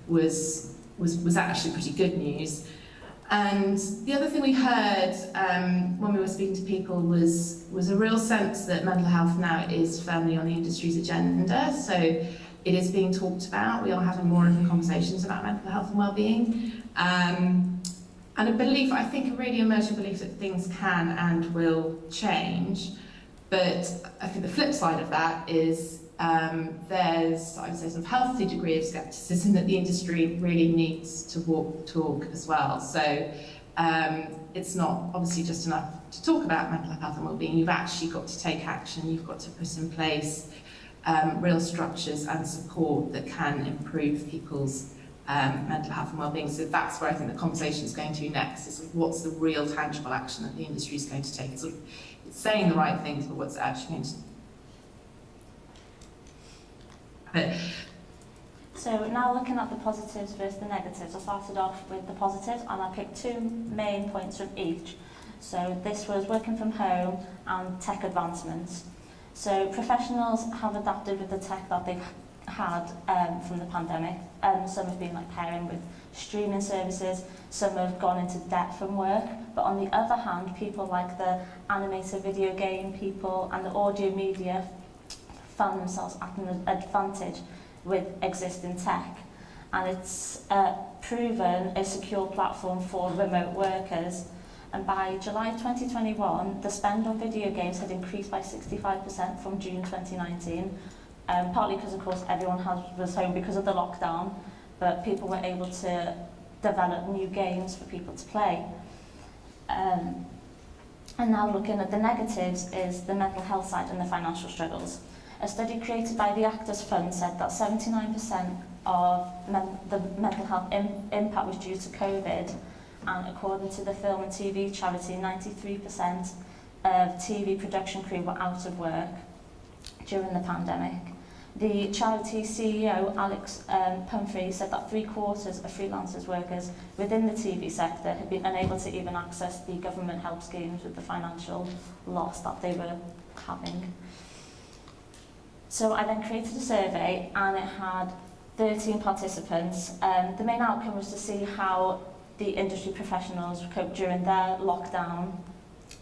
was actually pretty good news. And the other thing we heard when we were speaking to people was a real sense that mental health now is firmly on the industry's agenda. So it is being talked about. We are having more open conversations about mental health and well-being. And a belief, I think a really emerging belief that things can and will change. But I think the flip side of that is there's, I would say, some healthy degree of scepticism that the industry really needs to walk the talk as well. So it's not obviously just enough to talk about mental health and wellbeing. You've actually got to take action. You've got to put in place real structures and support that can improve people's mental health and wellbeing. So that's where I think the conversation is going to next, is what's the real tangible action that the industry is going to take. It's saying the right things, but what's actually going to... So now looking at the positives versus the negatives, I started off with the positives, and I picked 2 main points from each. So this was working from home and tech advancements. So professionals have adapted with the tech that they've had from the pandemic. Some have been like pairing with streaming services, some have gone into debt from work, but on the other hand, people like the animated video game people and the audio media found themselves at an advantage with existing tech, and it's proven a secure platform for remote workers. And by July 2021, the spend on video games had increased by 65% from June 2019, partly because, of course, everyone was home because of the lockdown, but people were able to develop new games for people to play. And now looking at the negatives is the mental health side and the financial struggles. A study created by the Actors Fund said that 79% of the mental health impact was due to COVID, and according to the film and TV charity, 93% of TV production crew were out of work during the pandemic. The charity CEO, Alex Pumphrey, said that 3/4 of freelancers workers within the TV sector had been unable to even access the government help schemes with the financial loss that they were having. So I then created a survey, and it had 13 participants. The main outcome was to see how the industry professionals coped during their lockdown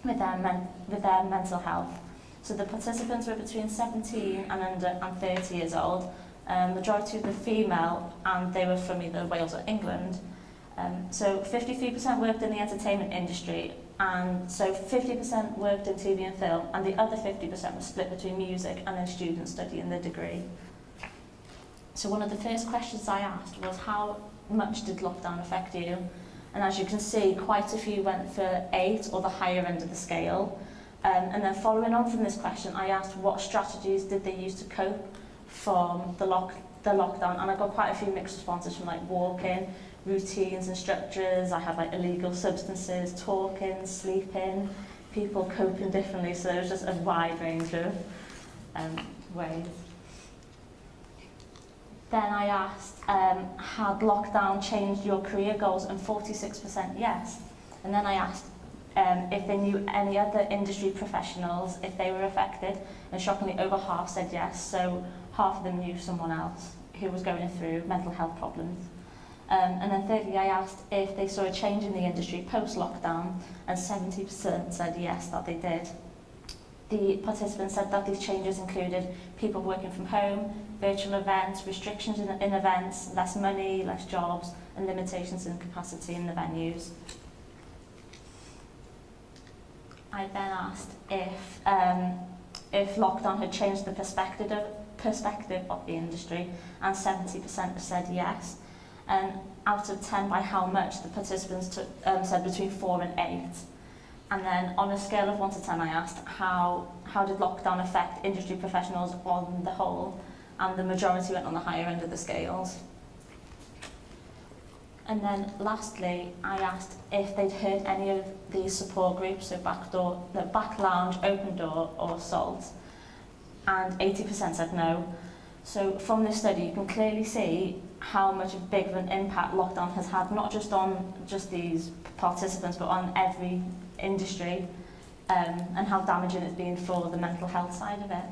with their mental health. So the participants were between 17 and 30 years old. Majority of them female, and they were from either Wales or England. So 53% worked in the entertainment industry, and so 50% worked in TV and film, and the other 50% was split between music and then students studying the degree. So one of the first questions I asked was, how much did lockdown affect you? And as you can see, quite a few went for 8 or the higher end of the scale. And then following on from this question, I asked what strategies did they use to cope from the lockdown, and I got quite a few mixed responses from like walking, routines and structures. I had like illegal substances, talking, sleeping, people coping differently, so there was just a wide range of ways. Then I asked, had lockdown changed your career goals, and 46% yes. And then I asked if they knew any other industry professionals, if they were affected, and shockingly over half said yes, so half of them knew someone else who was going through mental health problems. And then thirdly, I asked if they saw a change in the industry post-lockdown, and 70% said yes, that they did. The participants said that these changes included people working from home, virtual events, restrictions in events, less money, less jobs, and limitations in capacity in the venues. I then asked if lockdown had changed the perspective of the industry, and 70% said yes. And out of 10, by how much, the participants said between 4 and 8. And then on a scale of 1 to 10, I asked how did lockdown affect industry professionals on the whole, and the majority went on the higher end of the scales. And then lastly, I asked if they'd heard any of these support groups, so Back Lounge, Open Door or SALT, and 80% said no. So from this study, you can clearly see how much of big of an impact lockdown has had, not just on just these participants, but on every industry, and how damaging it's been for the mental health side of it.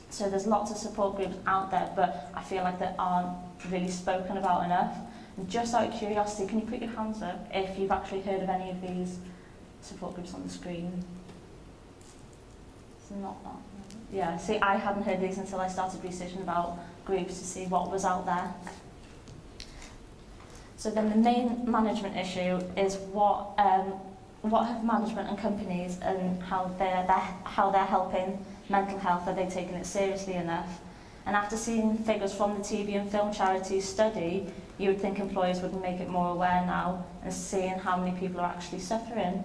So there's lots of support groups out there, but I feel like they aren't really spoken about enough. And just out of curiosity, can you put your hands up if you've actually heard of any of these support groups on the screen? It's not that. Yeah, see, I hadn't heard these until I started researching about groups to see what was out there. So then the main management issue is what have management and companies and how they're helping mental health, are they taking it seriously enough? And after seeing figures from the TV and film charities study, you would think employers would make it more aware now, and seeing how many people are actually suffering.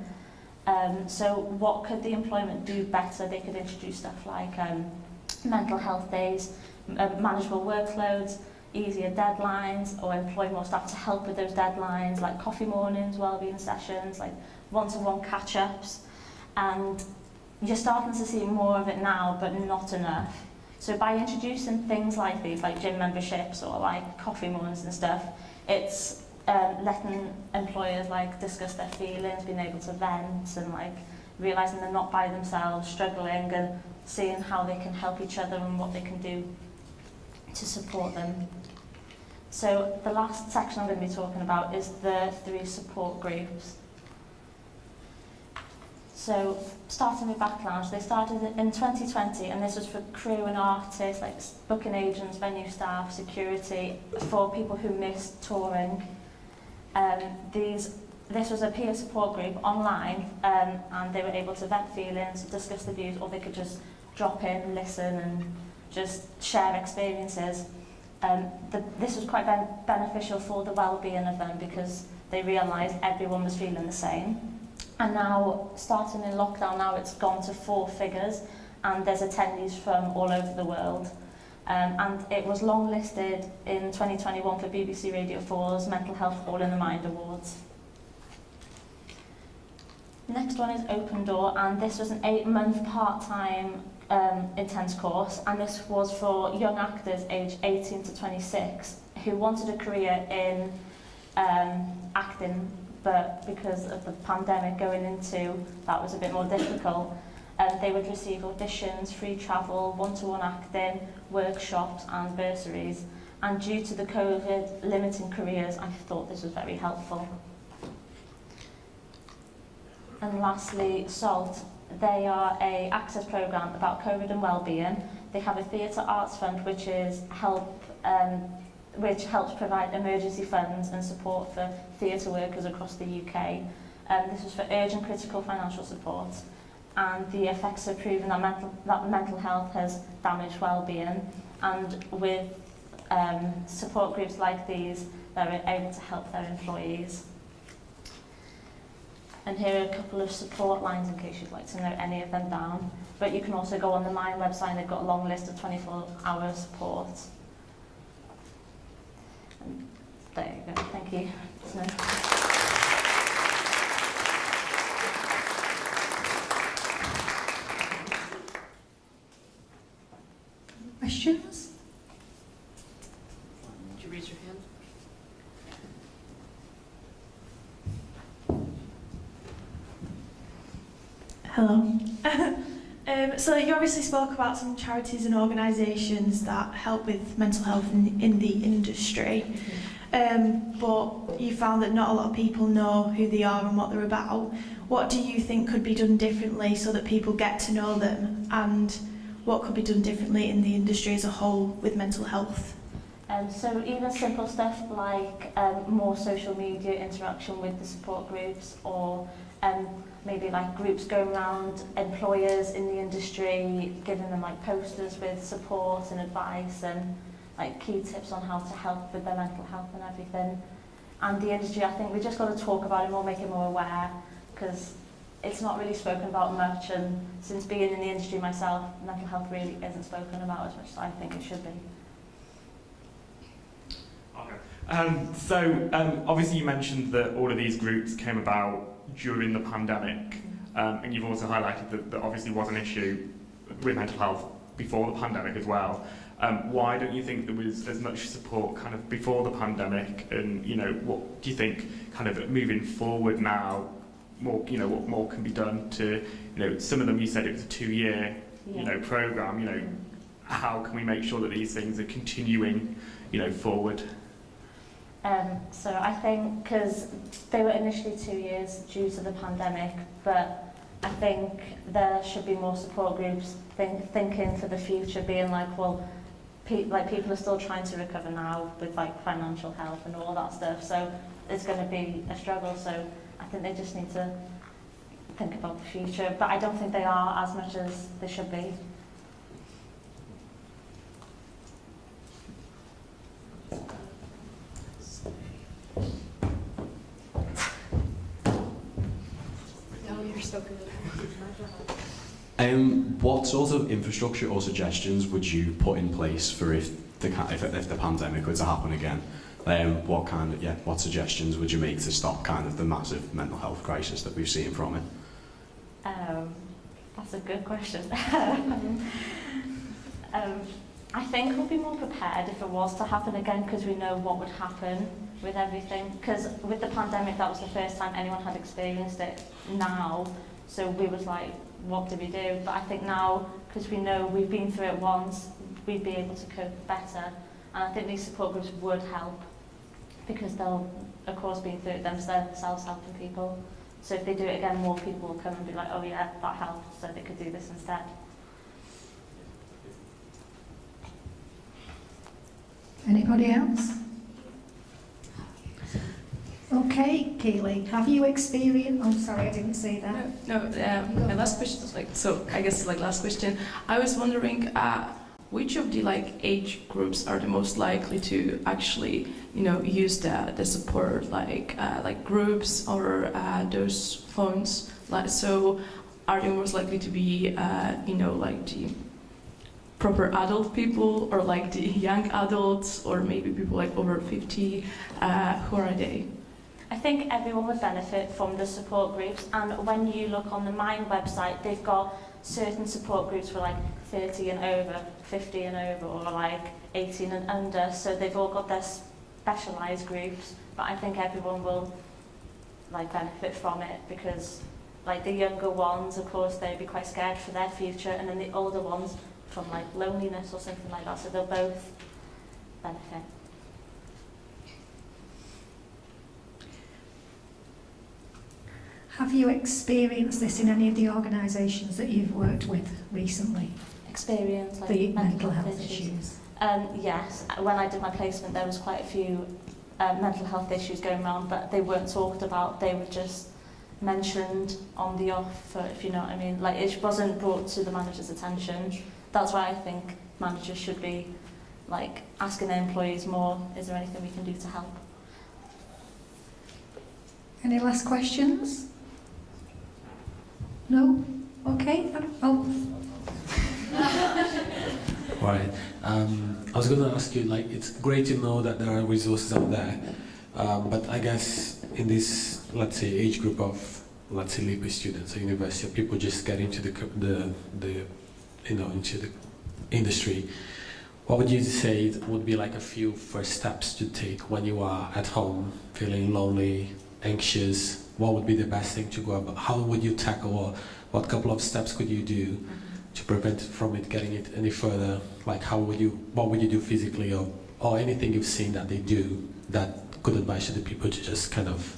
So what could the employment do better? They could introduce stuff like mental health days, manageable workloads, easier deadlines, or employ more staff to help with those deadlines, like coffee mornings, wellbeing sessions, like one-to-one catch-ups. And you're starting to see more of it now, but not enough. So by introducing things like these, like gym memberships or like coffee mornings and stuff, it's letting employers like discuss their feelings, being able to vent, and like realising they're not by themselves, struggling, and seeing how they can help each other and what they can do to support them. So the last section I'm going to be talking about is the 3 support groups. So starting with Back Lounge, they started in 2020, and this was for crew and artists, like booking agents, venue staff, security, for people who missed touring. This was a peer support group online, and they were able to vent feelings, discuss the views, or they could just drop in, listen, and just share experiences. This was quite beneficial for the well-being of them, because they realised everyone was feeling the same. And now, starting in lockdown now, it's gone to 4 figures, and there's attendees from all over the world. And it was longlisted in 2021 for BBC Radio 4's Mental Health All in the Mind Awards. Next one is Open Door, and this was an 8-month part-time intense course, and this was for young actors aged 18 to 26 who wanted a career in acting, but because of the pandemic going into, that was a bit more difficult. They would receive auditions, free travel, one-to-one acting, workshops and bursaries. And due to the COVID limiting careers, I thought this was very helpful. And lastly, SALT. They are an access programme about COVID and wellbeing. They have a theatre arts fund which helps provide emergency funds and support for theatre workers across the UK. This is for urgent critical financial support. And the effects have proven that mental health has damaged wellbeing. And with support groups like these, they're able to help their employees. And here are a couple of support lines in case you'd like to note any of them down. But you can also go on the Mind website and they've got a long list of 24-hour support. And there you go, thank you. Questions? Would you raise your hand? Hello. So you obviously spoke about some charities and organisations that help with mental health in the industry, but you found that not a lot of people know who they are and what they're about. What do you think could be done differently so that people get to know them, and what could be done differently in the industry as a whole with mental health? So even simple stuff like more social media interaction with the support groups, or maybe like groups going around employers in the industry, giving them like posters with support and advice and like key tips on how to help with their mental health and everything. And the industry, I think we just got to talk about it more, make it more aware, because it's not really spoken about much, and since being in the industry myself, mental health really isn't spoken about as much as I think it should be. Obviously you mentioned that all of these groups came about during the pandemic, and you've also highlighted that obviously was an issue with mental health before the pandemic as well. Why don't you think there was as much support kind of before the pandemic, and what do you think kind of moving forward now, more what more can be done to, some of them you said it was a 2-year program, how can we make sure that these things are continuing forward? So I think because they were initially 2 years due to the pandemic, but I think there should be more support groups thinking for the future, being like, well, people are still trying to recover now with like financial health and all that stuff, so it's going to be a struggle. So I think they just need to think about the future, but I don't think they are as much as they should be. What sort of infrastructure or suggestions would you put in place for if the pandemic were to happen again? What suggestions would you make to stop kind of the massive mental health crisis that we've seen from it? That's a good question. I think we'll be more prepared if it was to happen again, because we know what would happen with everything. Because with the pandemic, that was the first time anyone had experienced it now. So we was like, what do we do? But I think now, because we know we've been through it once, we'd be able to cope better. And I think these support groups would help, because they'll, of course, been through it themselves helping people. So if they do it again, more people will come and be like, oh yeah, that helped, so they could do this instead. Anybody else? Okay, Kaylee, have you experienced... Oh, sorry, I didn't say that. My last question is last question. I was wondering which of the age groups are the most likely to actually use the support like groups or those phones. are they most likely to be, like the proper adult people, or like the young adults, or maybe people like over 50? Who are they? I think everyone would benefit from the support groups, and when you look on the Mind website, they've got certain support groups for like 30 and over, 50 and over, or like 18 and under, so they've all got their specialised groups, but I think everyone will like benefit from it, because like the younger ones, of course, they'd be quite scared for their future, and then the older ones from like loneliness or something like that, so they'll both benefit. Have you experienced this in any of the organisations that you've worked with recently? Experience like the mental health issues? Yes, when I did my placement there was quite a few mental health issues going around, but they weren't talked about, they were just mentioned on the off, if you know what I mean. Like, it wasn't brought to the manager's attention. That's why I think managers should be like asking their employees more, is there anything we can do to help? Any last questions? No? Okay. Oh. Right. I was going to ask you, like, it's great to know that there are resources out there, but I guess in this, let's say, age group of, let's say, LIPA students or university, or people just get into into the industry, what would you say would be like a few first steps to take when you are at home, feeling lonely, anxious? What would be the best thing to go about? How would you tackle, or what couple of steps could you do to prevent from it getting it any further? Like, what would you do physically, or anything you've seen that they do that good advice to the people to just kind of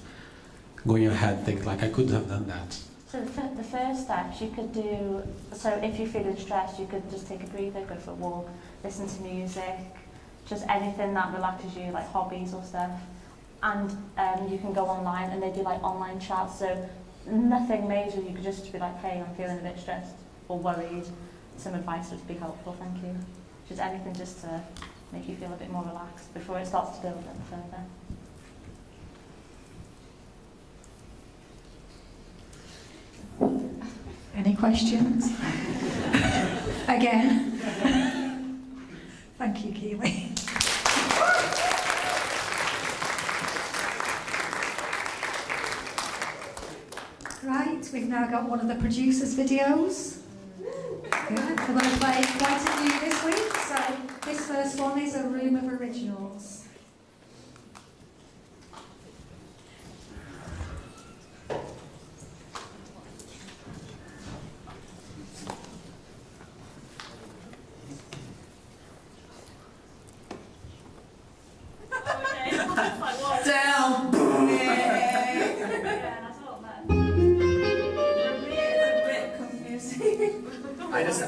go in your head, think like, I could have done that? So the first steps you could do, so if you're feeling stressed, you could just take a breather, go for a walk, listen to music, just anything that relaxes you, like hobbies or stuff. And you can go online, and they do like online chats, so nothing major, you could just be like, hey, I'm feeling a bit stressed or worried, some advice would be helpful, thank you. Just anything just to make you feel a bit more relaxed before it starts to build any further. Any questions? Again? Thank you, Keely. Right, we've now got one of the producers' videos. Good. We're going to play quite a few this week. So this first one is a room of originals. Down.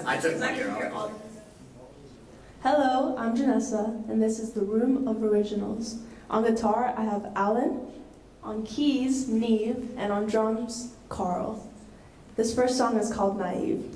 I took my ear off. Hello, I'm Janessa, and this is the Room of Originals. On guitar, I have Alan, on keys, Neve, and on drums, Carl. This first song is called Naive.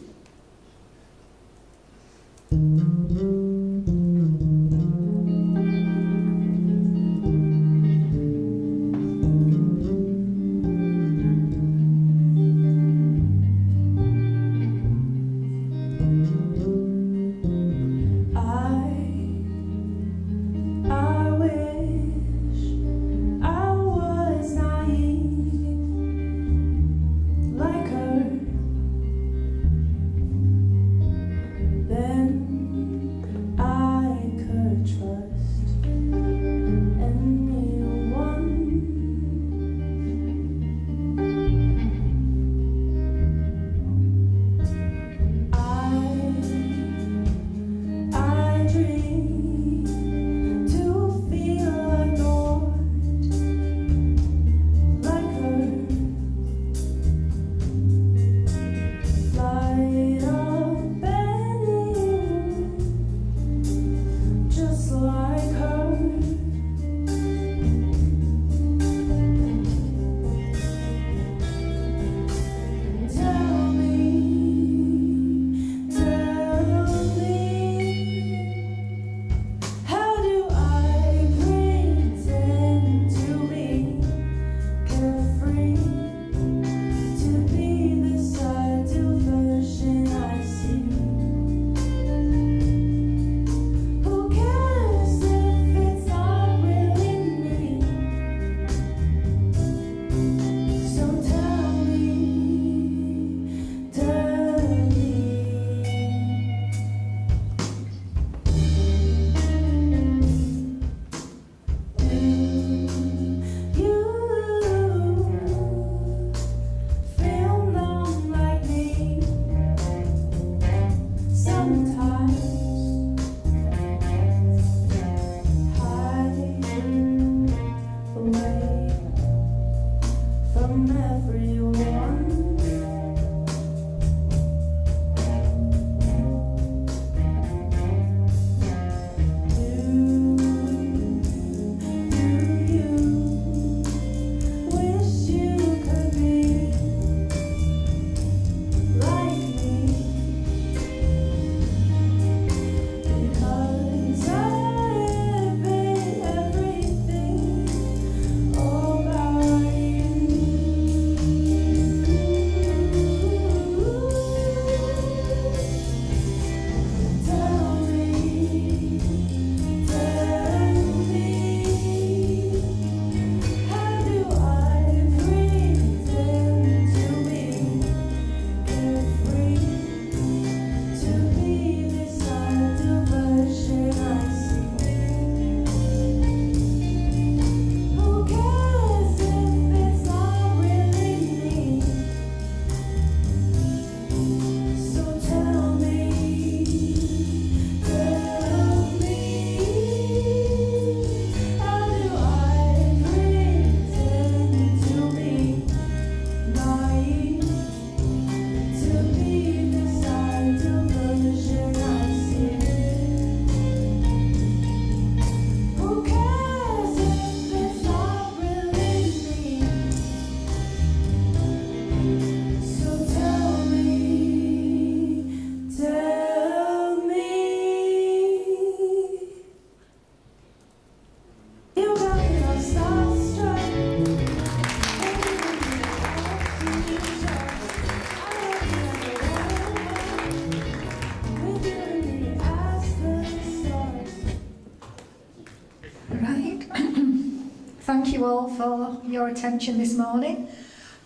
Thank you all for your attention this morning.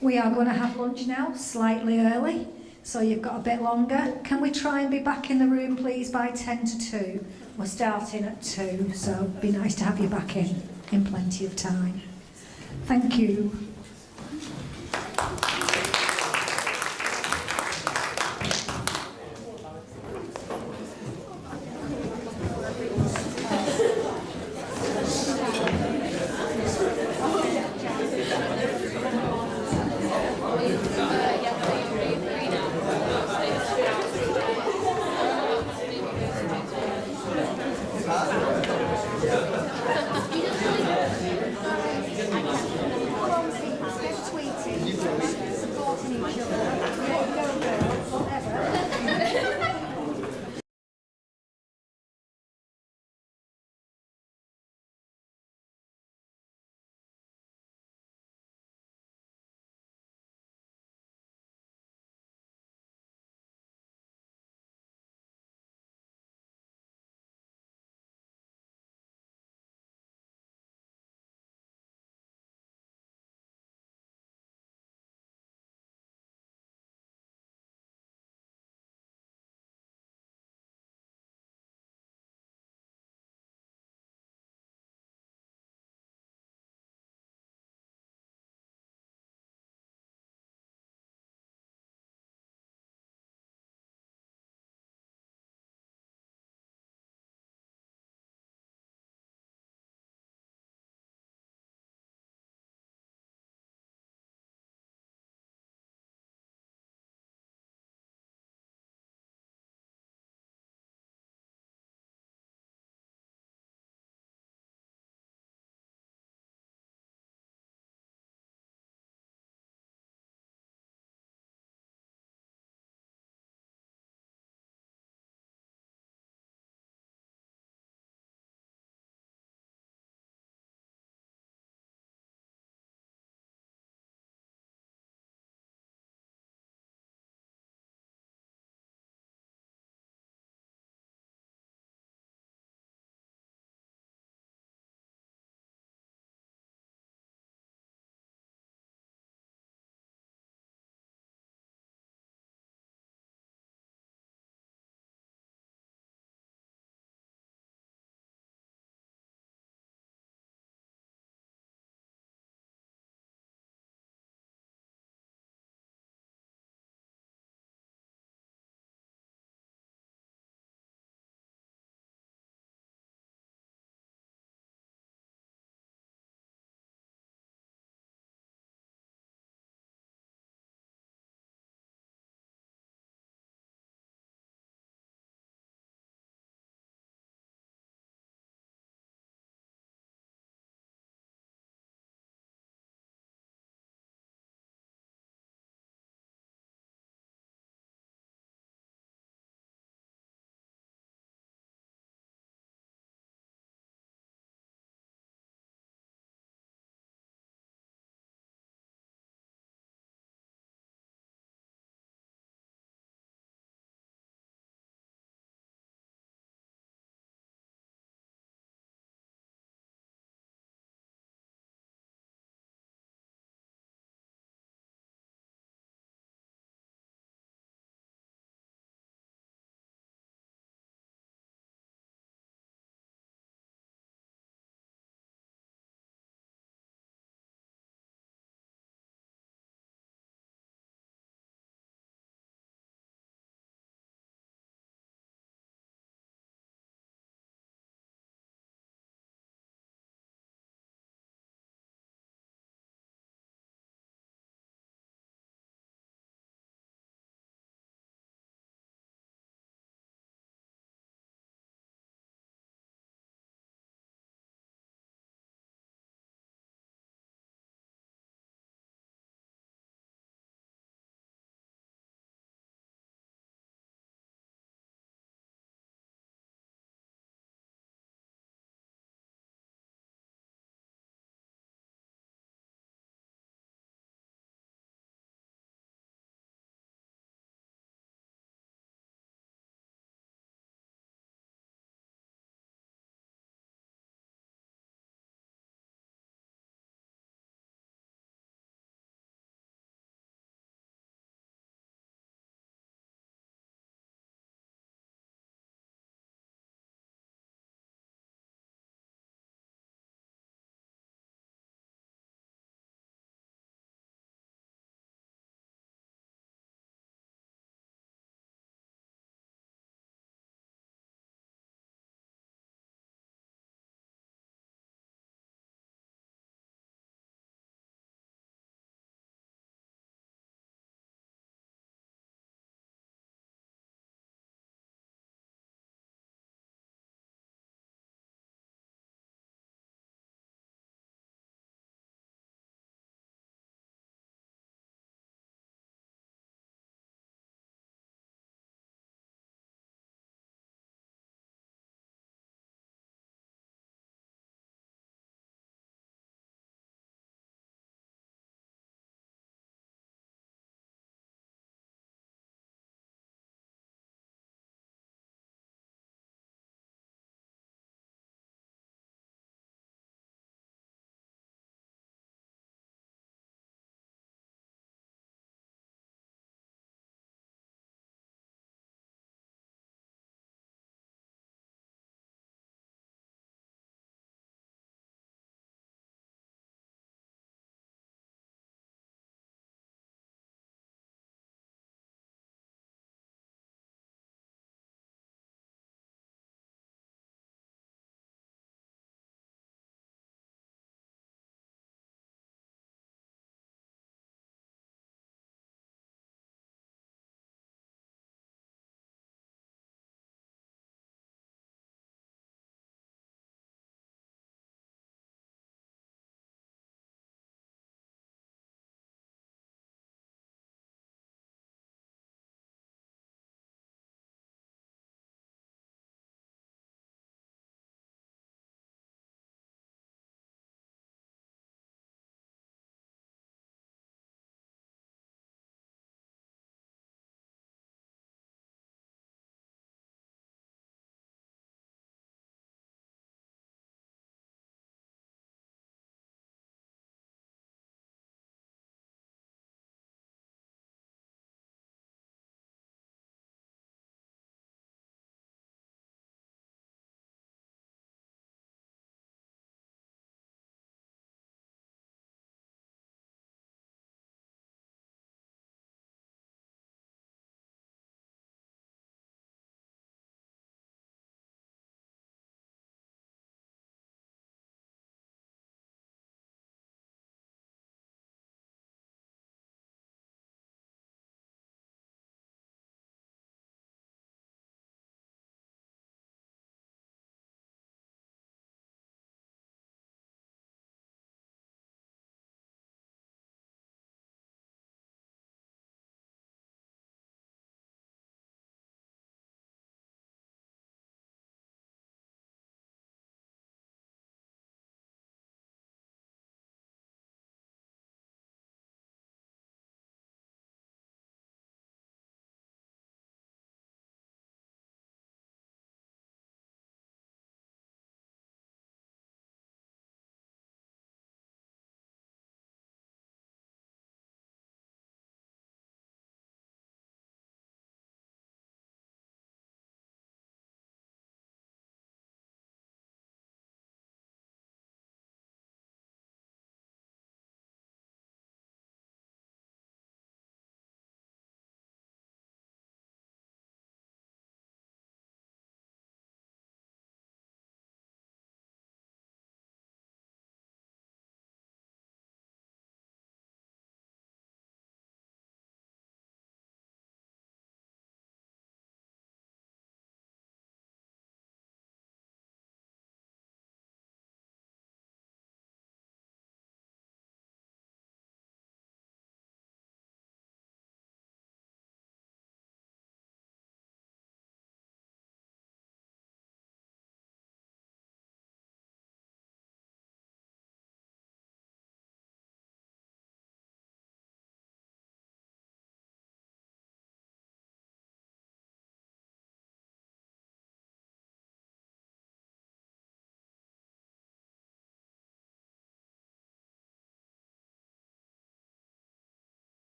We are going to have lunch now, slightly early, so you've got a bit longer. Can we try and be back in the room, please, by 10 to 2? We're starting at 2, so it'd be nice to have you back in plenty of time. Thank you. Come on,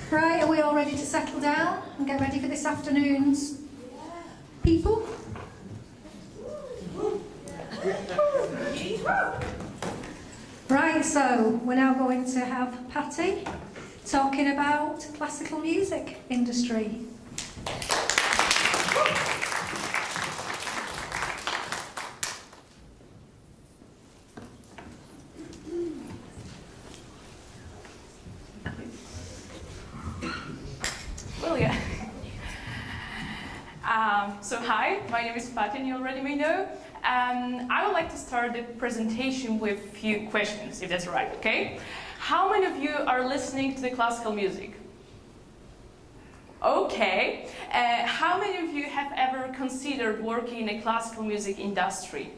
Right, are we all ready to settle down and get ready for this afternoon's people? Right, so we're now going to have Patty talking about classical music industry. Well, yeah. So hi, my name is Patty, and you already may know. I would like to start the presentation with a few questions, if that's all right, okay? How many of you are listening to the classical music? Okay. How many of you have ever considered working in a classical music industry?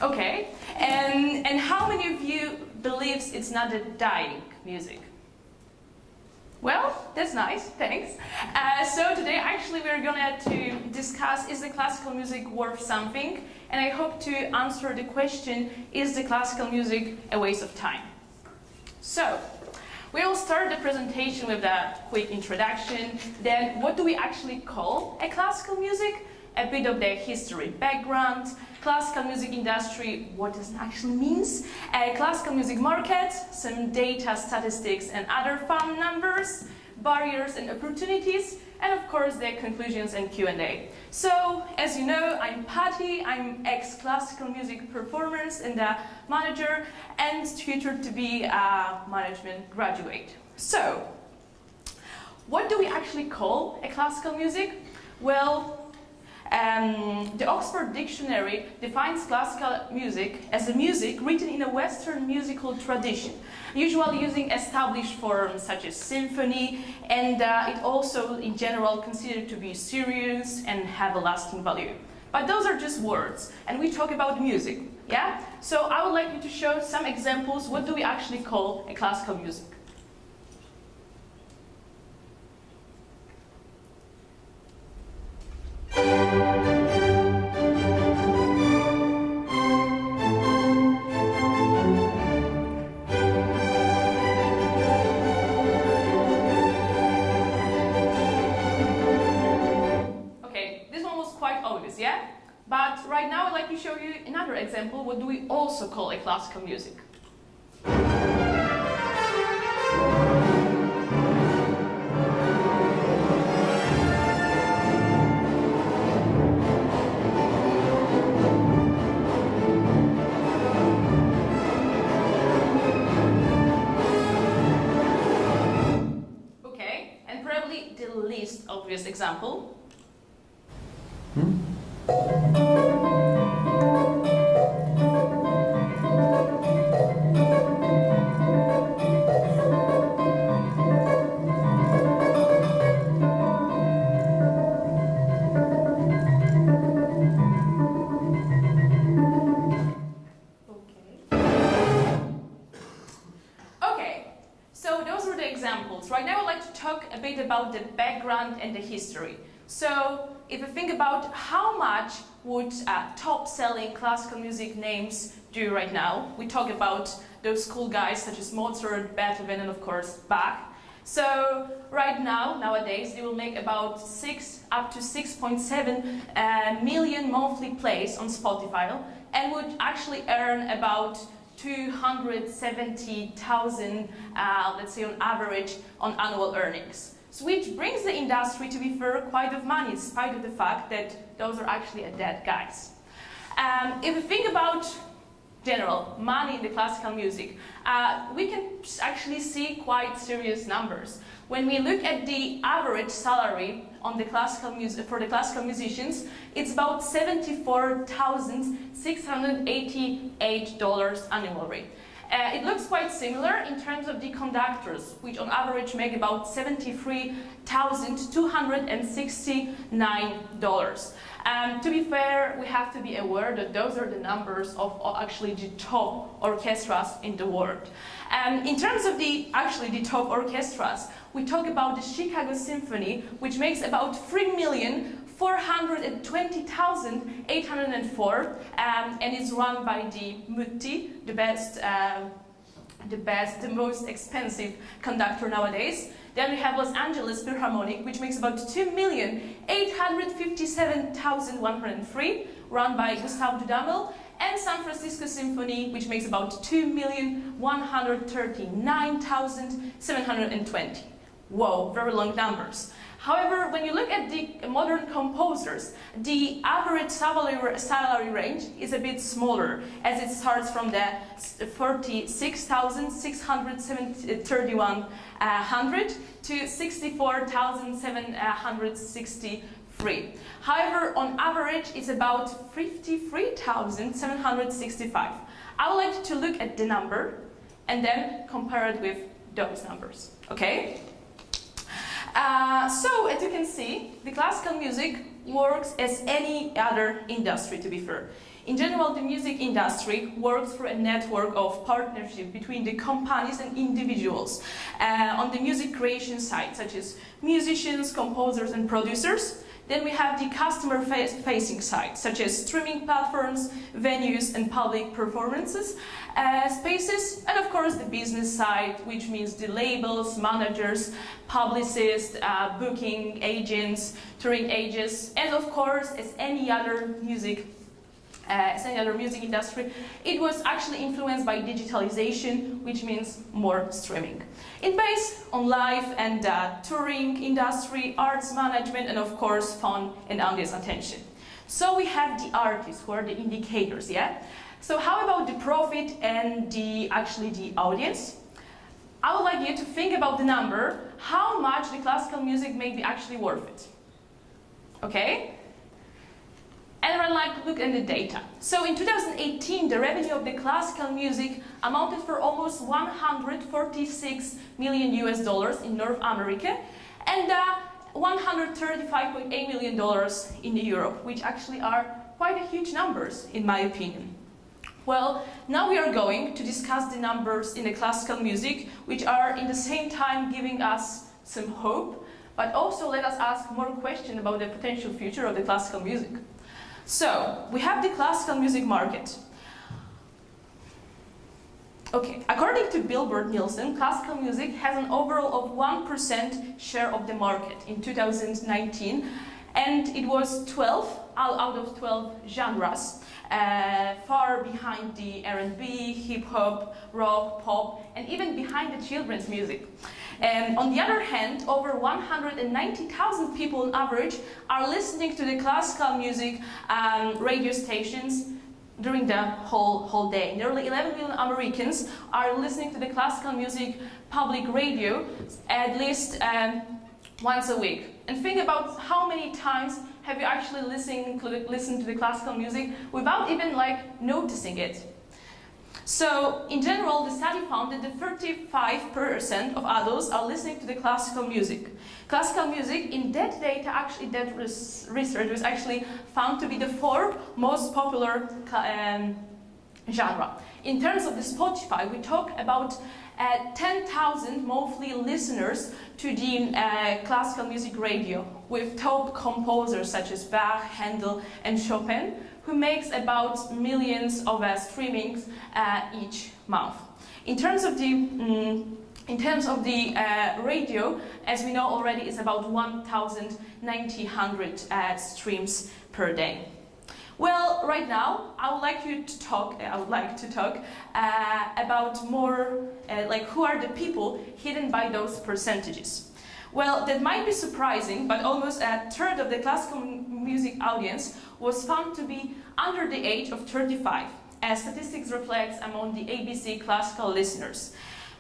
Okay. And how many of you believes it's not a dying music? Well, that's nice, thanks. So today actually we're going to discuss, is the classical music worth something? And I hope to answer the question, is the classical music a waste of time? So, we'll start the presentation with a quick introduction. Then, what do we actually call a classical music? A bit of the history background, classical music industry, what does it actually means, a classical music market, some data, statistics and other fun numbers, barriers and opportunities, and of course the conclusions and Q&A. So, as you know, I'm Patty, I'm ex-classical music performance and a manager, and future to be a management graduate. So, what do we actually call a classical music? Well, the Oxford Dictionary defines classical music as a music written in a Western musical tradition, usually using established forms such as symphony, and it also in general considered to be serious and have a lasting value. But those are just words, and we talk about music, yeah? So I would like you to show some examples. What do we actually call a classical music? Okay, this one was quite obvious, yeah? But right now I'd like to show you another example. What do we also call a classical music? Okay, and probably the least obvious example. Okay, so those were the examples. Right now I'd like to talk a bit about the background and the history. So if you think about how much would top-selling classical music names do right now, we talk about those cool guys such as Mozart, Beethoven, and of course Bach. So right now, nowadays, they will make about up to 6.7 million monthly plays on Spotify, and would actually earn about 270,000, let's say on average, on annual earnings. So which brings the industry, to be fair, quite of money, in spite of the fact that those are actually dead guys. If we think about general money in the classical music, we can actually see quite serious numbers. When we look at the average salary on the classical music for the classical musicians, it's about $74,688 annually. It looks quite similar in terms of the conductors, which on average make about $73,269. To be fair, we have to be aware that those are the numbers of actually the top orchestras in the world. In terms of the top orchestras, we talk about the Chicago Symphony, which makes about 3,420,804, and is run by the Mutti, the most expensive conductor nowadays. Then we have Los Angeles Philharmonic, which makes about 2,857,103, run by Gustav Dudamel, and San Francisco Symphony, which makes about 2,139,720. Whoa, very long numbers. However, when you look at the modern composers, the average salary range is a bit smaller, as it starts from the 46,631 to 64,763. However, on average, it's about 53,765. I would like to look at the number and then compare it with those numbers, okay? So, as you can see, the classical music works as any other industry, to be fair. In general, the music industry works through a network of partnership between the companies and individuals on the music creation side, such as musicians, composers, and producers. Then we have the customer-facing side, such as streaming platforms, venues, and public performances, spaces, and of course the business side, which means the labels, managers, publicists, booking agents, touring agents, and of course, as any other music industry, it was actually influenced by digitalization, which means more streaming. It based on live and touring industry, arts management, and of course fun and audience attention. So we have the artists, who are the indicators, yeah? So how about the profit and the audience? I would like you to think about the number, how much the classical music may be actually worth it. Okay? And I'd like to look at the data. So in 2018, the revenue of the classical music amounted for almost 146 million US dollars in North America, and $135.8 million in Europe, which actually are quite a huge numbers, in my opinion. Well, now we are going to discuss the numbers in the classical music, which are in the same time giving us some hope, but also let us ask more questions about the potential future of the classical music. So, we have the classical music market. Okay, according to Billboard Nielsen, classical music has an overall of 1% share of the market in 2019, and it was 12 out of 12 genres, far behind the R&B, hip-hop, rock, pop, and even behind the children's music. And on the other hand, over 190,000 people on average are listening to the classical music radio stations during the whole day. Nearly 11 million Americans are listening to the classical music public radio at least once a week. And think about how many times have you actually listened to the classical music without even noticing it. So, in general, the study found that 35% of adults are listening to the classical music. Classical music, in that data, that research was actually found to be the fourth most popular genre. In terms of the Spotify, we talk about 10,000 monthly listeners to the classical music radio, with top composers such as Bach, Handel, and Chopin, who makes about millions of streamings each month. In terms of the radio, as we know already, it's about 1,900 streams per day. Well, right now, I would like to talk about more who are the people hidden by those percentages. Well, that might be surprising, but almost a third of the classical music audience was found to be under the age of 35, as statistics reflects among the ABC classical listeners.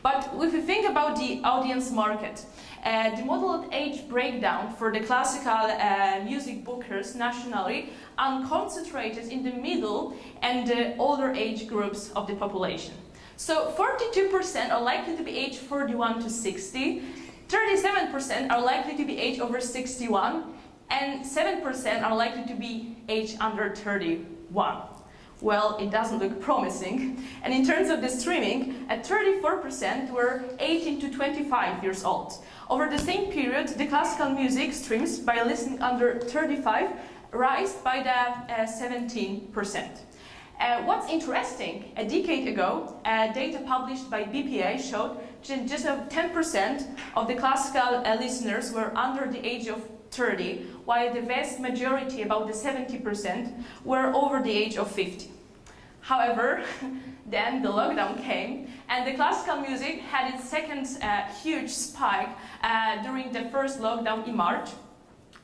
But if we think about the audience market, the modeled age breakdown for the classical music bookers nationally are concentrated in the middle and the older age groups of the population. So 42% are likely to be aged 41 to 60, 37% are likely to be aged over 61, and 7% are likely to be aged under 31. Well, it doesn't look promising. And in terms of the streaming, at 34% were 18 to 25 years old. Over the same period, the classical music streams by listening under 35 rise by the 17%. What's interesting, a decade ago, data published by BPA showed just 10% of the classical listeners were under the age of 30, while the vast majority, about the 70%, were over the age of 50. However, then the lockdown came, and the classical music had its second huge spike during the first lockdown in March.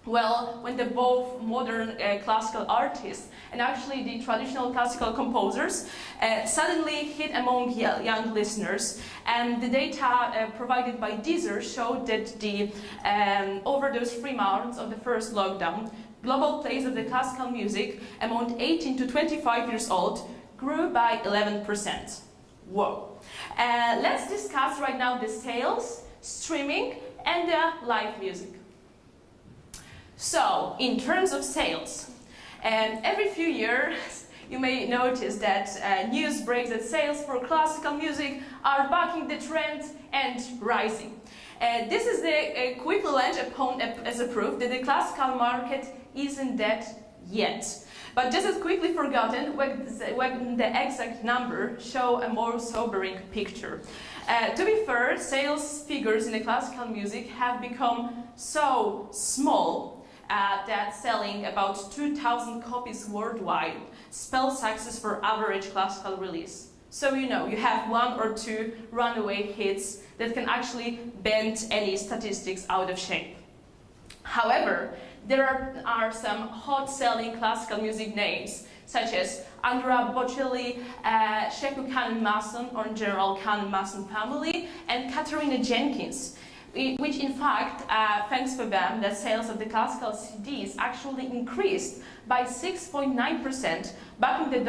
Well, when the both modern classical artists and actually the traditional classical composers suddenly hit among young listeners, and the data provided by Deezer showed that the over those 3 months of the first lockdown, global plays of the classical music among 18 to 25 years old grew by 11%. Whoa! Let's discuss right now the sales, streaming, and the live music. So, in terms of sales, every few years you may notice that news breaks that sales for classical music are bucking the trend and rising. This is the equivalent as a proof that the classical market isn't dead yet. But just as quickly forgotten when the exact number show a more sobering picture. To be fair, sales figures in the classical music have become so small that selling about 2,000 copies worldwide spells success for average classical release. So you know, you have 1 or 2 runaway hits that can actually bend any statistics out of shape. However, there are some hot-selling classical music names, such as Andrea Bocelli, Sheku Cannon-Mason, or in general Cannon-Mason family, and Katarina Jenkins, which in fact, thanks to them, the sales of the classical CDs actually increased by 6.9%, backing the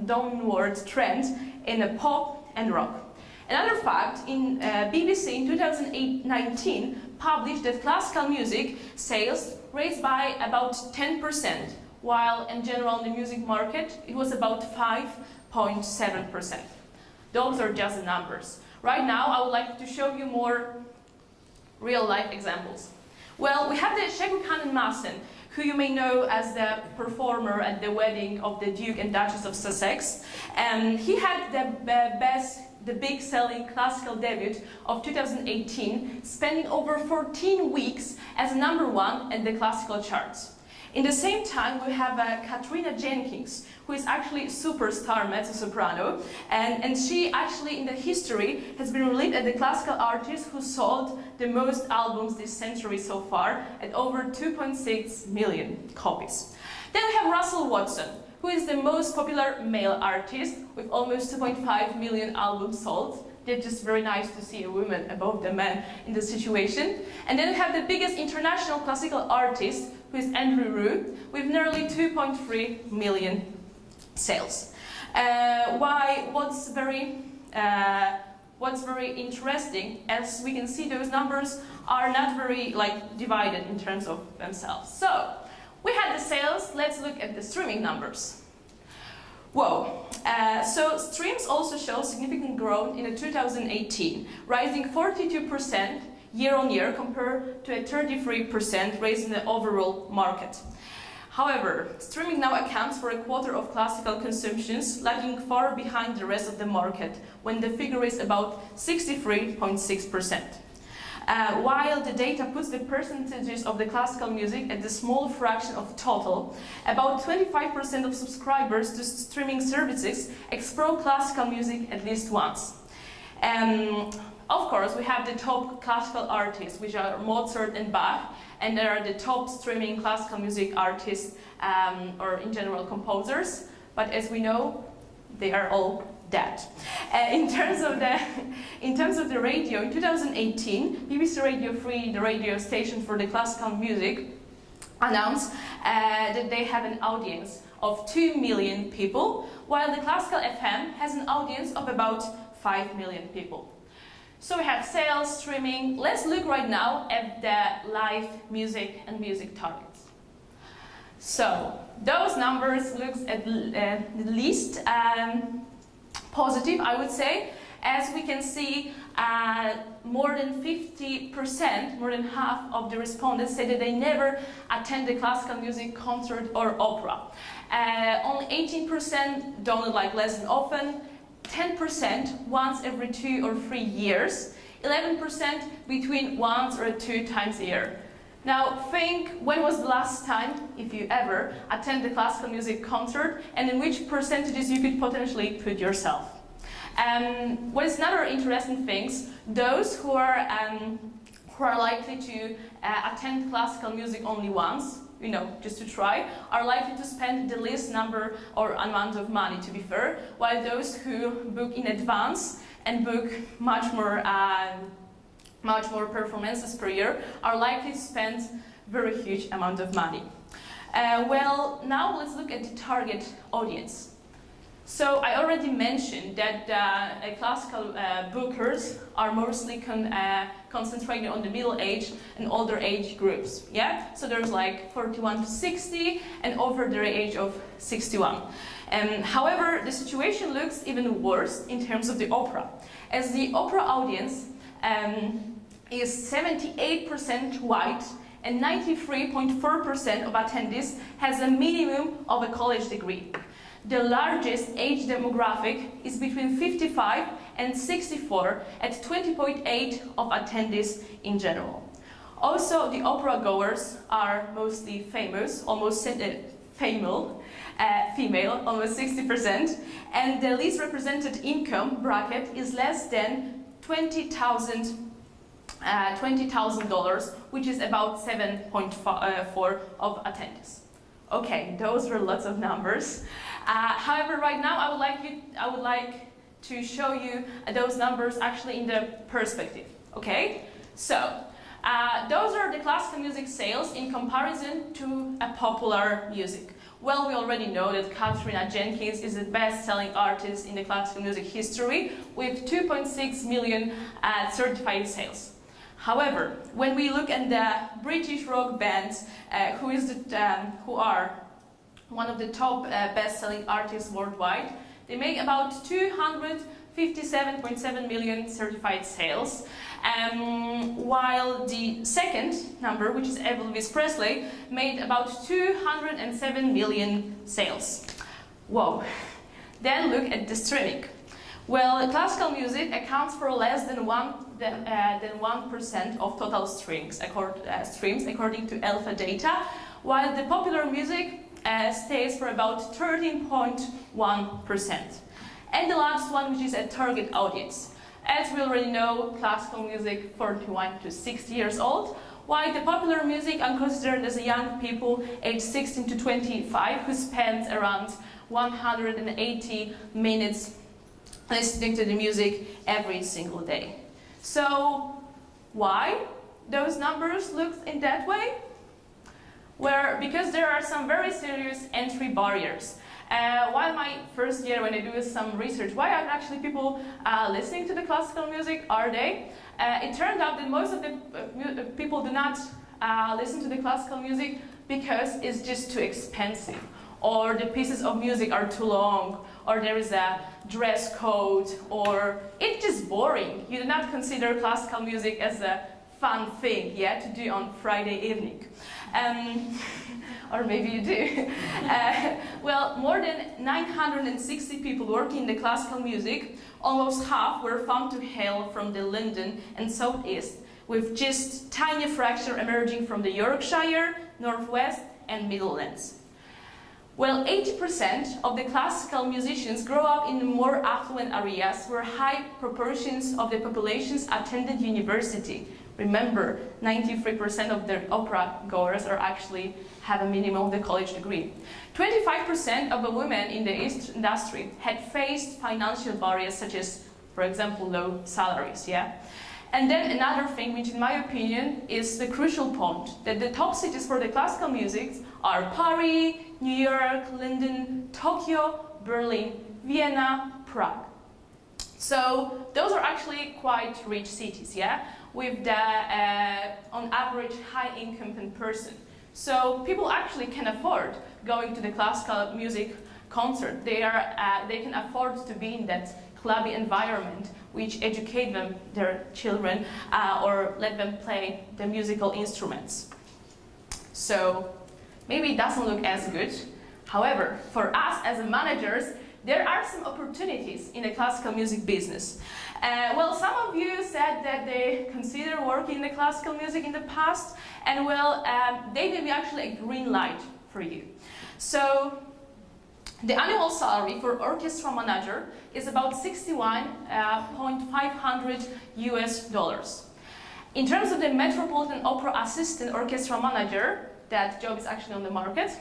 downward trend in the pop and rock. Another fact, in BBC in 2019 published that classical music sales raised by about 10%, while in general in the music market it was about 5.7%. Those are just the numbers. Right now I would like to show you more real-life examples. Well, we have the Sheku Cannon-Mason, who you may know as the performer at the wedding of the Duke and Duchess of Sussex. He had the big selling classical debut of 2018, spending over 14 weeks as #1 in the classical charts. In the same time, we have Katarina Jenkins, who is actually a superstar mezzo-soprano, and she actually in the history has been related as the classical artist who sold the most albums this century so far at over 2.6 million copies. Then we have Russell Watson, who is the most popular male artist with almost 2.5 million albums sold. It's just very nice to see a woman above the man in this situation. And then we have the biggest international classical artist, who is Andrew Rue, with nearly 2.3 million sales. What's very interesting, as we can see, those numbers are not very divided in terms of themselves. So we had the sales. Let's look at the streaming numbers. Whoa! So streams also show significant growth in 2018, rising 42% year-on-year compared to a 33% raise in the overall market. However, streaming now accounts for 1/4 of classical consumptions, lagging far behind the rest of the market, when the figure is about 63.6%. While the data puts the percentages of the classical music at a small fraction of the total, about 25% of subscribers to streaming services explore classical music at least once. Of course, we have the top classical artists, which are Mozart and Bach, and there are the top streaming classical music artists, or in general composers, but as we know, they are all dead. In terms of the radio, in 2018, BBC Radio 3, the radio station for the classical music, announced that they have an audience of 2 million people, while the classical FM has an audience of about 5 million people. So we have sales, streaming. Let's look right now at the live music and music targets. So those numbers look at the least positive, I would say. As we can see, more than 50%, more than half of the respondents say that they never attend a classical music concert or opera. Only 18% don't like less than often, 10% once every 2 or 3 years, 11% between once or 2 times a year. Now think, when was the last time, if you ever, attend a classical music concert, and in which percentages you could potentially put yourself? What is another interesting thing, those who are likely to attend classical music only once, just to try, are likely to spend the least number or amount of money, to be fair, while those who book in advance and book much more performances per year are likely to spend very huge amount of money. Well, now let's look at the target audience. So I already mentioned that classical bookers are mostly concentrated on the middle age and older age groups. Yeah, so there's like 41 to 60 and over the age of 61. However, the situation looks even worse in terms of the opera, as the opera audience is 78% white and 93.4% of attendees has a minimum of a college degree. The largest age demographic is between 55 and 64 at 20.8% of attendees in general. Also, the opera goers are mostly famous, almost female, almost 60%, and the least represented income bracket is less than $20,000, which is about 7.4% of attendees. Okay, those were lots of numbers. However, right now I would like to show you those numbers actually in the perspective. Okay, so those are the classical music sales in comparison to a popular music. Well, we already know that Katrina Jenkins is the best-selling artist in the classical music history with 2.6 million certified sales. However, when we look at the British rock bands, who are one of the top best-selling artists worldwide, they make about 257.7 million certified sales, while the second number, which is Elvis Presley, made about 207 million sales. Whoa! Then look at the streaming. Well, classical music accounts for less than 1% of total streams according to Alpha data, while the popular music stays for about 13.1%. And the last one, which is a target audience. As we already know, classical music 41 to 60 years old, while the popular music are considered as young people aged 16 to 25 who spend around 180 minutes listening to the music every single day. So why those numbers look in that way? Well, because there are some very serious entry barriers. While my first year, when I do some research, why are actually people listening to the classical music? Are they? It turned out that most of the people do not listen to the classical music because it's just too expensive, or the pieces of music are too long, or there is a dress code, or it's just boring. You do not consider classical music as a fun thing, to do on Friday evening. Or maybe you do. Well, more than 960 people working in the classical music, almost half were found to hail from the London and South East, with just tiny fraction emerging from the Yorkshire, Northwest and Midlands. Well, 80% of the classical musicians grow up in more affluent areas where high proportions of the populations attended university. Remember, 93% of the opera goers actually have a minimum of the college degree. 25% of the women in the industry had faced financial barriers such as, for example, low salaries, And then another thing, which in my opinion is the crucial point, that the top cities for the classical music are Paris, New York, London, Tokyo, Berlin, Vienna, Prague. So those are actually quite rich cities, yeah, with the on average high income per person. So people actually can afford going to the classical music concert. They can afford to be in that clubby environment, which educate them, their children, or let them play the musical instruments. So maybe it doesn't look as good. However, for us as managers, there are some opportunities in the classical music business. Well, some of you said that they consider working in the classical music in the past, and well, they may be actually a green light for you. So the annual salary for orchestra manager is about $61,500 US. In terms of the Metropolitan Opera assistant orchestra manager, that job is actually on the market,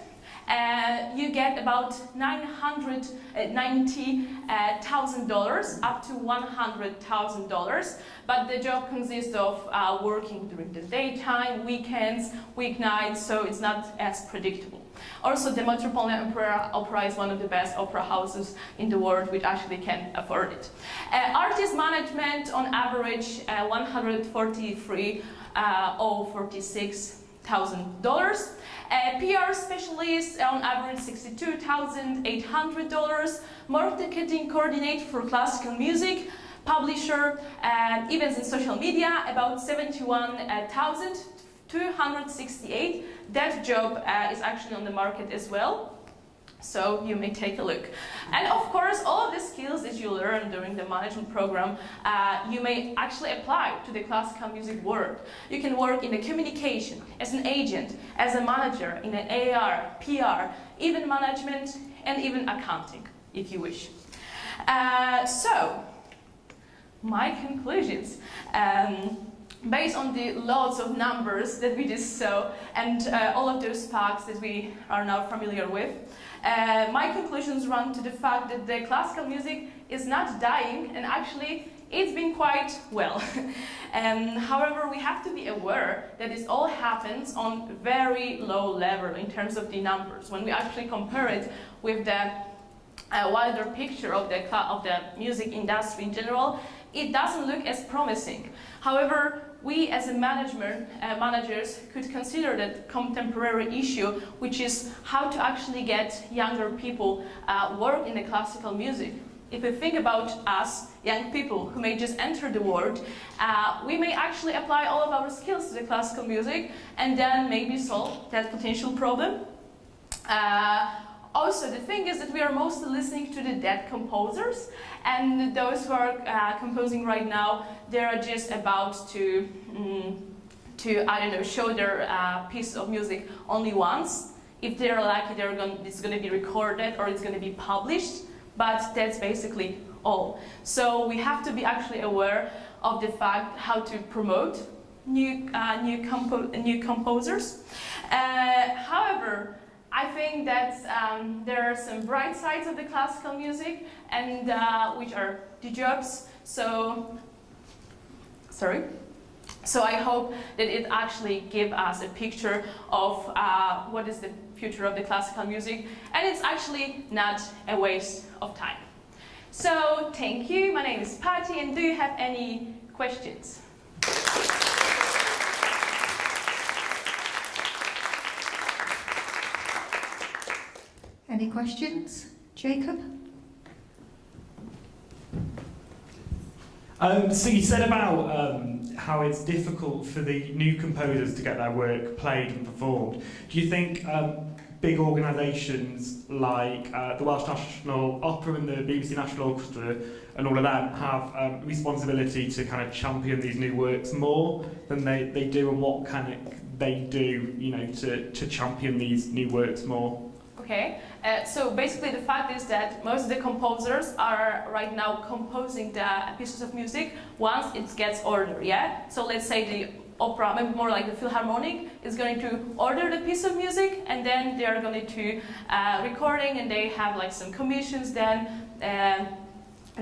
you get about $990,000 up to $100,000, but the job consists of working during the daytime, weekends, weeknights, so it's not as predictable. Also, the Metropolitan Opera is one of the best opera houses in the world, which actually can afford it. Artist management, on average, $143,000 or $46,000. PR specialist, on average, $62,800. Marketing coordinator for classical music, publisher, events and social media, about $71,268. That job is actually on the market as well, so you may take a look. And of course, all of the skills that you learn during the management program, you may actually apply to the classical music world. You can work in the communication, as an agent, as a manager, in an AR, PR, event management, and even accounting, if you wish. So, my conclusions. Based on the lots of numbers that we just saw and all of those facts that we are now familiar with, my conclusions run to the fact that the classical music is not dying, and actually it's been quite well. However, we have to be aware that this all happens on very low level in terms of the numbers. When we actually compare it with the wider picture of the music industry in general, it doesn't look as promising. However, we as a managers could consider that contemporary issue, which is how to actually get younger people work in the classical music. If we think about us, young people who may just enter the world, we may actually apply all of our skills to the classical music and then maybe solve that potential problem. Also, the thing is that we are mostly listening to the dead composers, and those who are composing right now, they are just about to I don't know, show their piece of music only once. If they're lucky, it's going to be recorded or it's going to be published, but that's basically all. So we have to be actually aware of the fact how to promote new composers. However, I think that there are some bright sides of the classical music, and which are the jobs. So I hope that it actually gives us a picture of what is the future of the classical music, and it's actually not a waste of time. So thank you. My name is Patty, and do you have any questions? Any questions? Jacob? So you said about how it's difficult for the new composers to get their work played and performed. Do you think big organisations like the Welsh National Opera and the BBC National Orchestra and all of them have responsibility to kind of champion these new works more than they do, and what can they do, you know, to champion these new works more? Okay, so basically the fact is that most of the composers are right now composing the pieces of music once it gets ordered, yeah? So let's say the opera, maybe more like the Philharmonic, is going to order the piece of music, and then they are going to recording, and they have like some commissions then, and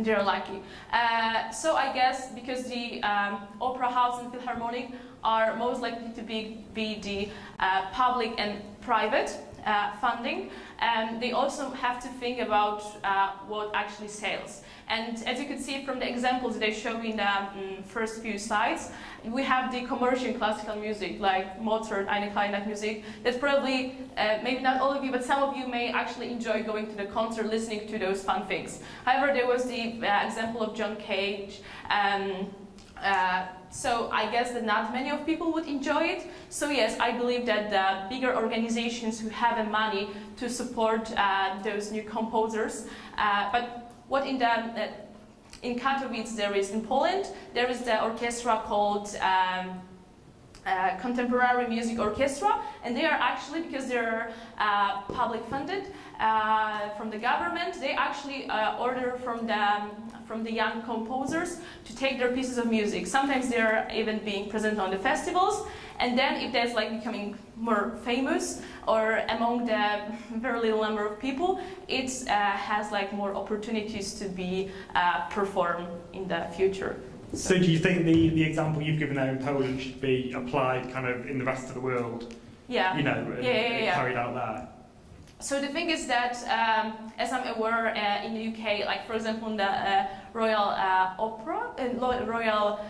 they're lucky. So I guess because the opera house and Philharmonic are most likely to be the public and private funding, they also have to think about what actually sells. And as you could see from the examples that I showed in the first few slides, we have the commercial classical music like Mozart, Eine Kleinheit music. That's probably, maybe not all of you, but some of you may actually enjoy going to the concert, listening to those fun things. However, there was the example of John Cage. So I guess that not many of people would enjoy it. So yes, I believe that the bigger organizations who have the money to support those new composers, but what in Katowice there is in Poland, there is the orchestra called Contemporary Music Orchestra, and they are actually, because they're public funded from the government, they actually order from the young composers to take their pieces of music. Sometimes they're even being presented on the festivals, and then if that's like becoming more famous or among the very little number of people, it has like more opportunities to be performed in the future. So do you think the example you've given there in Poland should be applied kind of in the rest of the world? Yeah. You know, carried out there? So the thing is that, as I'm aware, in the UK, like for example in the Royal Opera, Royal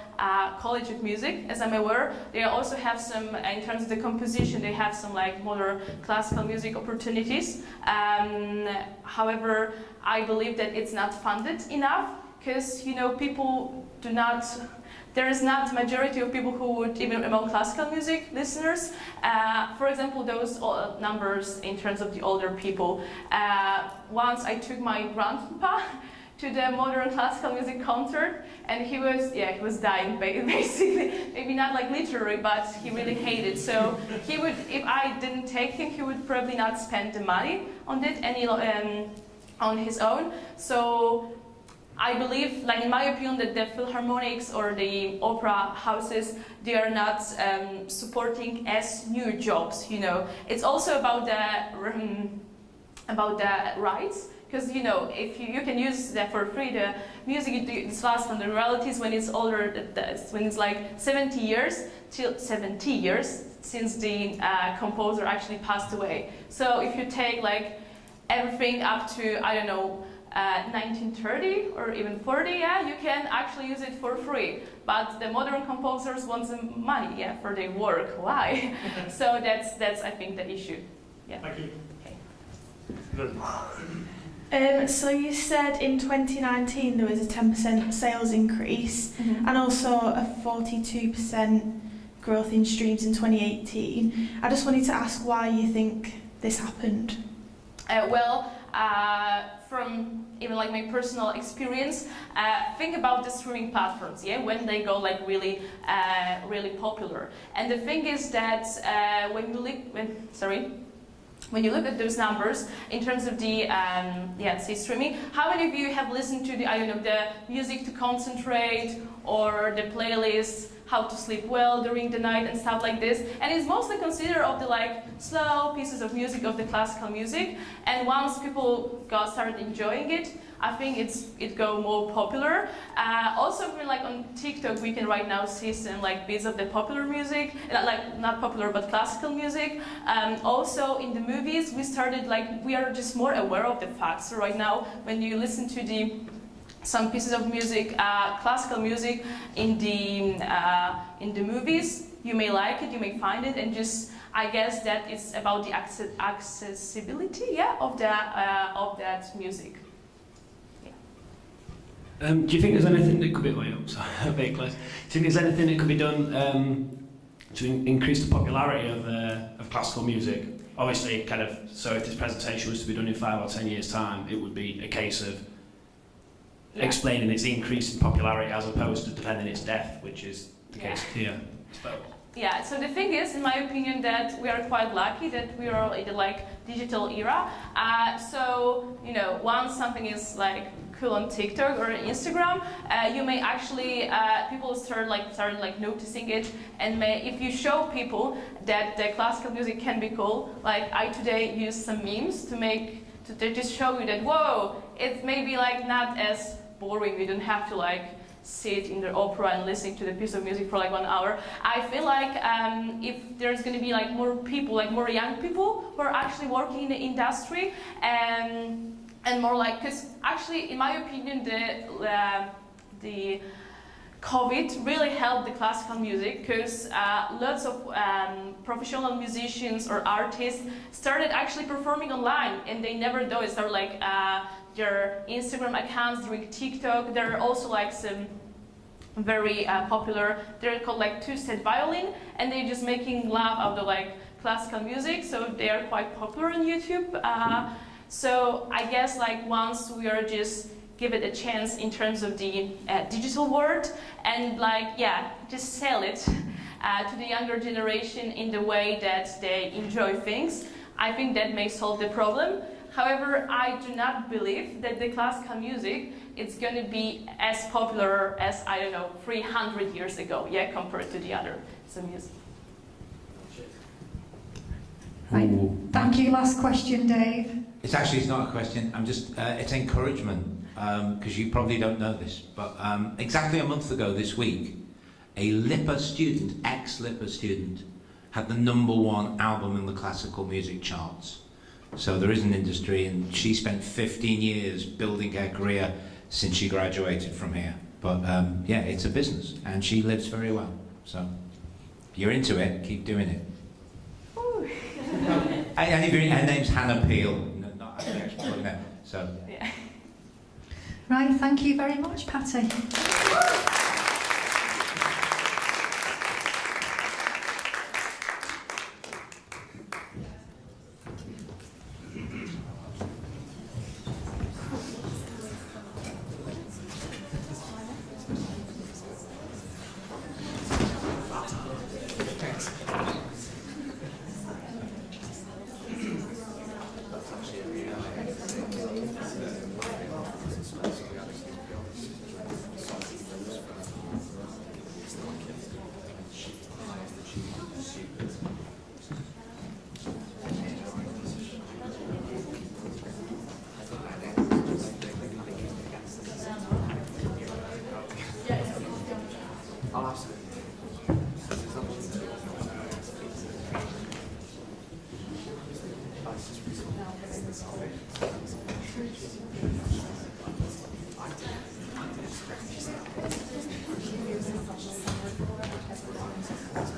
College of Music, as I'm aware, they also have some, in terms of the composition, they have some like modern classical music opportunities. However, I believe that it's not funded enough, because, you know, people do not, there is not majority of people who would, even among classical music listeners, for example, those numbers in terms of the older people. Once I took my grandpa to the modern classical music concert, and he was dying basically. Maybe not like literally, but he really hated. So he would, if I didn't take him, he would probably not spend the money on it on his own. So I believe, like in my opinion, that the philharmonics or the opera houses, they are not supporting as new jobs. You know, it's also about the rights, because you know, if you can use that for free, the music it lasts from the royalties when it's older, when it's like 70 years till 70 years since the composer actually passed away. So if you take like everything up to, I don't know, 1930 or even 40, yeah, you can actually use it for free. But the modern composers want some money, yeah, for their work. Why? So that's I think the issue. Yeah. Thank you. Okay. So you said in 2019 there was a 10% sales increase, and also a 42% growth in streams in 2018. I just wanted to ask why you think this happened. From even like my personal experience, think about the streaming platforms, yeah, when they go like really popular. And the thing is that when you look at those numbers in terms of the say streaming, how many of you have listened to the, I don't know, the music to concentrate or the playlists, how to sleep well during the night and stuff like this? And it's mostly considered of the like slow pieces of music, of the classical music. And once people started enjoying it, I think it go more popular. Also, like on TikTok, we can right now see some like bits of the popular music, like not popular but classical music. Also in the movies, we are just more aware of the facts. So right now, when you listen to some pieces of music, classical music in the movies, you may like it, you may find it, and just I guess that it's about the accessibility, yeah, of that music. Do you think there's anything that could be? Very close. Do you think there's anything that could be done to increase the popularity of classical music? Obviously, kind of. So, if this presentation was to be done in 5 or 10 years' time, it would be a case of explaining its increase in popularity as opposed to defending its death, which is the case here. Yeah, so the thing is, in my opinion, that we are quite lucky that we are in the like digital era. So, you know, once something is like cool on TikTok or Instagram, you may actually, people started noticing it, and if you show people that the classical music can be cool, like I today used some memes to just show you that, whoa, it's maybe like not as boring, you don't have to like sit in the opera and listening to the piece of music for like 1 hour. I feel like if there's going to be like more people, like more young people who are actually working in the industry, and more like, because actually in my opinion the COVID really helped the classical music, because lots of professional musicians or artists started actually performing online, and they never do it. So like their Instagram accounts, doing TikTok. There are also like some very popular, they're called like two-step violin, and they're just making laugh out of like classical music, so they are quite popular on YouTube. So I guess like once we are just give it a chance in terms of the digital world, and like, yeah, just sell it to the younger generation in the way that they enjoy things, I think that may solve the problem. However, I do not believe that the classical music is going to be as popular as, I don't know, 300 years ago, yeah, compared to the other music. Right. Thank you. Last question, Dave. It's not a question. I'm just, it's encouragement, because you probably don't know this, but exactly a month ago this week, a LIPA student, ex-LIPA student, had the #1 album in the classical music charts. So there is an industry, and she spent 15 years building her career since she graduated from here. But yeah, it's a business, and she lives very well. So if you're into it, keep doing it. And if you're, her name's Hannah Peel. Not actually explaining that. So. Yeah. Right, thank you very much, Patty.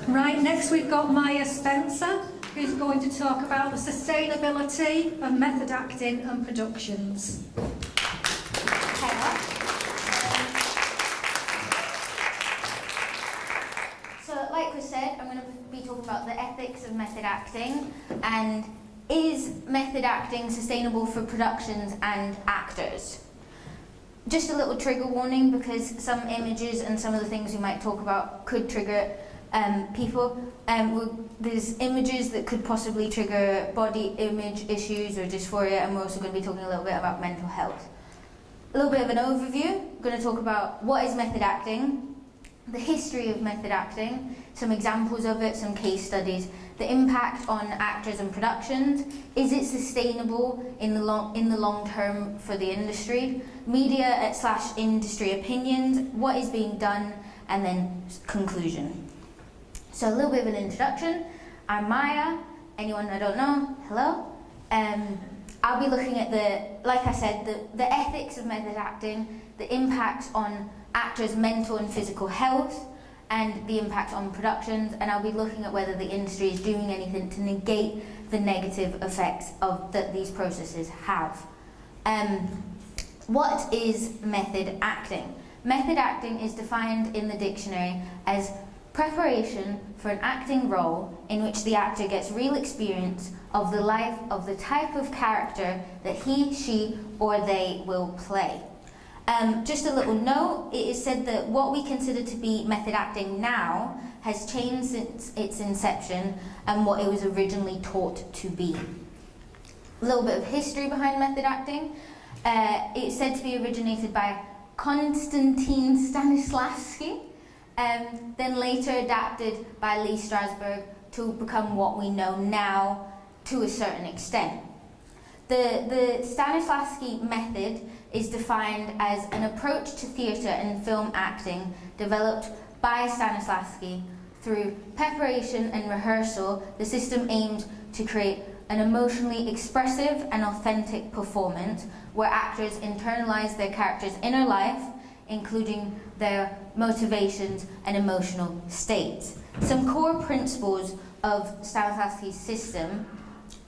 Right, next we've got Maya Spencer, who's going to talk about the sustainability of method acting and productions. So, like we said, I'm going to be talking about the ethics of method acting, and is method acting sustainable for productions and actors? Just a little trigger warning, because some images and some of the things we might talk about could trigger people. There's images that could possibly trigger body image issues or dysphoria, and we're also going to be talking a little bit about mental health. A little bit of an overview. I'm going to talk about what is method acting, the history of method acting, some examples of it, some case studies, the impact on actors and productions, is it sustainable in the long term for the industry, media / industry opinions, what is being done, and then conclusion. So a little bit of an introduction. I'm Maya. Anyone I don't know, hello. I'll be looking at like I said, the ethics of method acting, the impact on actors' mental and physical health, and the impact on productions, and I'll be looking at whether the industry is doing anything to negate the negative effects that these processes have. What is method acting? Method acting is defined in the dictionary as preparation for an acting role in which the actor gets real experience of the life of the type of character that he, she, or they will play. Just a little note, it is said that what we consider to be method acting now has changed since its inception and what it was originally taught to be. A little bit of history behind method acting. It's said to be originated by Konstantin Stanislavski, then later adapted by Lee Strasberg to become what we know now to a certain extent. The Stanislavski method is defined as an approach to theatre and film acting developed by Stanislavski. Through preparation and rehearsal, the system aimed to create an emotionally expressive and authentic performance where actors internalize their character's inner life, including their motivations and emotional states. Some core principles of Stanislavski's system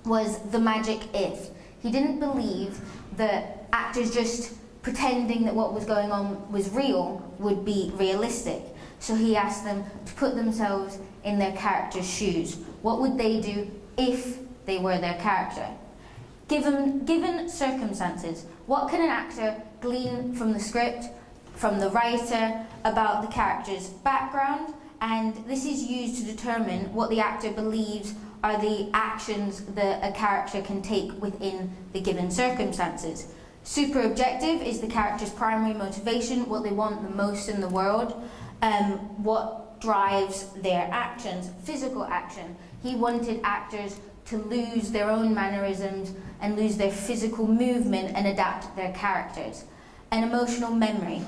was the magic if. He didn't believe that actors just pretending that what was going on was real would be realistic. So he asked them to put themselves in their character's shoes. What would they do if they were their character? Given circumstances, what can an actor glean from the script, from the writer, about the character's background? And this is used to determine what the actor believes are the actions that a character can take within the given circumstances. Super objective is the character's primary motivation, what they want the most in the world, what drives their actions. Physical action. He wanted actors to lose their own mannerisms and lose their physical movement and adapt their characters. An emotional memory.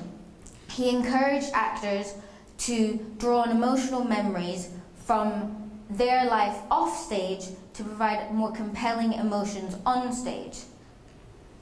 He encouraged actors to draw on emotional memories from their life off stage to provide more compelling emotions on stage.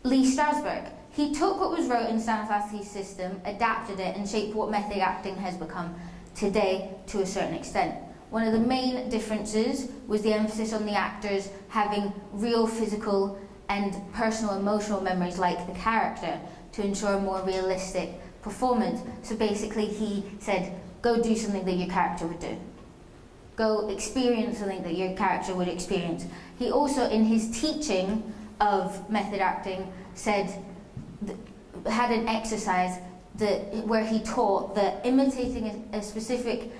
Lee Strasberg. He took what was wrote in Stanislavski's system, adapted it, and shaped what method acting has become today to a certain extent. One of the main differences was the emphasis on the actors having real physical and personal emotional memories like the character to ensure a more realistic performance. So basically he said, go do something that your character would do. Go experience something that your character would experience. He also, in his teaching of method acting, had an exercise where he taught that imitating a specific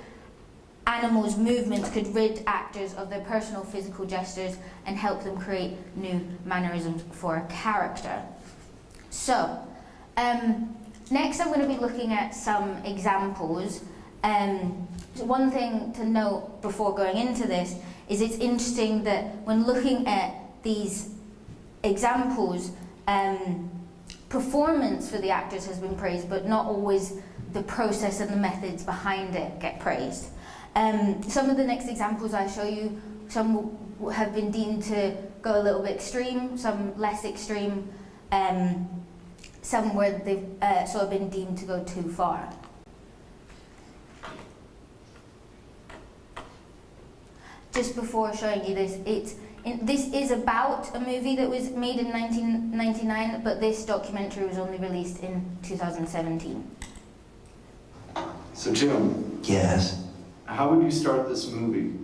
animal's movements could rid actors of their personal physical gestures and help them create new mannerisms for a character. So, next I'm going to be looking at some examples. So one thing to note before going into this is it's interesting that when looking at these examples, performance for the actors has been praised, but not always the process and the methods behind it get praised. Some of the next examples I show you, some have been deemed to go a little bit extreme, some less extreme, some where they've sort of been deemed to go too far. Just before showing you this, this is about a movie that was made in 1999, but this documentary was only released in 2017. So Jim. Yes? How would you start this movie?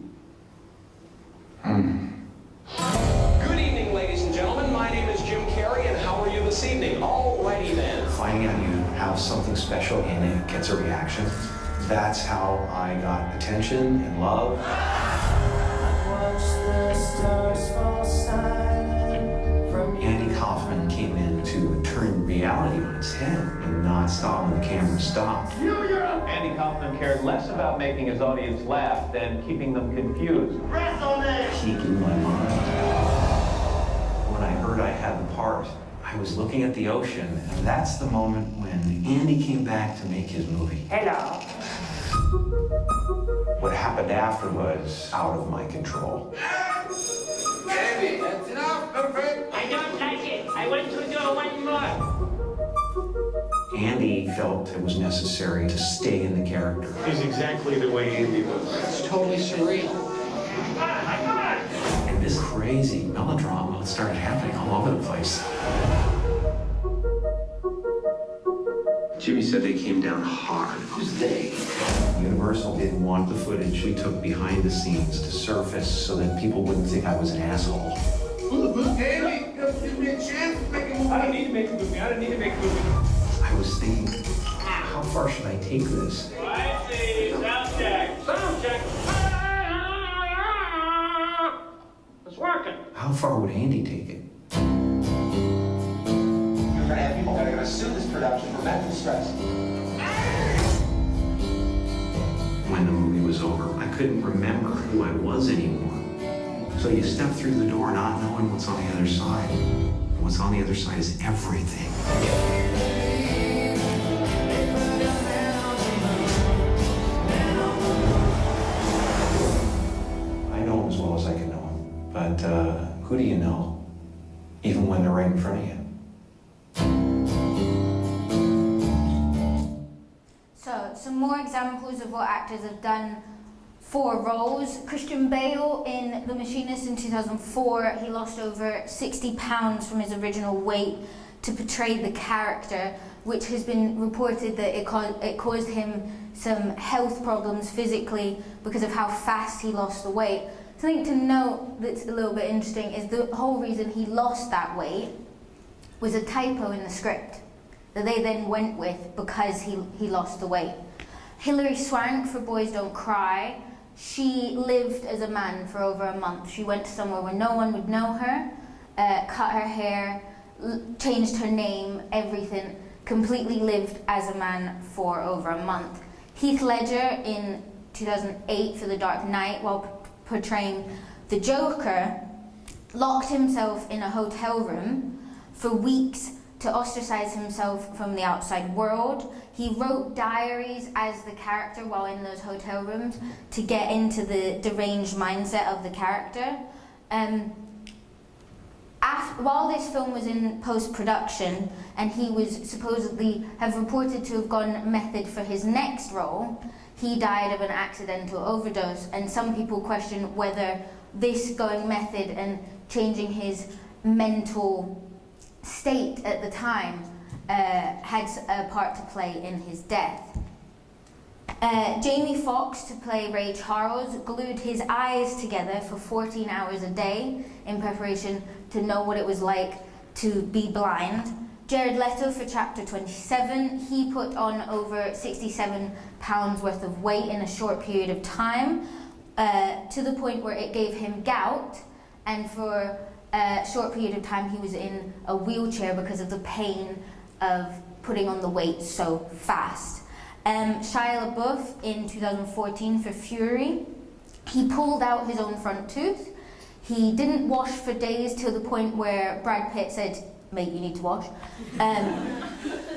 Good evening, ladies and gentlemen. My name is Jim Carrey, and how are you this evening? Alrighty then. Finding out you have something special and it gets a reaction. That's how I got attention and love. Andy Kaufman came in to turn reality on its head and not stop when the camera stopped. Andy Kaufman cared less about making his audience laugh than keeping them confused. Peak in my mind. When I heard I had the part, I was looking at the ocean, and that's the moment when Andy came back to make his movie. Hello. What happened after was out of my control. Andy, that's enough. Perfect. I don't like it. I want to do one more. Andy felt it was necessary to stay in the character. He's exactly the way Andy was. It's totally surreal. And this crazy melodrama started happening all over the place. Jimmy said they came down hard. Who's they? Universal didn't want the footage we took behind the scenes to surface so that people wouldn't think I was an asshole. Andy, give me a chance to make a movie. I don't need to make a movie. I don't need to make a movie. I was thinking, how far should I take this? I see. Sound check. Sound check. It's working. How far would Andy take it? You're gonna have people that are gonna sue this production for mental stress. When the movie was over, I couldn't remember who I was anymore. So you step through the door not knowing what's on the other side. And what's on the other side is everything. I know him as well as I can know him, but who do you know, even when they're right in front of you? So, some more examples of what actors have done for roles. Christian Bale in The Machinist in 2004, he lost over 60 pounds from his original weight to portray the character, which has been reported that it caused him some health problems physically because of how fast he lost the weight. Something to note that's a little bit interesting is the whole reason he lost that weight was a typo in the script that they then went with because he lost the weight. Hilary Swank for Boys Don't Cry, she lived as a man for over a month. She went to somewhere where no one would know her, cut her hair, changed her name, everything, completely lived as a man for over a month. Heath Ledger in 2008 for The Dark Knight, while portraying the Joker, locked himself in a hotel room for weeks to ostracize himself from the outside world. He wrote diaries as the character while in those hotel rooms to get into the deranged mindset of the character. While this film was in post-production and he was supposedly have reported to have gone method for his next role, he died of an accidental overdose, and some people question whether this going method and changing his mental state at the time had a part to play in his death. Jamie Foxx, to play Ray Charles, glued his eyes together for 14 hours a day in preparation to know what it was like to be blind. Jared Leto for Chapter 27, he put on over 67 pounds worth of weight in a short period of time, to the point where it gave him gout, and for a short period of time he was in a wheelchair because of the pain of putting on the weight so fast. Shia LaBeouf in 2014 for Fury, he pulled out his own front tooth. He didn't wash for days to the point where Brad Pitt said, "Mate, you need to wash."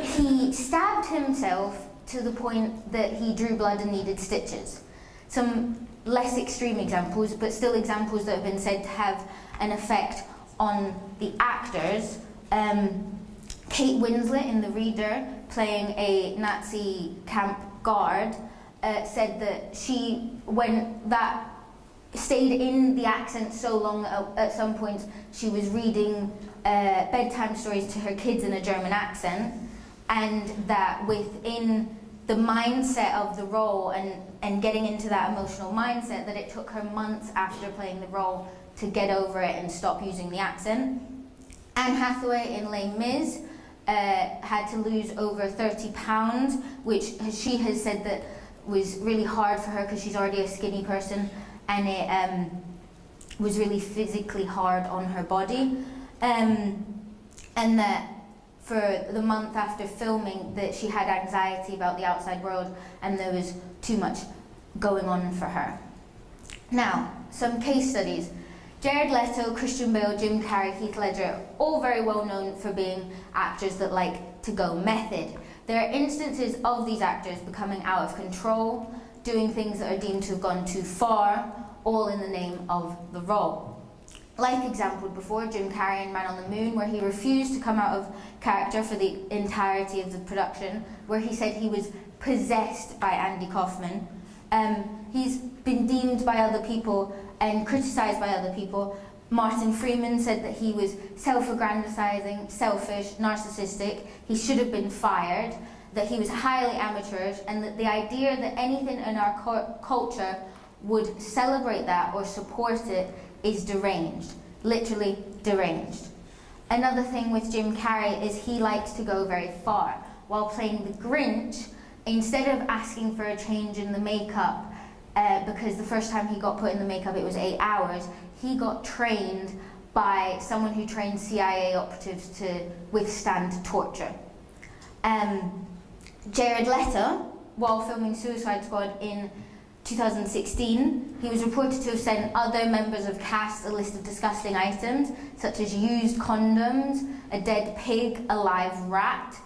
He stabbed himself to the point that he drew blood and needed stitches. Some less extreme examples, but still examples that have been said to have an effect on the actors. Kate Winslet in The Reader, playing a Nazi camp guard, said that stayed in the accent so long at some point she was reading bedtime stories to her kids in a German accent, and that within the mindset of the role and getting into that emotional mindset, that it took her months after playing the role to get over it and stop using the accent. Anne Hathaway in Les Mis had to lose over 30 pounds, which she has said that was really hard for her because she's already a skinny person, and it was really physically hard on her body. And that for the month after filming that she had anxiety about the outside world and there was too much going on for her. Now, some case studies. Jared Leto, Christian Bale, Jim Carrey, Heath Ledger, all very well known for being actors that like to go method. There are instances of these actors becoming out of control, doing things that are deemed to have gone too far, all in the name of the role. Like exampled before, Jim Carrey in Man on the Moon, where he refused to come out of character for the entirety of the production, where he said he was possessed by Andy Kaufman. He's been deemed by other people and criticised by other people. Martin Freeman said that he was self-aggrandizing, selfish, narcissistic, he should have been fired, that he was highly amateurish, and that the idea that anything in our culture would celebrate that or support it is deranged, literally deranged. Another thing with Jim Carrey is he likes to go very far. While playing the Grinch, instead of asking for a change in the makeup, because the first time he got put in the makeup it was 8 hours, he got trained by someone who trained CIA operatives to withstand torture. Jared Leto, while filming Suicide Squad in 2016, he was reported to have sent other members of cast a list of disgusting items, such as used condoms, a dead pig, a live rat.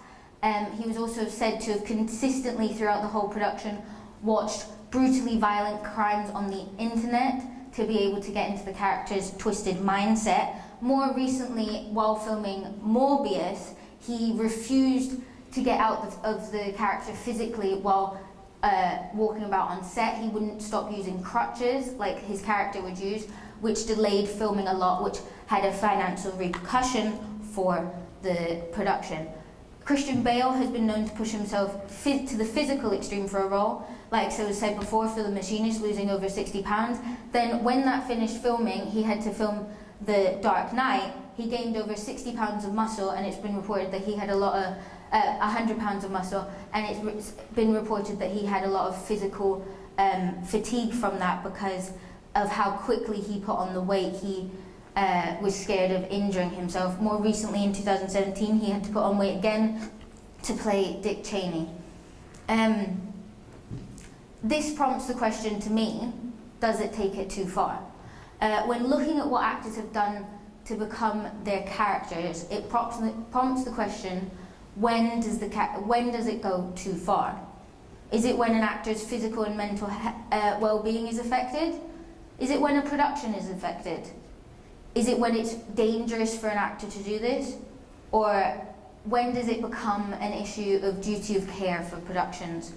He was also said to have consistently throughout the whole production watched brutally violent crimes on the internet to be able to get into the character's twisted mindset. More recently, while filming Morbius, he refused to get out of the character physically while walking about on set. He wouldn't stop using crutches like his character would use, which delayed filming a lot, which had a financial repercussion for the production. Christian Bale has been known to push himself to the physical extreme for a role, like so was said before for The Machinist, losing over 60 pounds. Then when that finished filming, he had to film The Dark Knight. He gained over 60 pounds of muscle, and it's been reported that he had a lot of 100 pounds of muscle, and it's been reported that he had a lot of physical fatigue from that because of how quickly he put on the weight. He was scared of injuring himself. More recently, in 2017, he had to put on weight again to play Dick Cheney. This prompts the question to me, does it take it too far? When looking at what actors have done to become their characters, it prompts the question, when does it go too far? Is it when an actor's physical and mental well-being is affected? Is it when a production is affected? Is it when it's dangerous for an actor to do this? Or when does it become an issue of duty of care for productions?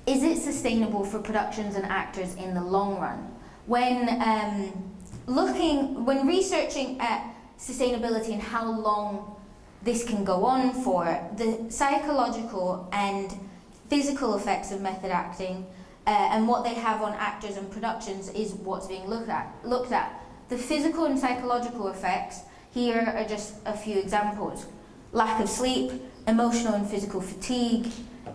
Is it sustainable for productions and actors in the long run? When researching at sustainability and how long this can go on for, the psychological and physical effects of method acting and what they have on actors and productions is what's being looked at. The physical and psychological effects here are just a few examples. Lack of sleep, emotional and physical fatigue,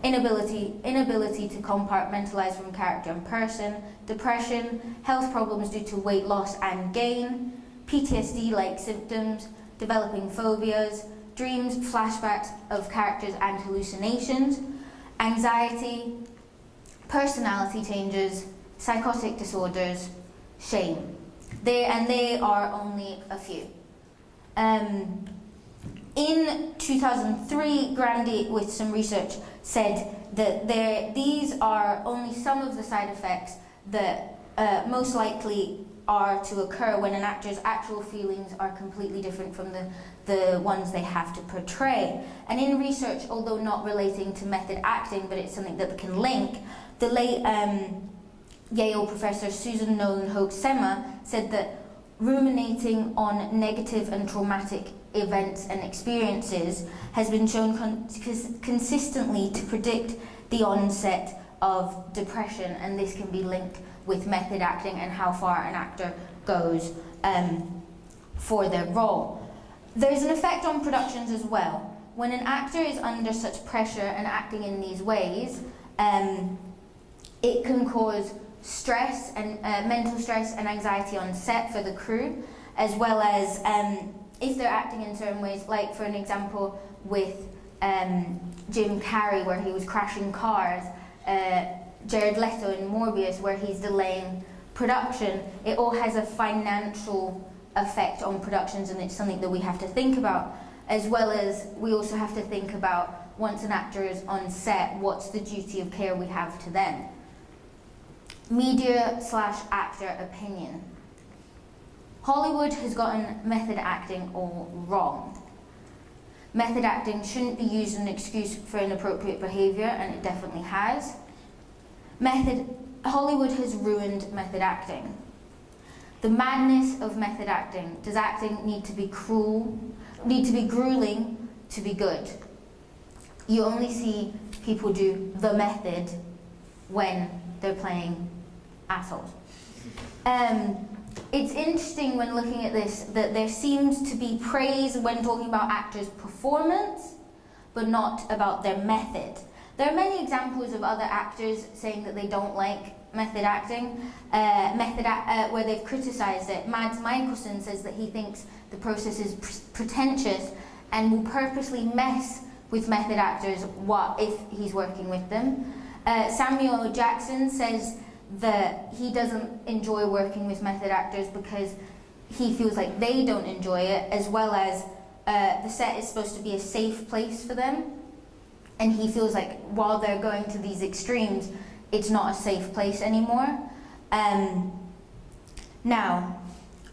inability to compartmentalize from character and person, depression, health problems due to weight loss and gain, PTSD-like symptoms, developing phobias, dreams, flashbacks of characters and hallucinations, anxiety, personality changes, psychotic disorders, shame. They are only a few. In 2003, Grandy, with some research, said that these are only some of the side effects that most likely are to occur when an actor's actual feelings are completely different from the ones they have to portray. And in research, although not relating to method acting, but it's something that they can link, the late Yale professor Susan Nolan Hoax-Sema said that ruminating on negative and traumatic events and experiences has been shown consistently to predict the onset of depression, and this can be linked with method acting and how far an actor goes for their role. There's an effect on productions as well. When an actor is under such pressure and acting in these ways, it can cause stress and mental stress and anxiety on set for the crew, as well as if they're acting in certain ways, like for an example with Jim Carrey where he was crashing cars, Jared Leto in Morbius where he's delaying production. It all has a financial effect on productions, and it's something that we have to think about, as well as we also have to think about once an actor is on set, what's the duty of care we have to them. Media/actor opinion. Hollywood has gotten method acting all wrong. Method acting shouldn't be used as an excuse for inappropriate behaviour, and it definitely has. Hollywood has ruined method acting. The madness of method acting. Does acting need to be grueling to be good? You only see people do the method when they're playing assholes. It's interesting when looking at this that there seems to be praise when talking about actors' performance, but not about their method. There are many examples of other actors saying that they don't like method acting, where they've criticised it. Mads Mikkelsen says that he thinks the process is pretentious and will purposely mess with method actors if he's working with them. Samuel Jackson says that he doesn't enjoy working with method actors because he feels like they don't enjoy it, as well as the set is supposed to be a safe place for them. And he feels like while they're going to these extremes, it's not a safe place anymore. Now,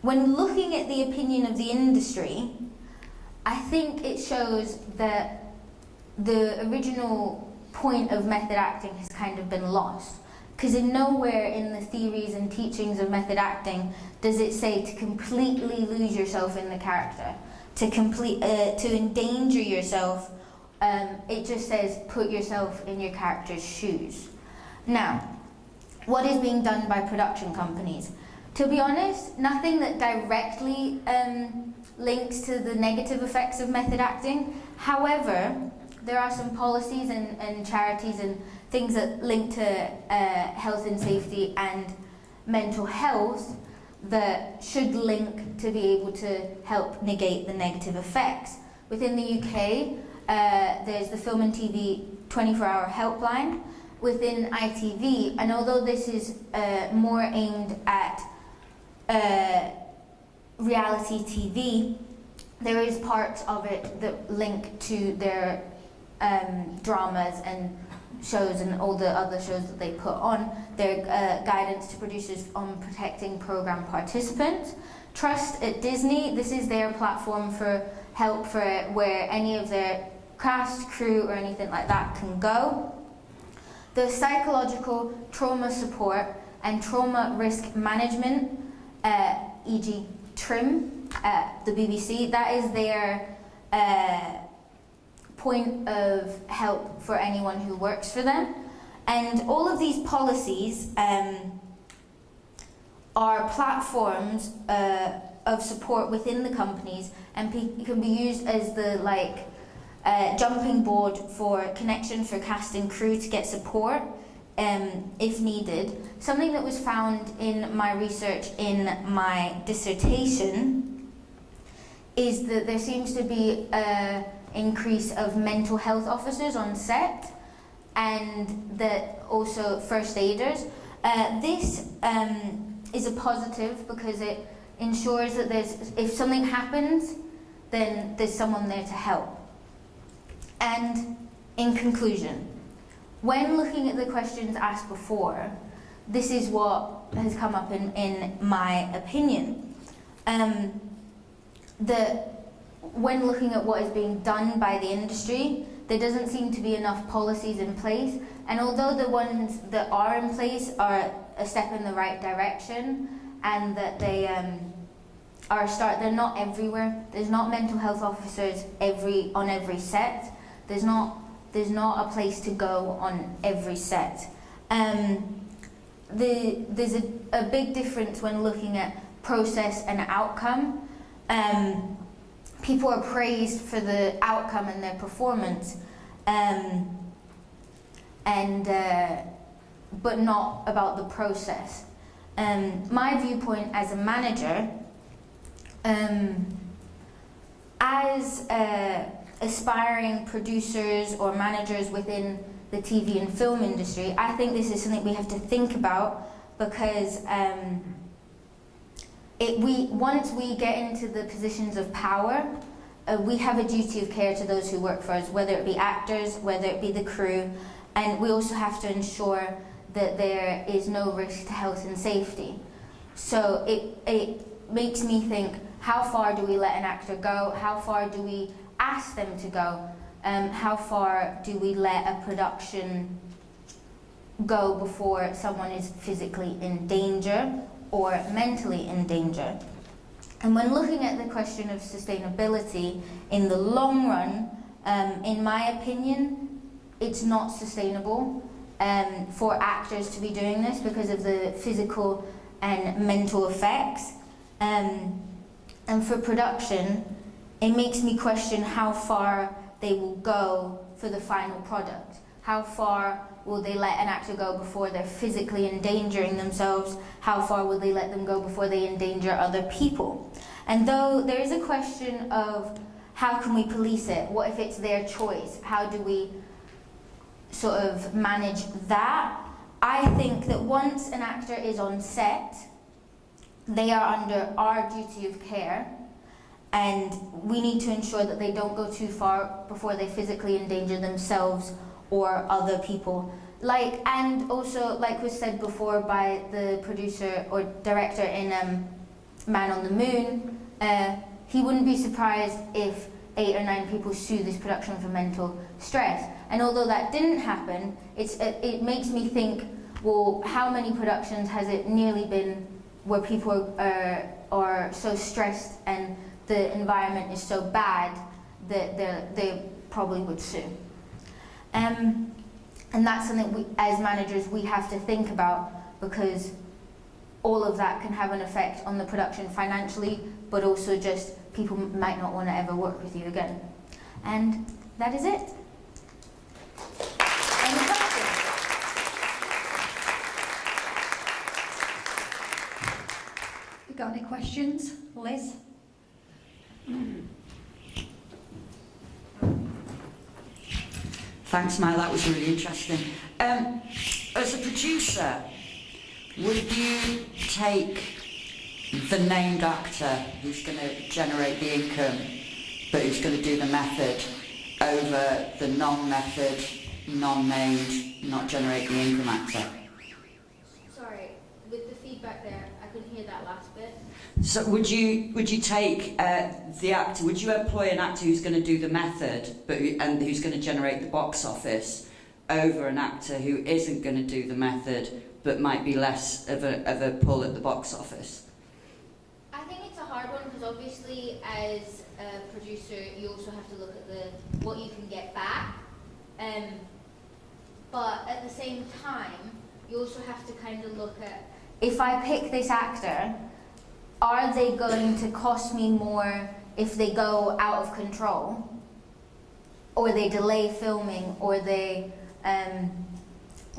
when looking at the opinion of the industry, I think it shows that the original point of method acting has kind of been lost. Because in nowhere in the theories and teachings of method acting does it say to completely lose yourself in the character, to endanger yourself. It just says put yourself in your character's shoes. Now, what is being done by production companies? To be honest, nothing that directly links to the negative effects of method acting. However, there are some policies and charities and things that link to health and safety and mental health that should link to be able to help negate the negative effects. Within the UK, there's the Film and TV 24-hour helpline within ITV, and although this is more aimed at reality TV, there is parts of it that link to their dramas and shows and all the other shows that they put on, their guidance to producers on protecting program participants. Trust at Disney, this is their platform for help for where any of their cast, crew or anything like that can go. The psychological trauma support and trauma risk management, e.g. TRIM, the BBC, that is their point of help for anyone who works for them. And all of these policies are platforms of support within the companies and can be used as the jumping board for connection for cast and crew to get support if needed. Something that was found in my research in my dissertation is that there seems to be an increase of mental health officers on set and that also first aiders. This is a positive because it ensures that if something happens, then there's someone there to help. And in conclusion, when looking at the questions asked before, this is what has come up in my opinion. When looking at what is being done by the industry, there doesn't seem to be enough policies in place, and although the ones that are in place are a step in the right direction and that they they're not everywhere. There's not mental health officers on every set. There's not a place to go on every set. There's a big difference when looking at process and outcome. People are praised for the outcome and their performance, but not about the process. My viewpoint as a manager, as aspiring producers or managers within the TV and film industry, I think this is something we have to think about because once we get into the positions of power, we have a duty of care to those who work for us, whether it be actors, whether it be the crew, and we also have to ensure that there is no risk to health and safety. So it makes me think, how far do we let an actor go? How far do we ask them to go? How far do we let a production go before someone is physically in danger or mentally in danger? And when looking at the question of sustainability in the long run, in my opinion, it's not sustainable for actors to be doing this because of the physical and mental effects. And for production, it makes me question how far they will go for the final product. How far will they let an actor go before they're physically endangering themselves? How far will they let them go before they endanger other people? And though there is a question of how can we police it? What if it's their choice? How do we sort of manage that. I think that once an actor is on set, they are under our duty of care, and we need to ensure that they don't go too far before they physically endanger themselves or other people. And also, like was said before by the producer or director in Man on the Moon, he wouldn't be surprised if 8 or 9 people sue this production for mental stress. And although that didn't happen, it makes me think, well, how many productions has it nearly been where people are so stressed and the environment is so bad that they probably would sue. And that's something we, as managers, we have to think about, because all of that can have an effect on the production financially, but also just people might not want to ever work with you again. And that is it. Any questions? You got any questions, Liz? Thanks, Mel, that was really interesting. As a producer, would you take the named actor who's going to generate the income, but who's going to do the method, over the non-method, non-named, not generate the income actor? Sorry, with the feedback there, I couldn't hear that last bit. So would you take the actor, would you employ an actor who's going to do the method and who's going to generate the box office over an actor who isn't going to do the method but might be less of a pull at the box office? I think it's a hard one, because obviously as a producer you also have to look at what you can get back, but at the same time you also have to kind of look at, if I pick this actor, are they going to cost me more if they go out of control, or they delay filming, or they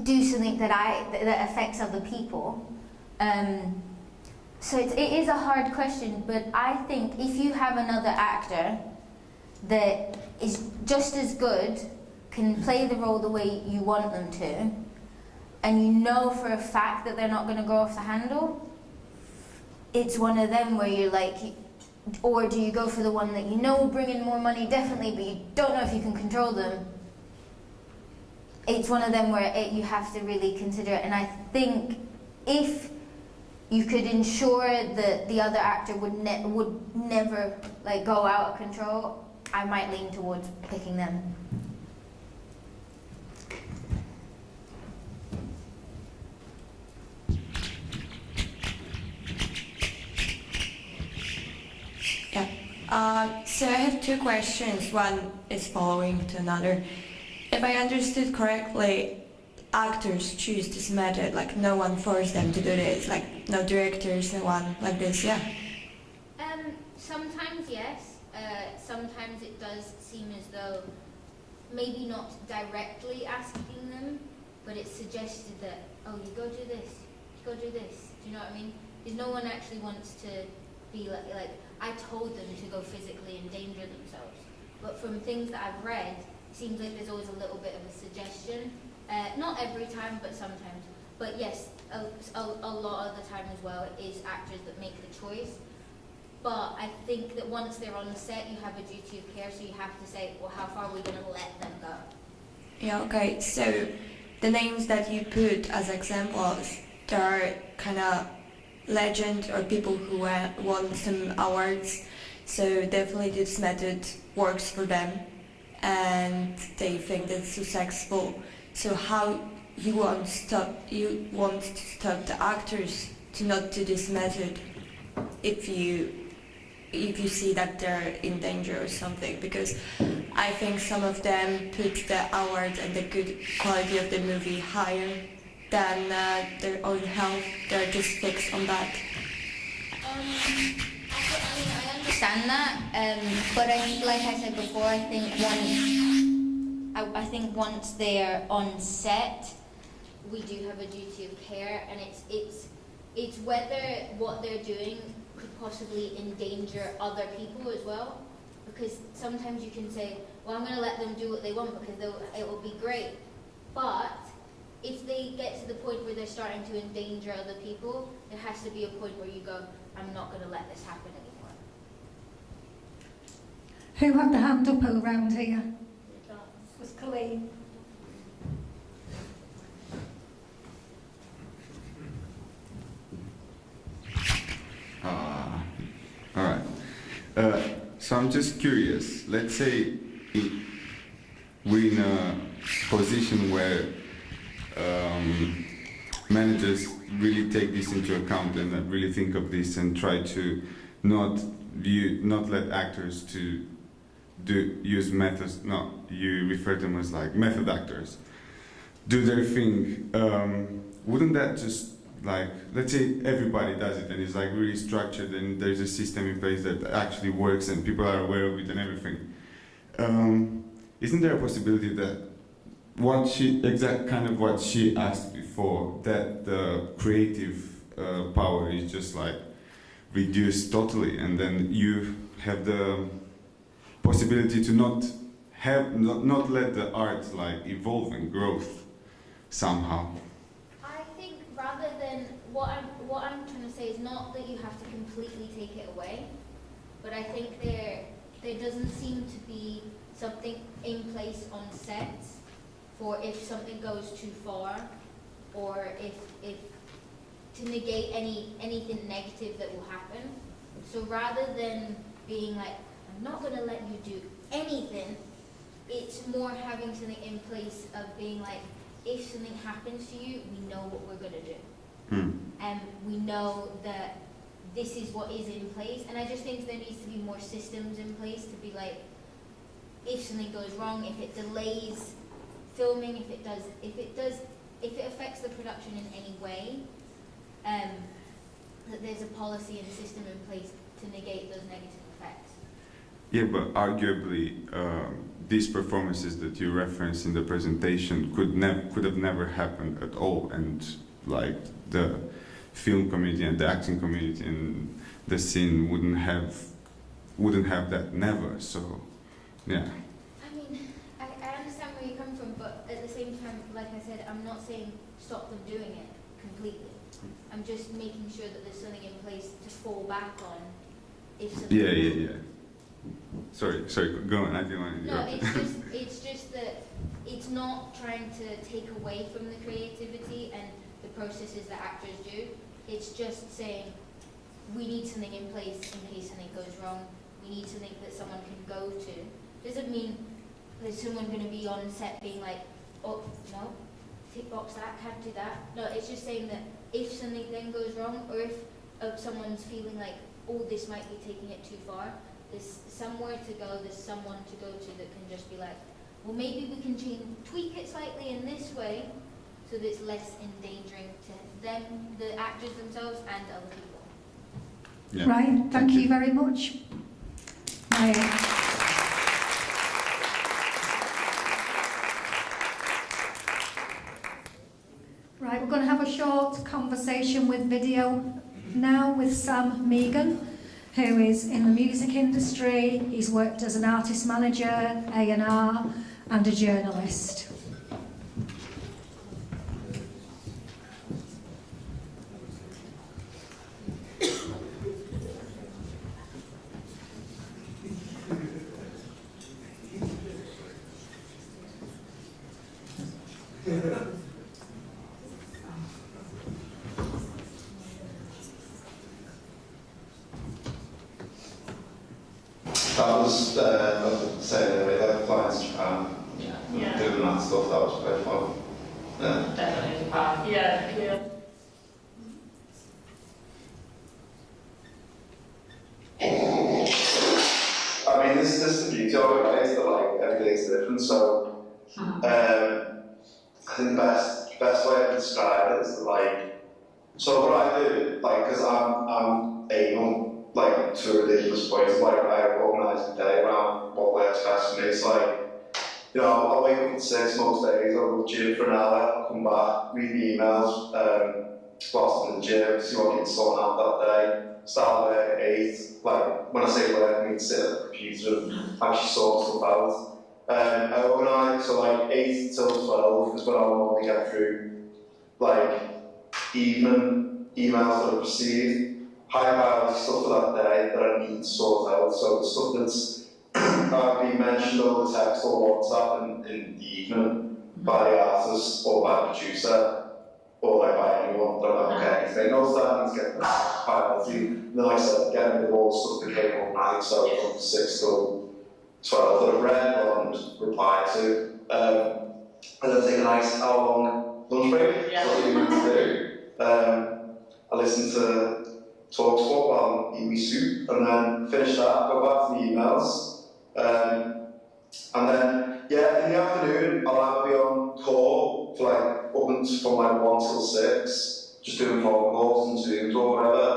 do something that affects other people? So it is a hard question, but I think if you have another actor that is just as good, can play the role the way you want them to, and you know for a fact that they're not going to go off the handle, it's one of them where you're like, or do you go for the one that you know will bring in more money, definitely, but you don't know if you can control them? It's one of them where you have to really consider it. And I think if you could ensure that the other actor would never go out of control, I might lean towards picking them. So I have two questions. One is following to another. If I understood correctly, actors choose this method, like no one forced them to do this, like no directors, no one like this, yeah? Sometimes yes, sometimes it does seem as though maybe not directly asking them, but it's suggested that, oh, you go do this, you go do this, do you know what I mean? Because no one actually wants to be like I told them to go physically endanger themselves. But from things that I've read, it seems like there's always a little bit of a suggestion. Not every time, but sometimes. But yes, a lot of the time as well, it is actors that make the choice. But I think that once they're on the set, you have a duty of care, so you have to say, well, how far are we going to let them go? Yeah, okay, so the names that you put as examples, they're kind of legend or people who won some awards, so definitely this method works for them and they think that's successful. So how you want to stop the actors to not do this method if you see that they're in danger or something? Because I think some of them put the awards and the good quality of the movie higher than their own health. They're just fixed on that. I understand that, but like I said before, I think once they're on set, we do have a duty of care, and it's whether what they're doing could possibly endanger other people as well. Because sometimes you can say, well, I'm going to let them do what they want because it will be great. But if they get to the point where they're starting to endanger other people, there has to be a point where you go, I'm not going to let this happen anymore. Who had the hand up around here? It was Colleen. All right. So I'm just curious. Let's say we're in a position where managers really take this into account and really think of this and try to not let actors to use methods. No, you refer to them as like method actors. Do their thing. Wouldn't that just like, let's say everybody does it and it's like really structured and there's a system in place that actually works and people are aware of it and everything. Isn't there a possibility that what she asked before, that the creative power is just like reduced totally, and then you have the possibility to not let the art like evolve and growth somehow? I think rather than what I'm trying to say is not that you have to completely take it away, but I think there doesn't seem to be something in place on sets for if something goes too far, or if to negate anything negative that will happen. So rather than being like, I'm not going to let you do anything, it's more having something in place of being like, if something happens to you, we know what we're going to do. And we know that this is what is in place. And I just think there needs to be more systems in place to be like, if something goes wrong, if it delays filming, if it affects the production in any way, that there's a policy and system in place to negate those negative effects. Yeah, but arguably, these performances that you referenced in the presentation could have never happened at all, and like the film community and the acting community and the scene wouldn't have that never. So, yeah. I mean, I understand where you come from, but at the same time, like I said, I'm not saying stop them doing it completely. I'm just making sure that there's something in place to fall back on if something. Yeah. Sorry, go on. I didn't want to No, interrupt. it's just that it's not trying to take away from the creativity and the processes that actors do. It's just saying we need something in place in case something goes wrong. We need something that someone can go to. Doesn't mean there's someone going to be on set being like, oh no, tick box that, can't do that. No, it's just saying that if something then goes wrong, or if someone's feeling like, oh, this might be taking it too far, there's somewhere to go, there's someone to go to that can just be like, well, maybe we can tweak it slightly in this way so that it's less endangering to them, the actors themselves, and other people. Yeah. Right, thank you very much. Right, we're going to have a short conversation with video now with Sam Megan, who is in the music industry. He's worked as an artist manager, A&R, and a journalist. That was nothing to say anyway, like flying to Japan, doing that stuff, that was quite fun. Yeah. Definitely Japan. Yeah. I mean, this is the beauty of it, right? Is that like everything's different. So, I think the best way I can describe it is that, like, so what I do, like, because I'm able, like, to a ridiculous point, like, I organise the day around what works best for me. It's like, you know, I'll wake up at 6 most days, I'll go to the gym for an hour, I'll come back, read the emails, whilst I'm in the gym, see what needs sorting out that day, start work at 8. Like, when I say work, I mean sit at the computer and actually sort stuff out. I organise, so like 8 till 12 is when I normally get through like evening emails that I've received, high priority stuff for that day that I need to sort out. So the stuff that's been mentioned over text or WhatsApp in the evening by the artist or by the producer or like by anyone that I'm like, okay, they know that needs to get priority. And then like I said, getting the all stuff that came up night, so from 6 till 12 that I've read and replied to. And then take a nice hour-long lunch break. That's what you need to do. I listen to Talk Sport while I'm eating my soup, and then finish that, go back to the emails. And then, yeah, in the afternoon, I'll either be on call for like from like 1 till 6, just doing phone calls and Zooms or whatever,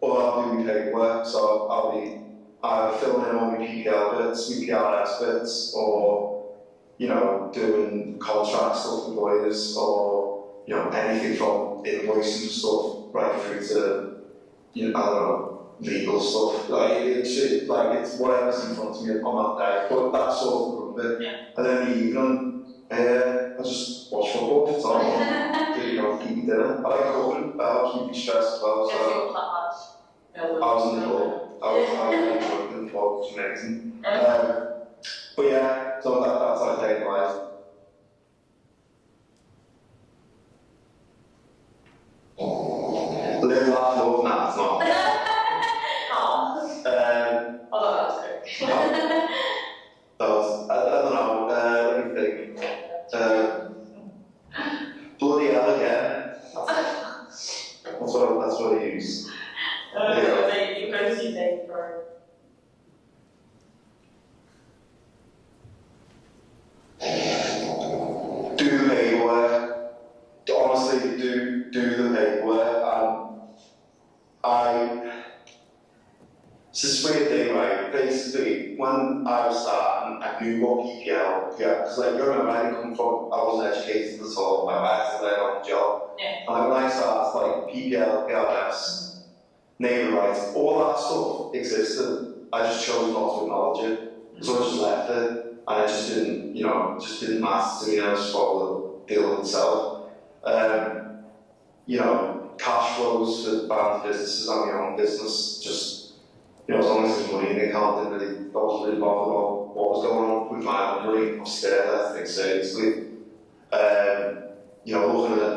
or I'll do my paperwork, so I'll be either filling in all my PPL bits, my PRS bits, or, you know, doing contract stuff with lawyers, or, you know, anything from invoicing stuff right through to, you know, I don't know, legal stuff. Like, it's whatever's in front of me on that day, but that's sort of it. And then in the evening, I just watch football for time, you know, eat dinner. I like cooking, that helps me be stressed as well. So I was in the club. I was in the club, which is amazing. But yeah, so that's like day in life. Live, laugh, love, nah, it's not. I don't know, let me think. Bloody hell again. That's what I use. You go to take for. Do the paperwork. Honestly, do the paperwork. It's this weird thing, right? Basically, when I was starting, I knew what PPL, because like, you remember, I didn't come from, I wasn't educated at all, my back to learn on the job. And like, when I started, like, PPL, PRS, name and rights, all that stuff existed. I just chose not to acknowledge it. So I just left it, and I just didn't, you know, just didn't matter to me, and I just followed the deal with itself. You know, cash flows for band businesses and my own business, just, you know, as long as there's money in the account, I wasn't really bothered about what was going on with my own money. I was scared of that thing seriously. You know, looking at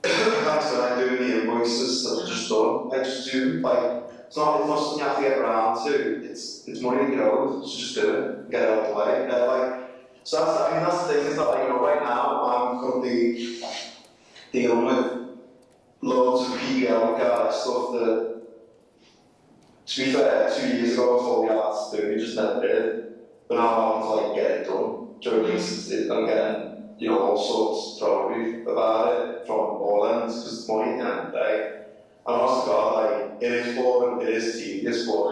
thanks for like doing the invoices that I've just done. I just do, like, it's not something you have to get around to. It's money you know, so just do it, get it out of the way. So that's the thing, is that, like, you know, right now I'm currently dealing with loads of PPL and stuff that, to be fair, 2 years ago I told the artists to do, we just never did. But now I want to like get it done. Do you know what I mean? I'm getting, you know, all sorts thrown at me about it from all ends, because it's money at the end of the day. And honest to God, like, it is boring, it is tedious, but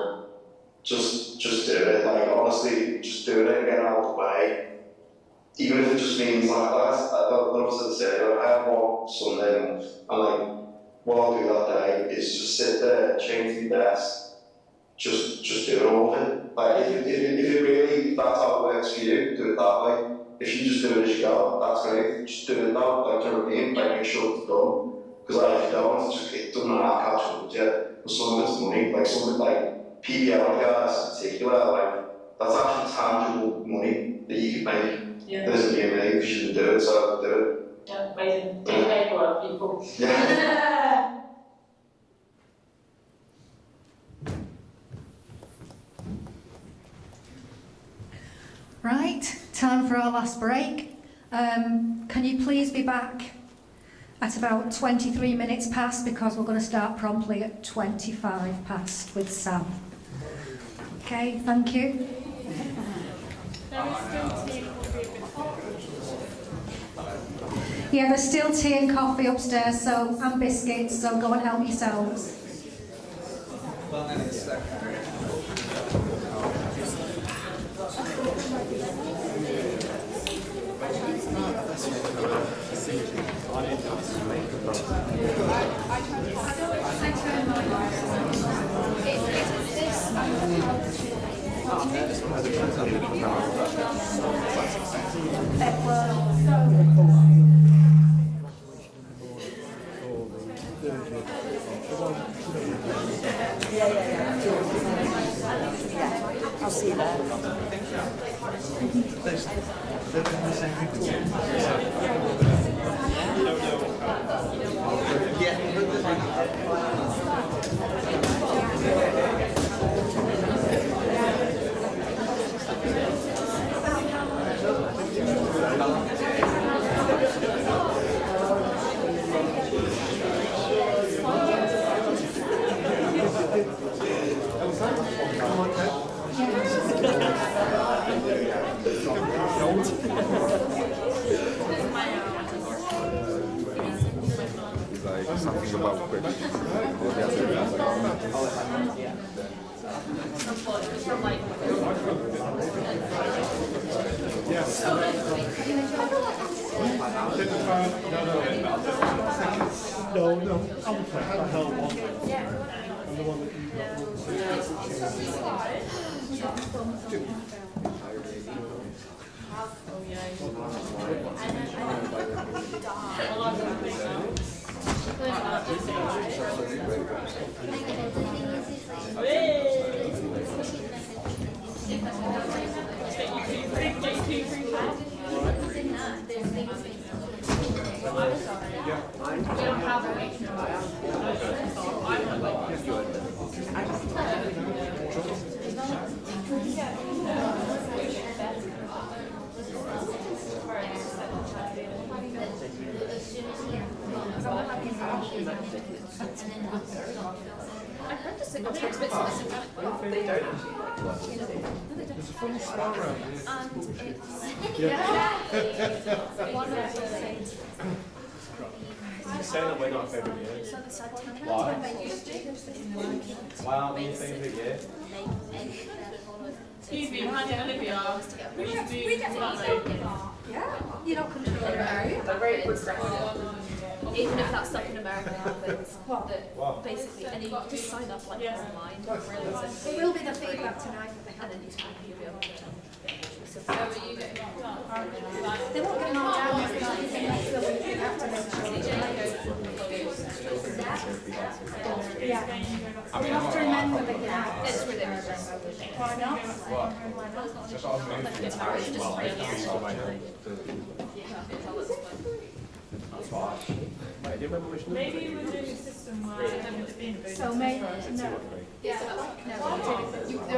just do it. Like, honestly, just do it and get it out of the way. Even if it just means, like, I don't say, I have one Sunday a month, and like, what I'll do that day is just sit there, change my desk, just do it all of it. Like, if it really, that's how it works for you, do it that way. If you just do it as you go, that's great. Just do it now, like, do you know what I mean? Like, make sure it's done. Because like, if you don't, it doesn't matter catch up with you. But some of it's money, like something like PPL guys in particular, like, that's actually tangible money that you can make. Yeah. That isn't being made, you shouldn't do it, so do it. Yeah, amazing. Do paperwork, people. Yeah. Right, time for our last break. Can you please be back at about 23 minutes past, because we're going to start promptly at 25 past with Sam. Okay, thank you. Yeah, there's still tea and coffee upstairs, and biscuits, so go and help yourselves. I'll see you there. Like something about questions. No, I'm the hell one. I'm the one that There's a funny smell around here. You're saying that we're not a favourite year. Why? Why aren't we a favourite year? Excuse me, Mandy and Olivia. We Yeah, you're not controlling your area. They're very progressive. Even if that stuff in America happens, What? basically, and you just sign up like online. It will be the feedback tonight that they have. They won't get them all down every night. They have to make sure. Yeah. We have to remember that, yeah. It's ridiculous. Why not? Just on me. That's fine. Wait, do you remember which number? Maybe we're doing a system where it's been So maybe, no. Yeah.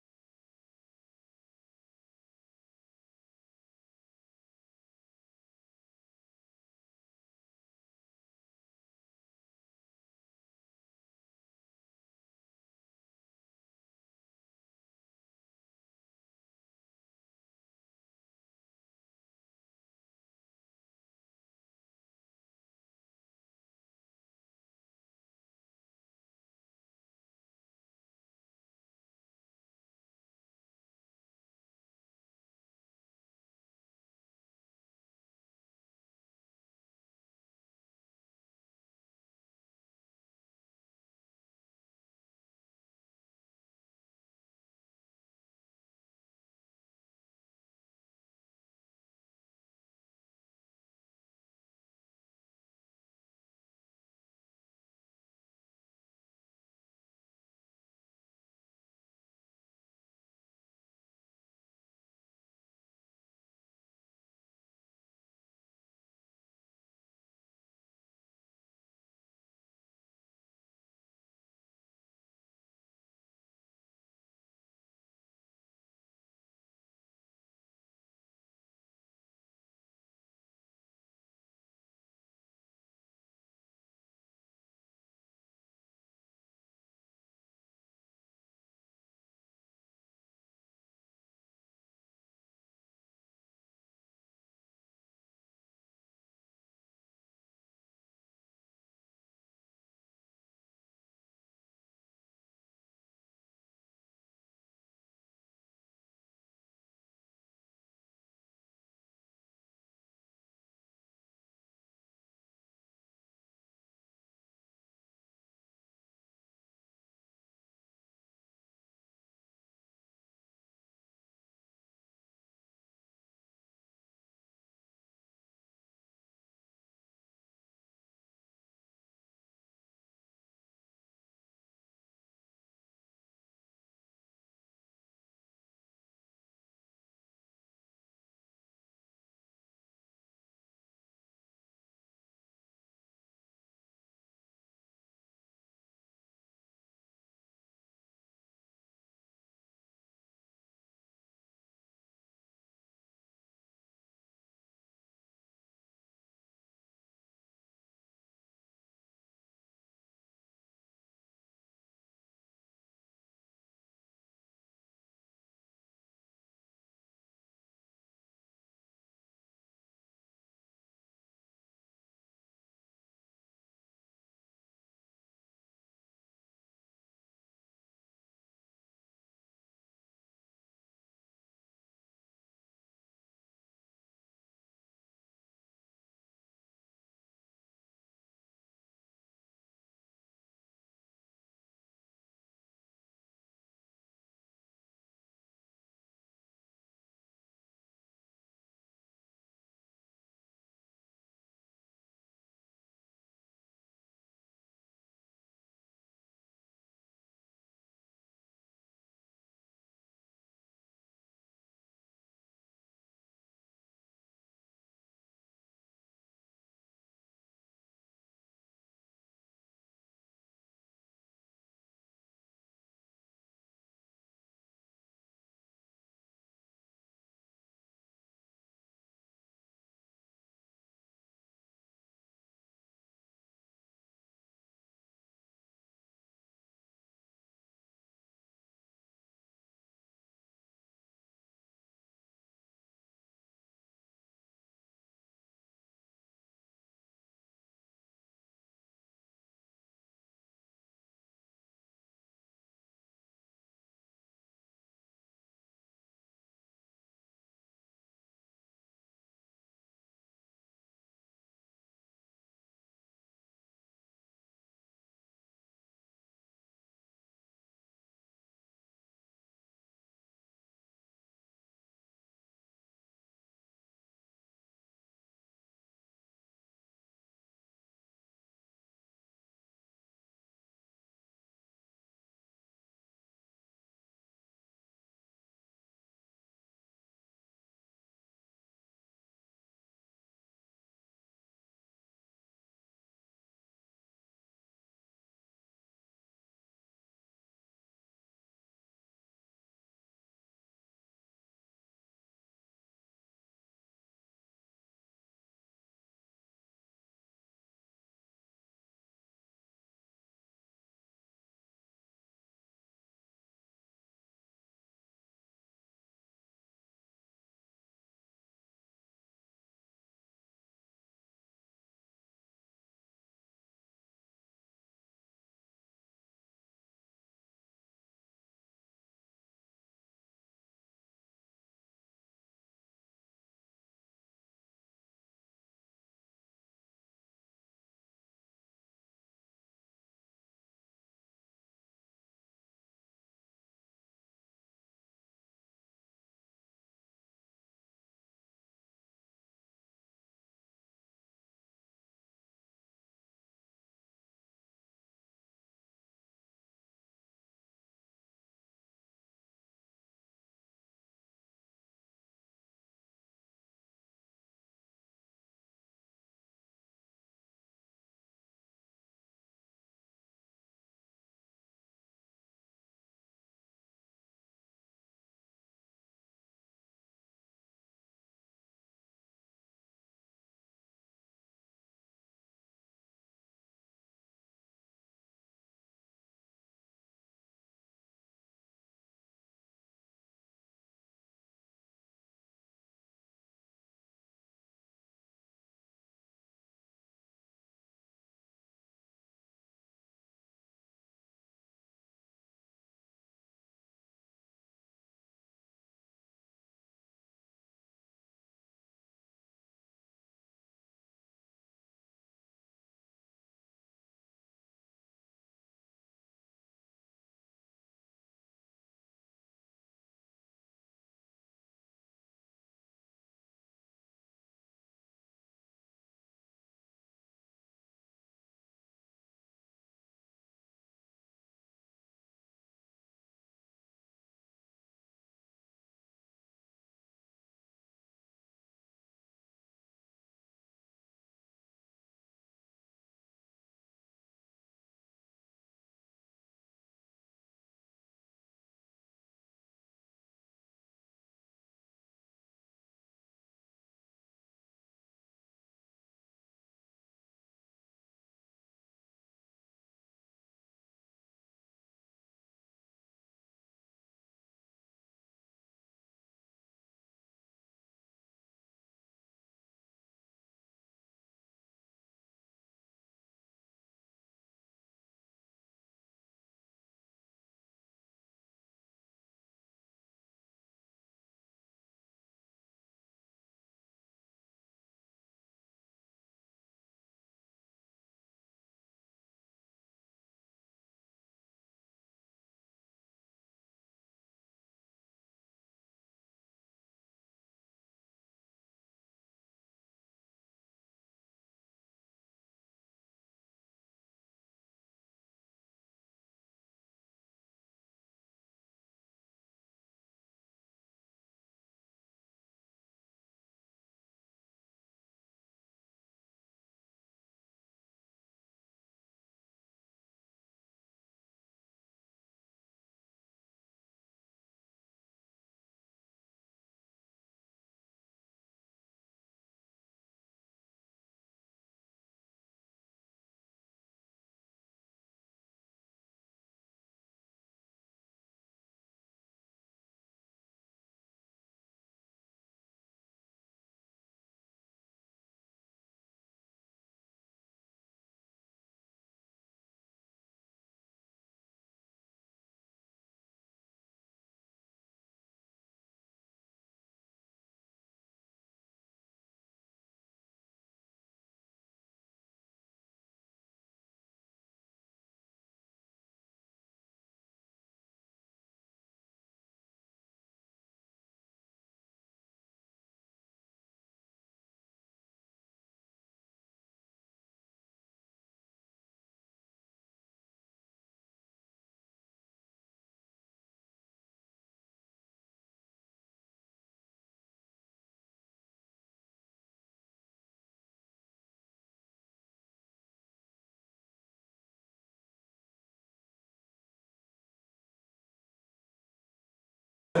I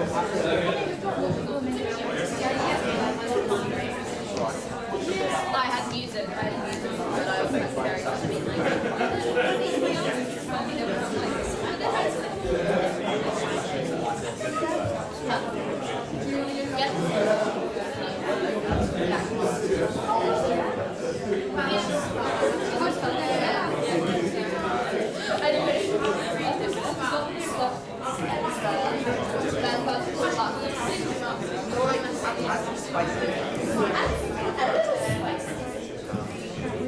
had music, but I was very much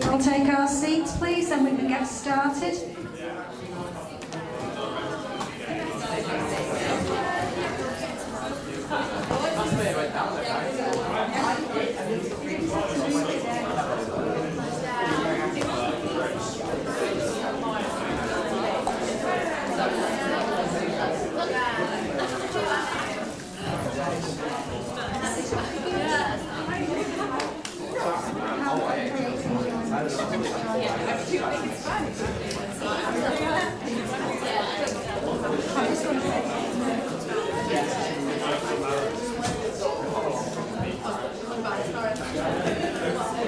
We'll take our seats, please, and we can get started.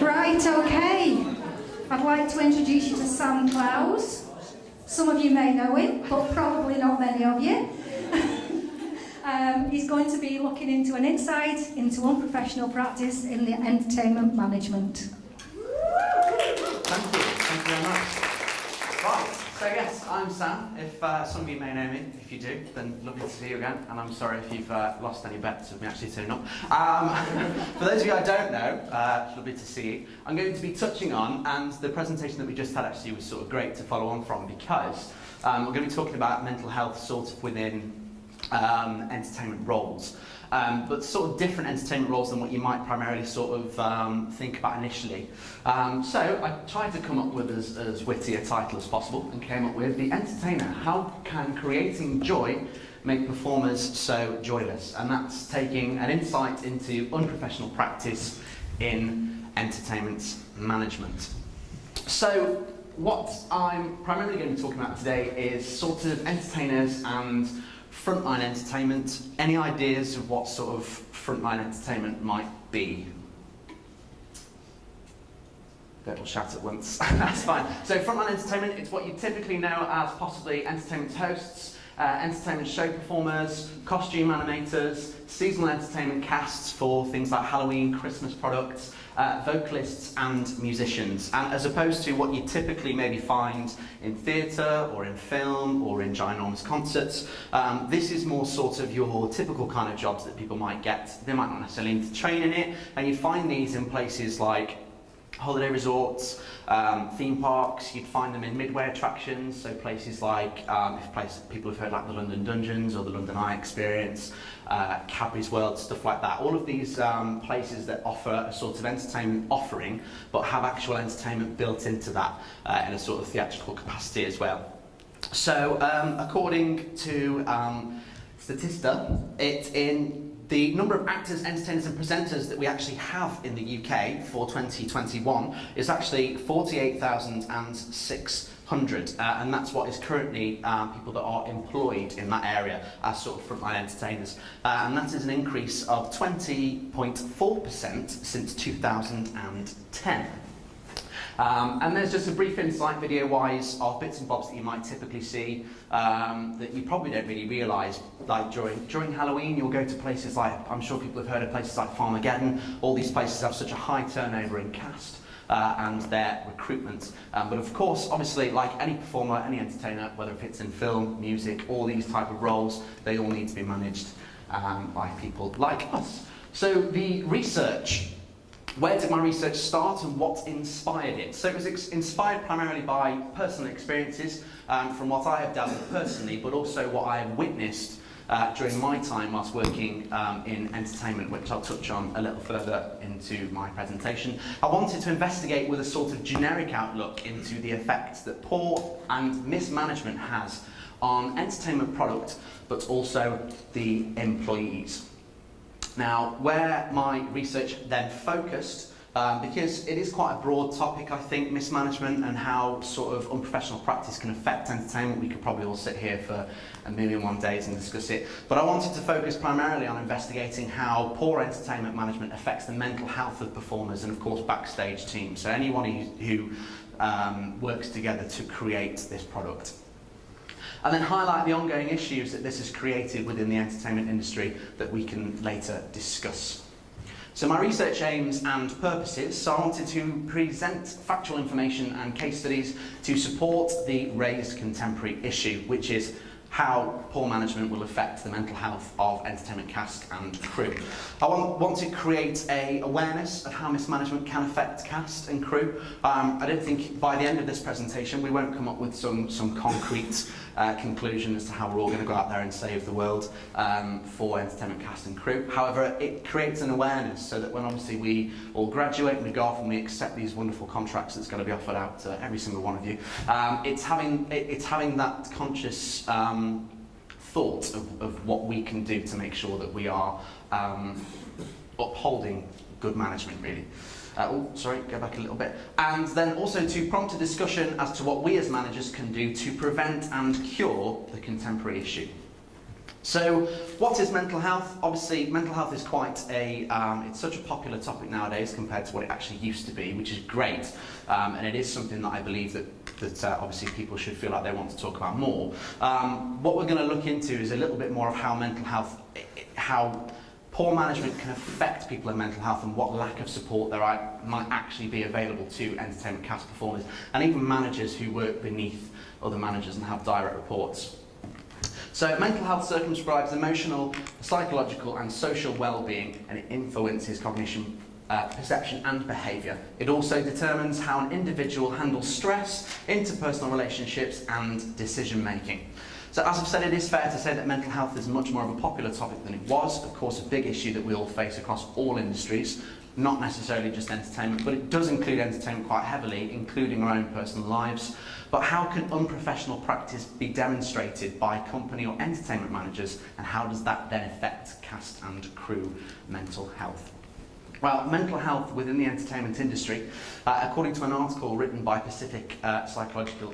Right, okay. I'd like to introduce you to Sam Clowes. Some of you may know him, but probably not many of you. He's going to be looking into an insight into unprofessional practice in the entertainment management. Thank you very much. Right, so yes, I'm Sam. If some of you may know me, if you do, then lovely to see you again, and I'm sorry if you've lost any bets of me actually turning up. For those of you I don't know, it's lovely to see you. I'm going to be touching on, and the presentation that we just had actually was sort of great to follow on from, because we're going to be talking about mental health sort of within entertainment roles. But sort of different entertainment roles than what you might primarily sort of think about initially. So I tried to come up with as witty a title as possible and came up with The Entertainer. How can creating joy make performers so joyless? And that's taking an insight into unprofessional practice in entertainment management. So what I'm primarily going to be talking about today is sort of entertainers and frontline entertainment. Any ideas of what sort of frontline entertainment might be? They all shout at once. That's fine. So frontline entertainment, it's what you typically know as possibly entertainment hosts, entertainment show performers, costume animators, seasonal entertainment casts for things like Halloween, Christmas products, vocalists and musicians. And as opposed to what you typically maybe find in theatre or in film or in ginormous concerts, this is more sort of your typical kind of jobs that people might get. They might not necessarily need to train in it, and you find these in places like holiday resorts, theme parks. You'd find them in midway attractions, so places like, people have heard like the London Dungeons or the London Eye Experience, Cadbury's World, stuff like that. All of these places that offer a sort of entertainment offering, but have actual entertainment built into that in a sort of theatrical capacity as well. So according to Statista, the number of actors, entertainers and presenters that we actually have in the UK for 2021 is actually 48,600, and that's what is currently people that are employed in that area as sort of frontline entertainers, and that is an increase of 20.4% since 2010. And there's just a brief insight video-wise of bits and bobs that you might typically see that you probably don't really realise. Like during Halloween, you'll go to places like, I'm sure people have heard of places like Farmageddon. All these places have such a high turnover in cast and their recruitment. But of course, obviously, like any performer, any entertainer, whether if it's in film, music, all these type of roles, they all need to be managed by people like us. So the research. Where did my research start and what inspired it? So it was inspired primarily by personal experiences from what I have done personally, but also what I have witnessed during my time whilst working in entertainment, which I'll touch on a little further into my presentation. I wanted to investigate with a sort of generic outlook into the effects that poor and mismanagement has on entertainment product, but also the employees. Now, where my research then focused because it is quite a broad topic, I think, mismanagement and how sort of unprofessional practice can affect entertainment. We could probably all sit here for a million and one days and discuss it. But I wanted to focus primarily on investigating how poor entertainment management affects the mental health of performers and, of course, backstage teams. So anyone who works together to create this product. And then highlight the ongoing issues that this has created within the entertainment industry that we can later discuss. So my research aims and purposes, so I wanted to present factual information and case studies to support the raised contemporary issue, which is how poor management will affect the mental health of entertainment cast and crew. I want to create an awareness of how mismanagement can affect cast and crew. I don't think by the end of this presentation we won't come up with some concrete conclusion as to how we're all going to go out there and save the world for entertainment cast and crew. However, it creates an awareness so that when obviously we all graduate and we go off and we accept these wonderful contracts that's going to be offered out to every single one of you, it's having that conscious thought of what we can do to make sure that we are upholding good management, really. Go back a little bit. And then also to prompt a discussion as to what we as managers can do to prevent and cure the contemporary issue. So, what is mental health? Obviously, mental health is quite it's such a popular topic nowadays compared to what it actually used to be, which is great. And it is something that I believe that obviously people should feel like they want to talk about more. What we're going to look into is a little bit more of how mental health, how poor management can affect people in mental health and what lack of support there might actually be available to entertainment cast performers and even managers who work beneath other managers and have direct reports. So mental health circumscribes emotional, psychological and social well-being, and it influences cognition, perception and behaviour. It also determines how an individual handles stress, interpersonal relationships and decision making. So as I've said, it is fair to say that mental health is much more of a popular topic than it was. Of course, a big issue that we all face across all industries, not necessarily just entertainment, but it does include entertainment quite heavily, including our own personal lives. But how can unprofessional practice be demonstrated by company or entertainment managers, and how does that then affect cast and crew mental health? Well, mental health within the entertainment industry, according to an article written by Pacific Psychotherapy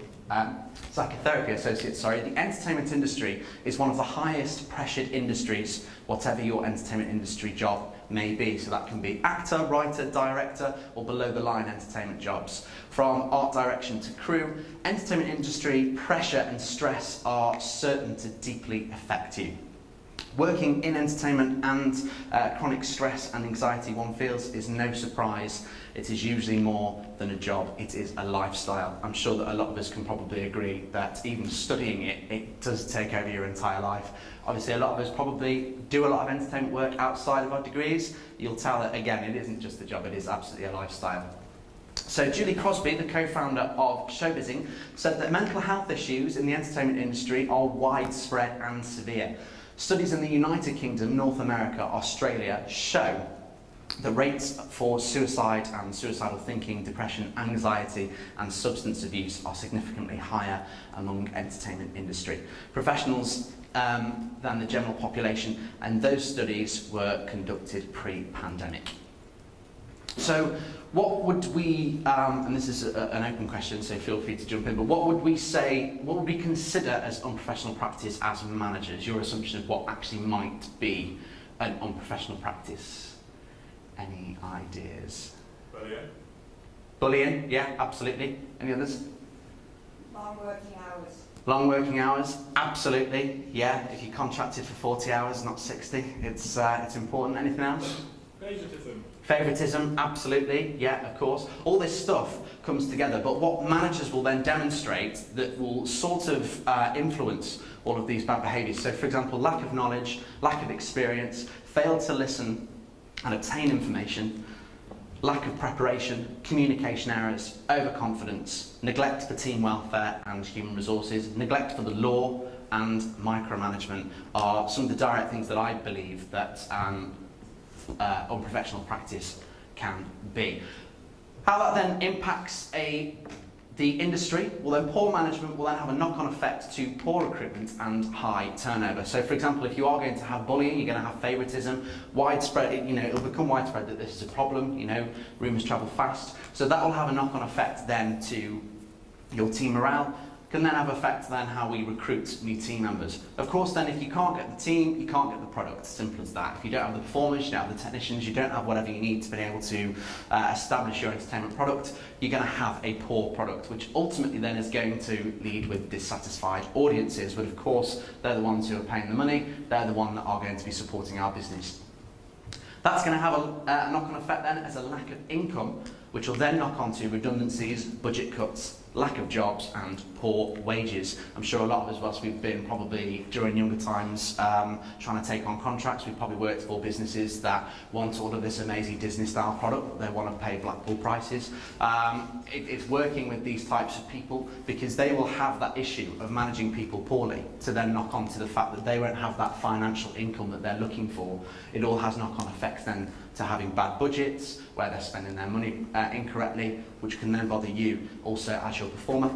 Associates, the entertainment industry is one of the highest pressured industries, whatever your entertainment industry job may be. So that can be actor, writer, director, or below the line entertainment jobs. From art direction to crew, entertainment industry pressure and stress are certain to deeply affect you. Working in entertainment and chronic stress and anxiety one feels is no surprise. It is usually more than a job, it is a lifestyle. I'm sure that a lot of us can probably agree that even studying it does take over your entire life. Obviously a lot of us probably do a lot of entertainment work outside of our degrees. You'll tell that again, it isn't just a job, it is absolutely a lifestyle. So Julie Crosby, the co-founder of Showbizing, said that mental health issues in the entertainment industry are widespread and severe. Studies in the United Kingdom, North America, Australia show the rates for suicide and suicidal thinking, depression, anxiety and substance abuse are significantly higher among entertainment industry professionals than the general population, and those studies were conducted pre-pandemic. So what would we, and this is an open question, so feel free to jump in, but what would we consider as unprofessional practice as managers? Your assumption of what actually might be an unprofessional practice? Any ideas? Bullying. Bullying, yeah, absolutely. Any others? Long working hours. Long working hours, absolutely, yeah. If you're contracted for 40 hours, not 60, it's important. Anything else? Favoritism. Favoritism, absolutely, yeah, of course. All this stuff comes together, but what managers will then demonstrate that will sort of influence all of these bad behaviours. So, for example, lack of knowledge, lack of experience, fail to listen and obtain information, lack of preparation, communication errors, overconfidence, neglect for team welfare and human resources, neglect for the law and micromanagement are some of the direct things that I believe that unprofessional practice can be. How that then impacts a the industry, well then poor management will then have a knock-on effect to poor recruitment and high turnover. So for example, if you are going to have bullying, you're going to have favouritism, widespread, it'll become widespread that this is a problem, rumours travel fast. So that will have a knock-on effect then to your team morale, can then have effect then how we recruit new team members. Of course then if you can't get the team, you can't get the product, simple as that. If you don't have the performers, you don't have the technicians, you don't have whatever you need to be able to establish your entertainment product, you're going to have a poor product, which ultimately then is going to lead with dissatisfied audiences, but of course they're the ones who are paying the money, they're the ones that are going to be supporting our business. That's going to have a knock-on effect then as a lack of income, which will then knock on to redundancies, budget cuts, lack of jobs and poor wages. I'm sure a lot of us, whilst we've been probably during younger times trying to take on contracts, we've probably worked for businesses that want all of this amazing Disney style product, they want to pay Blackpool prices. It's working with these types of people because they will have that issue of managing people poorly to then knock on to the fact that they won't have that financial income that they're looking for. It all has knock-on effects then to having bad budgets, where they're spending their money incorrectly, which can then bother you also as your performer.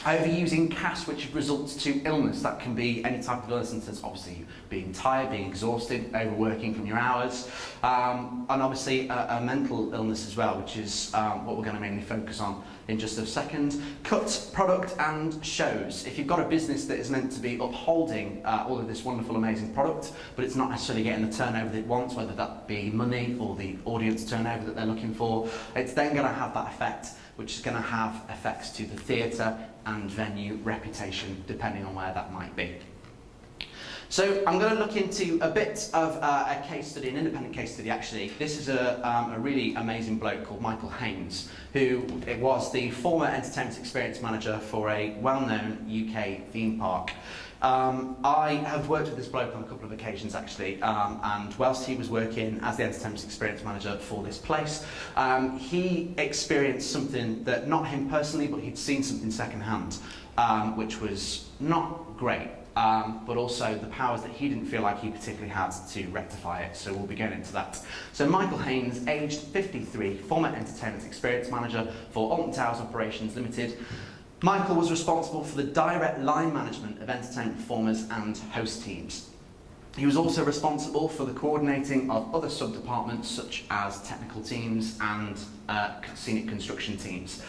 Overusing cash, which results to illness. That can be any type of illness, and it's obviously being tired, being exhausted, overworking from your hours, and obviously a mental illness as well, which is what we're going to mainly focus on in just a second. Cut product and shows. If you've got a business that is meant to be upholding all of this wonderful, amazing product, but it's not necessarily getting the turnover that it wants, whether that be money or the audience turnover that they're looking for, it's then going to have that effect, which is going to have effects to the theatre and venue reputation, depending on where that might be. So I'm going to look into a bit of a case study, an independent case study actually. This is a really amazing bloke called Michael Haynes, who was the former entertainment experience manager for a well-known UK theme park. I have worked with this bloke on a couple of occasions actually, and whilst he was working as the entertainment experience manager for this place, he experienced something that, not him personally, but he'd seen something secondhand, which was not great. But also the powers that he didn't feel like he particularly had to rectify it, so we'll be going into that. So Michael Haynes, aged 53, former entertainment experience manager for Alton Towers Operations Limited. Michael was responsible for the direct line management of entertainment performers and host teams. He was also responsible for the coordinating of other sub-departments such as technical teams and scenic construction teams.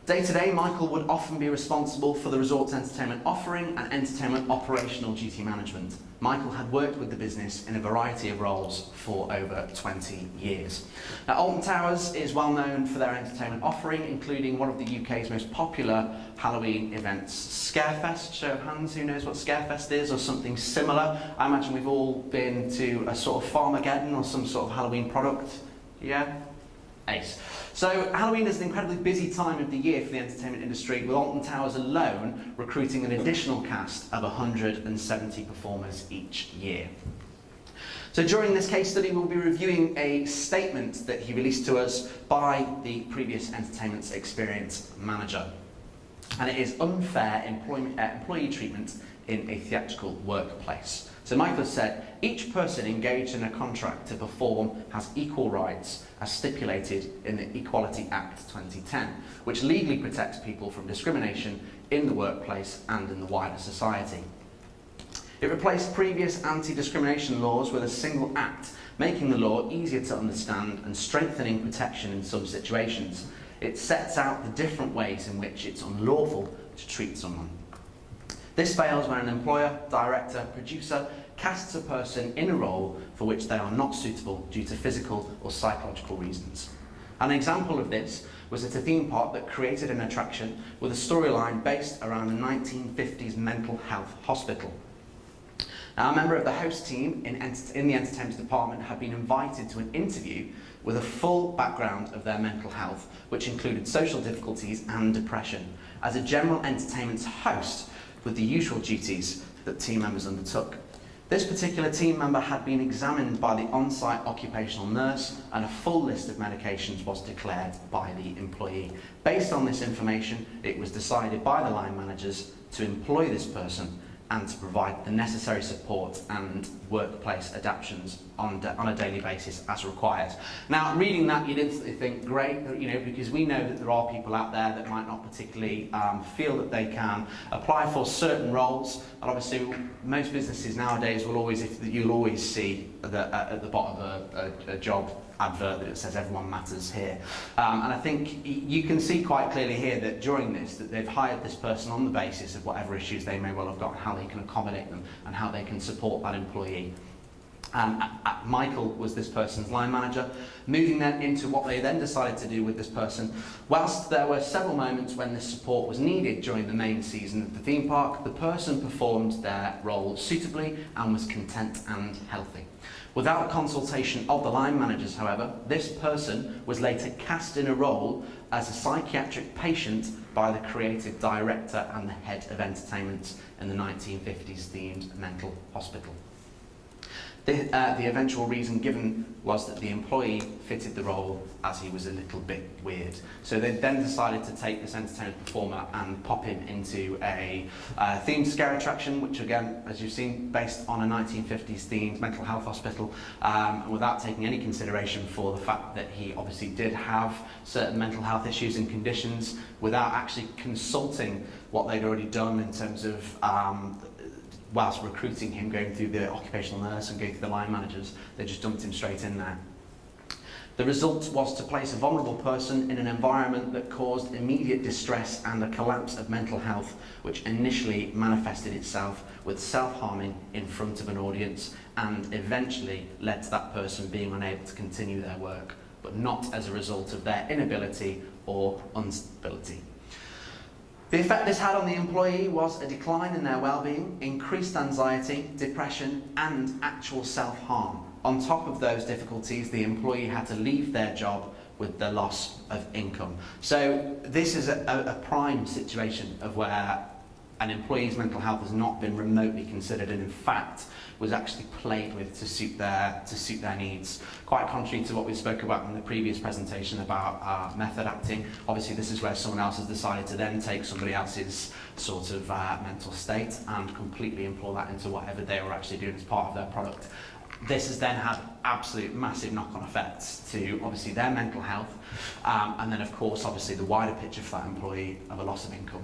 Day to day, Michael would often be responsible for the resort's entertainment offering and entertainment operational duty management. Michael had worked with the business in a variety of roles for over 20 years. Now, Alton Towers is well known for their entertainment offering, including one of the UK's most popular Halloween events, Scarefest. Show of hands, who knows what Scarefest is, or something similar? I imagine we've all been to a sort of Farmageddon or some sort of Halloween product. Yeah? Ace. So Halloween is an incredibly busy time of the year for the entertainment industry, with Alton Towers alone recruiting an additional cast of 170 performers each year. So during this case study, we'll be reviewing a statement that he released to us by the previous entertainment experience manager. And it is unfair employee treatment in a theatrical workplace. So Michael has said, each person engaged in a contract to perform has equal rights as stipulated in the Equality Act 2010, which legally protects people from discrimination in the workplace and in the wider society. It replaced previous anti-discrimination laws with a single act, making the law easier to understand and strengthening protection in some situations. It sets out the different ways in which it's unlawful to treat someone. This fails when an employer, director, producer casts a person in a role for which they are not suitable due to physical or psychological reasons. An example of this was at a theme park that created an attraction with a storyline based around the 1950s mental health hospital. Now, a member of the host team in the entertainment department had been invited to an interview with a full background of their mental health, which included social difficulties and depression, as a general entertainment host with the usual duties that team members undertook. This particular team member had been examined by the on-site occupational nurse, and a full list of medications was declared by the employee. Based on this information, it was decided by the line managers to employ this person and to provide the necessary support and workplace adaptations on a daily basis as required. Now, reading that, you'd instantly think, great, you know, because we know that there are people out there that might not particularly feel that they can apply for certain roles. And obviously, most businesses nowadays will always, you'll always see that at the bottom of a job advert that it says everyone matters here. And I think you can see quite clearly here that during this, that they've hired this person on the basis of whatever issues they may well have got, how they can accommodate them and how they can support that employee. Michael was this person's line manager, moving then into what they then decided to do with this person. Whilst there were several moments when this support was needed during the main season of the theme park, the person performed their role suitably and was content and healthy. Without consultation of the line managers, however, this person was later cast in a role as a psychiatric patient by the creative director and the head of entertainment in the 1950s themed mental hospital. The eventual reason given was that the employee fitted the role as he was a little bit weird. So they then decided to take this entertainment performer and pop him into a themed scare attraction, which again, as you've seen, based on a 1950s themed mental health hospital, without taking any consideration for the fact that he obviously did have certain mental health issues and conditions, without actually consulting what they'd already done in terms of whilst recruiting him, going through the occupational nurse and going through the line managers. They just dumped him straight in there. The result was to place a vulnerable person in an environment that caused immediate distress and a collapse of mental health, which initially manifested itself with self-harming in front of an audience and eventually led to that person being unable to continue their work, but not as a result of their inability or instability. The effect this had on the employee was a decline in their well-being, increased anxiety, depression, and actual self-harm. On top of those difficulties, the employee had to leave their job with the loss of income. So this is a prime situation of where an employee's mental health has not been remotely considered, and in fact was actually played with to suit their needs. Quite contrary to what we spoke about in the previous presentation about method acting. Obviously this is where someone else has decided to then take somebody else's sort of mental state and completely employ that into whatever they were actually doing as part of their product. This has then had absolute massive knock-on effects to obviously their mental health, and then of course obviously the wider picture for that employee of a loss of income.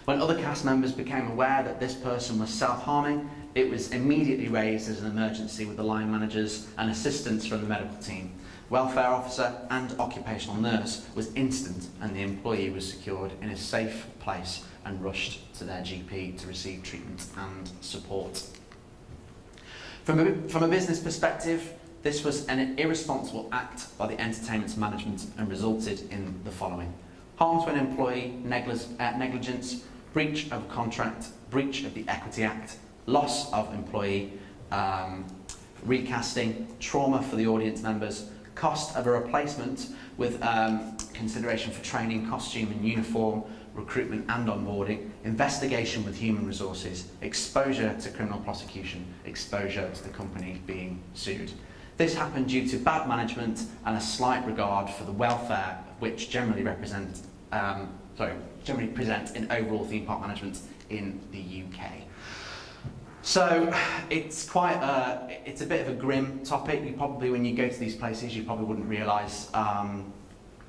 When other cast members became aware that this person was self-harming, it was immediately raised as an emergency with the line managers and assistance from the medical team. Welfare officer and occupational nurse was instant, and the employee was secured in a safe place and rushed to their GP to receive treatment and support. From a business perspective, this was an irresponsible act by the entertainment's management and resulted in the following: harm to an employee, negligence, breach of contract, breach of the Equity Act, loss of employee, recasting, trauma for the audience members, cost of a replacement with consideration for training, costume and uniform, recruitment and onboarding, investigation with human resources, exposure to criminal prosecution, exposure to the company being sued. This happened due to bad management and a slight regard for the welfare, which generally present in overall theme park management in the UK. So it's it's a bit of a grim topic. You probably, when you go to these places, you probably wouldn't realise.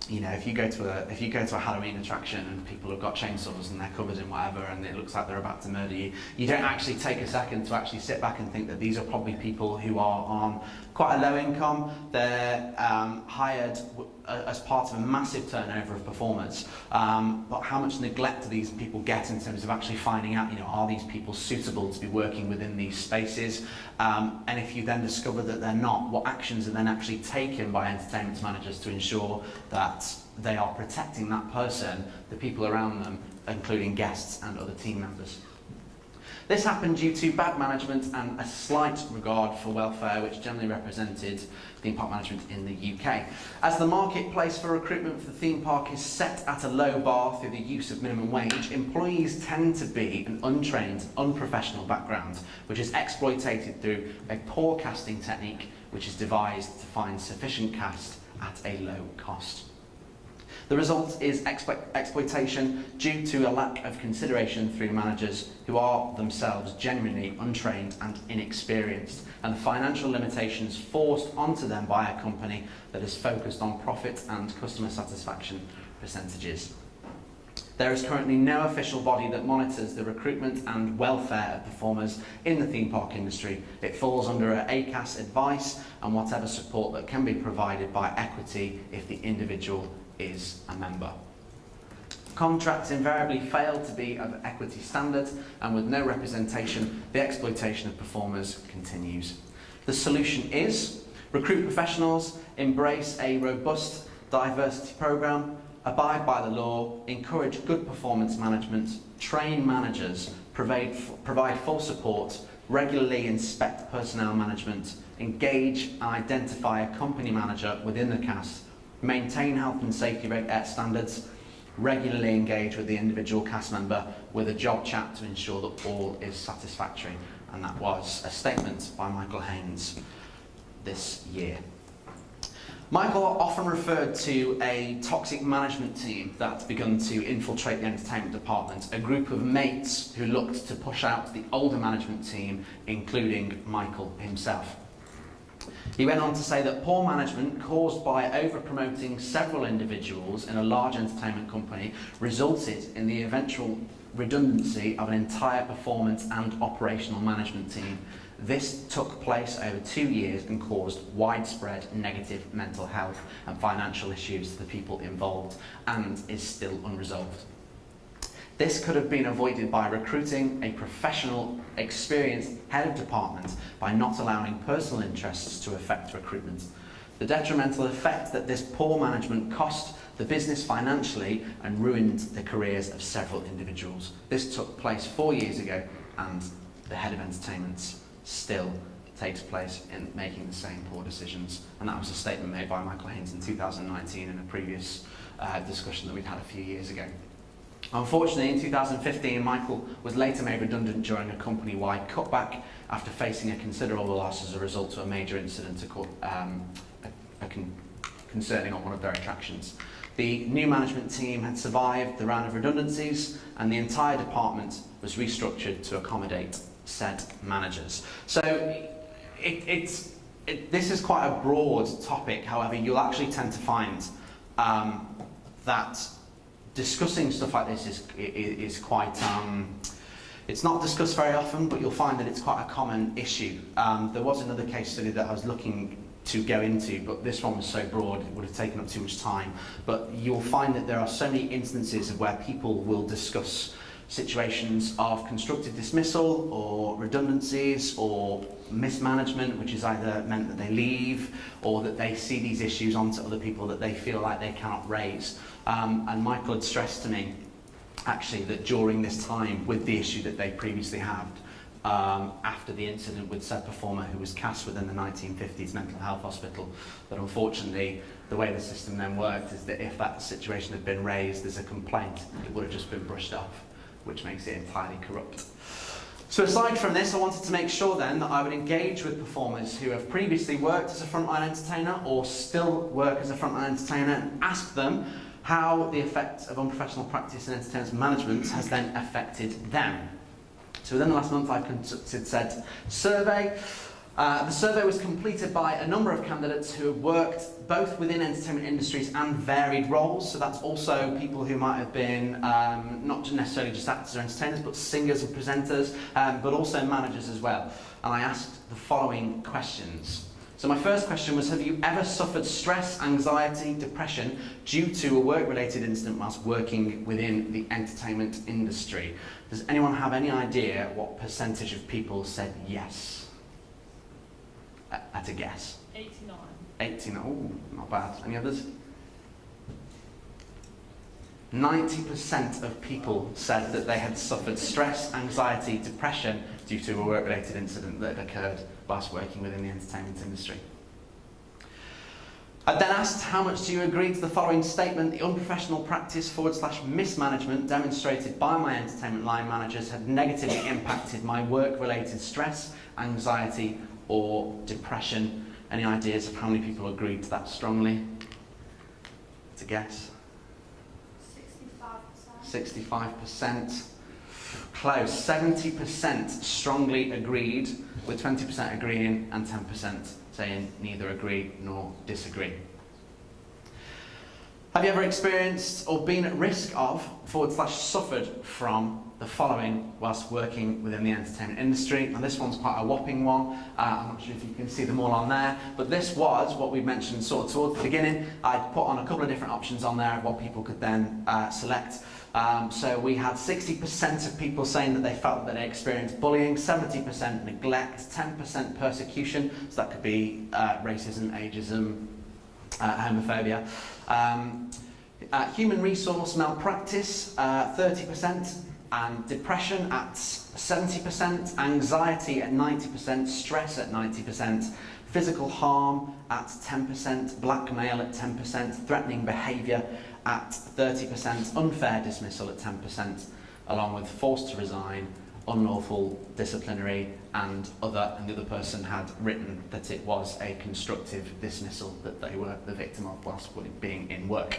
You know, if you go to a Halloween attraction and people have got chainsaws and they're covered in whatever and it looks like they're about to murder you, you don't actually take a second to actually sit back and think that these are probably people who are on quite a low income. They're hired as part of a massive turnover of performers. But how much neglect do these people get in terms of actually finding out, you know, are these people suitable to be working within these spaces? And if you then discover that they're not, what actions are then actually taken by entertainment managers to ensure that they are protecting that person, the people around them, including guests and other team members? This happened due to bad management and a slight regard for welfare, which generally represented theme park management in the UK. As the marketplace for recruitment for the theme park is set at a low bar through the use of minimum wage, employees tend to be an untrained, unprofessional background, which is exploited through a poor casting technique, which is devised to find sufficient cast at a low cost. The result is exploitation due to a lack of consideration through managers who are themselves genuinely untrained and inexperienced, and the financial limitations forced onto them by a company that is focused on profit and customer satisfaction percentages. There is currently no official body that monitors the recruitment and welfare of performers in the theme park industry. It falls under ACAS advice and whatever support that can be provided by equity if the individual is a member. Contracts invariably fail to be of equity standards, and with no representation, the exploitation of performers continues. The solution is recruit professionals, embrace a robust diversity programme, abide by the law, encourage good performance management, train managers, provide full support, regularly inspect personnel management, engage and identify a company manager within the cast, maintain health and safety standards, regularly engage with the individual cast member with a job chat to ensure that all is satisfactory. And that was a statement by Michael Haynes this year. Michael often referred to a toxic management team that's begun to infiltrate the entertainment department, a group of mates who looked to push out the older management team, including Michael himself. He went on to say that poor management caused by over-promoting several individuals in a large entertainment company resulted in the eventual redundancy of an entire performance and operational management team. This took place over 2 years and caused widespread negative mental health and financial issues to the people involved, and is still unresolved. This could have been avoided by recruiting a professional, experienced head of department by not allowing personal interests to affect recruitment. The detrimental effect that this poor management cost the business financially and ruined the careers of several individuals. This took place 4 years ago, and the head of entertainment still takes place in making the same poor decisions. And that was a statement made by Michael Haynes in 2019 in a previous discussion that we'd had a few years ago. Unfortunately, in 2015, Michael was later made redundant during a company-wide cutback after facing a considerable loss as a result of a major incident concerning on one of their attractions. The new management team had survived the round of redundancies, and the entire department was restructured to accommodate said managers. So this is quite a broad topic. However, you'll actually tend to find that discussing stuff like this is quite, it's not discussed very often, but you'll find that it's quite a common issue. There was another case study that I was looking to go into, but this one was so broad it would have taken up too much time. But you'll find that there are so many instances of where people will discuss situations of constructive dismissal or redundancies or mismanagement, which is either meant that they leave or that they see these issues onto other people that they feel like they cannot raise. And Michael had stressed to me actually that during this time with the issue that they previously had, after the incident with said performer who was cast within the 1950s mental health hospital, that unfortunately the way the system then worked is that if that situation had been raised as a complaint, it would have just been brushed off, which makes it entirely corrupt. So aside from this, I wanted to make sure then that I would engage with performers who have previously worked as a frontline entertainer or still work as a frontline entertainer and ask them how the effect of unprofessional practice in entertainment management has then affected them. So within the last month I've conducted said survey. The survey was completed by a number of candidates who have worked both within entertainment industries and varied roles. So that's also people who might have been not necessarily just actors or entertainers, but singers and presenters, but also managers as well. And I asked the following questions. So my first question was, have you ever suffered stress, anxiety, depression due to a work-related incident whilst working within the entertainment industry? Does anyone have any idea what percentage of people said yes? At a guess. 89. 89, oh, not bad. Any others? 90% of people said that they had suffered stress, anxiety, depression due to a work-related incident that had occurred whilst working within the entertainment industry. I then asked, how much do you agree to the following statement? The unprofessional practice / mismanagement demonstrated by my entertainment line managers had negatively impacted my work-related stress, anxiety, or depression. Any ideas of how many people agreed to that strongly? To guess? 65%. Close. 70% strongly agreed, with 20% agreeing and 10% saying neither agree nor disagree. Have you ever experienced or been at risk of / suffered from the following whilst working within the entertainment industry? And this one's quite a whopping one. I'm not sure if you can see them all on there, but this was what we mentioned sort of towards the beginning. I put on a couple of different options on there of what people could then select. So we had 60% of people saying that they felt that they experienced bullying, 70% neglect, 10% persecution, so that could be racism, ageism, homophobia. Human resource malpractice, 30%, and depression at 70%, anxiety at 90%, stress at 90%, physical harm at 10%, blackmail at 10%, threatening behaviour at 30%, unfair dismissal at 10%, along with forced to resign, unlawful disciplinary and other, and the other person had written that it was a constructive dismissal that they were the victim of whilst being in work.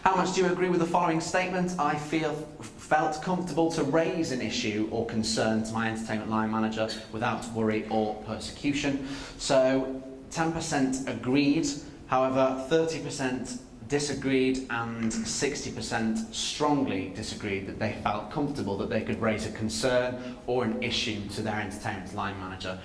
How much do you agree with the following statement? I felt comfortable to raise an issue or concern to my entertainment line manager without worry or persecution. So 10% agreed, however 30% disagreed and 60% strongly disagreed that they felt comfortable that they could raise a concern or an issue to their entertainment line manager,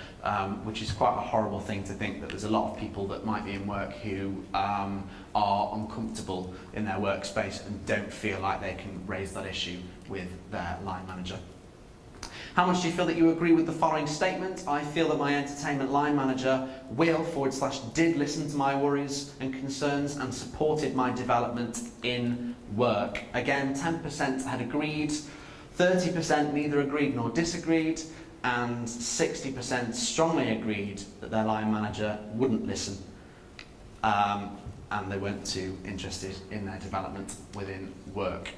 which is quite a horrible thing to think that there's a lot of people that might be in work who are uncomfortable in their workspace and don't feel like they can raise that issue with their line manager. How much do you feel that you agree with the following statement? I feel that my entertainment line manager will / did listen to my worries and concerns and supported my development in work. Again, 10% had agreed, 30% neither agreed nor disagreed, and 60% strongly agreed that their line manager wouldn't listen. And they weren't too interested in their development within work.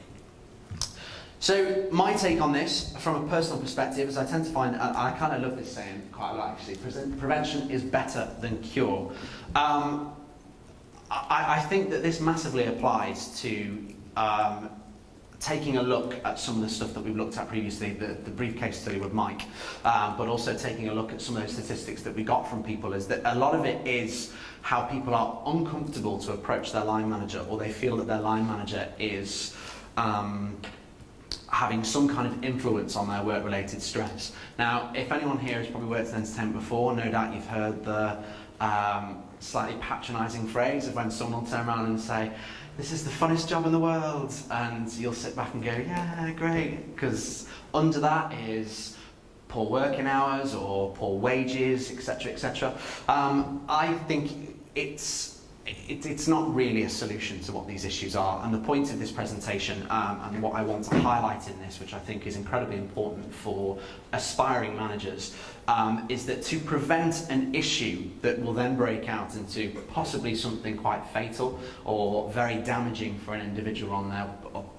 So my take on this, from a personal perspective, is I tend to find, I kind of love this saying quite a lot actually, prevention is better than cure. I think that this massively applies to taking a look at some of the stuff that we've looked at previously, the brief case study with Mike, but also taking a look at some of those statistics that we got from people, is that a lot of it is how people are uncomfortable to approach their line manager, or they feel that their line manager is having some kind of influence on their work-related stress. Now, if anyone here has probably worked in entertainment before, no doubt you've heard the slightly patronising phrase of when someone will turn around and say, "This is the funnest job in the world," and you'll sit back and go, "Yeah, great," because under that is poor working hours or poor wages, etc., etc. I think it's not really a solution to what these issues are, and the point of this presentation and what I want to highlight in this, which I think is incredibly important for aspiring managers, is that to prevent an issue that will then break out into possibly something quite fatal or very damaging for an individual on their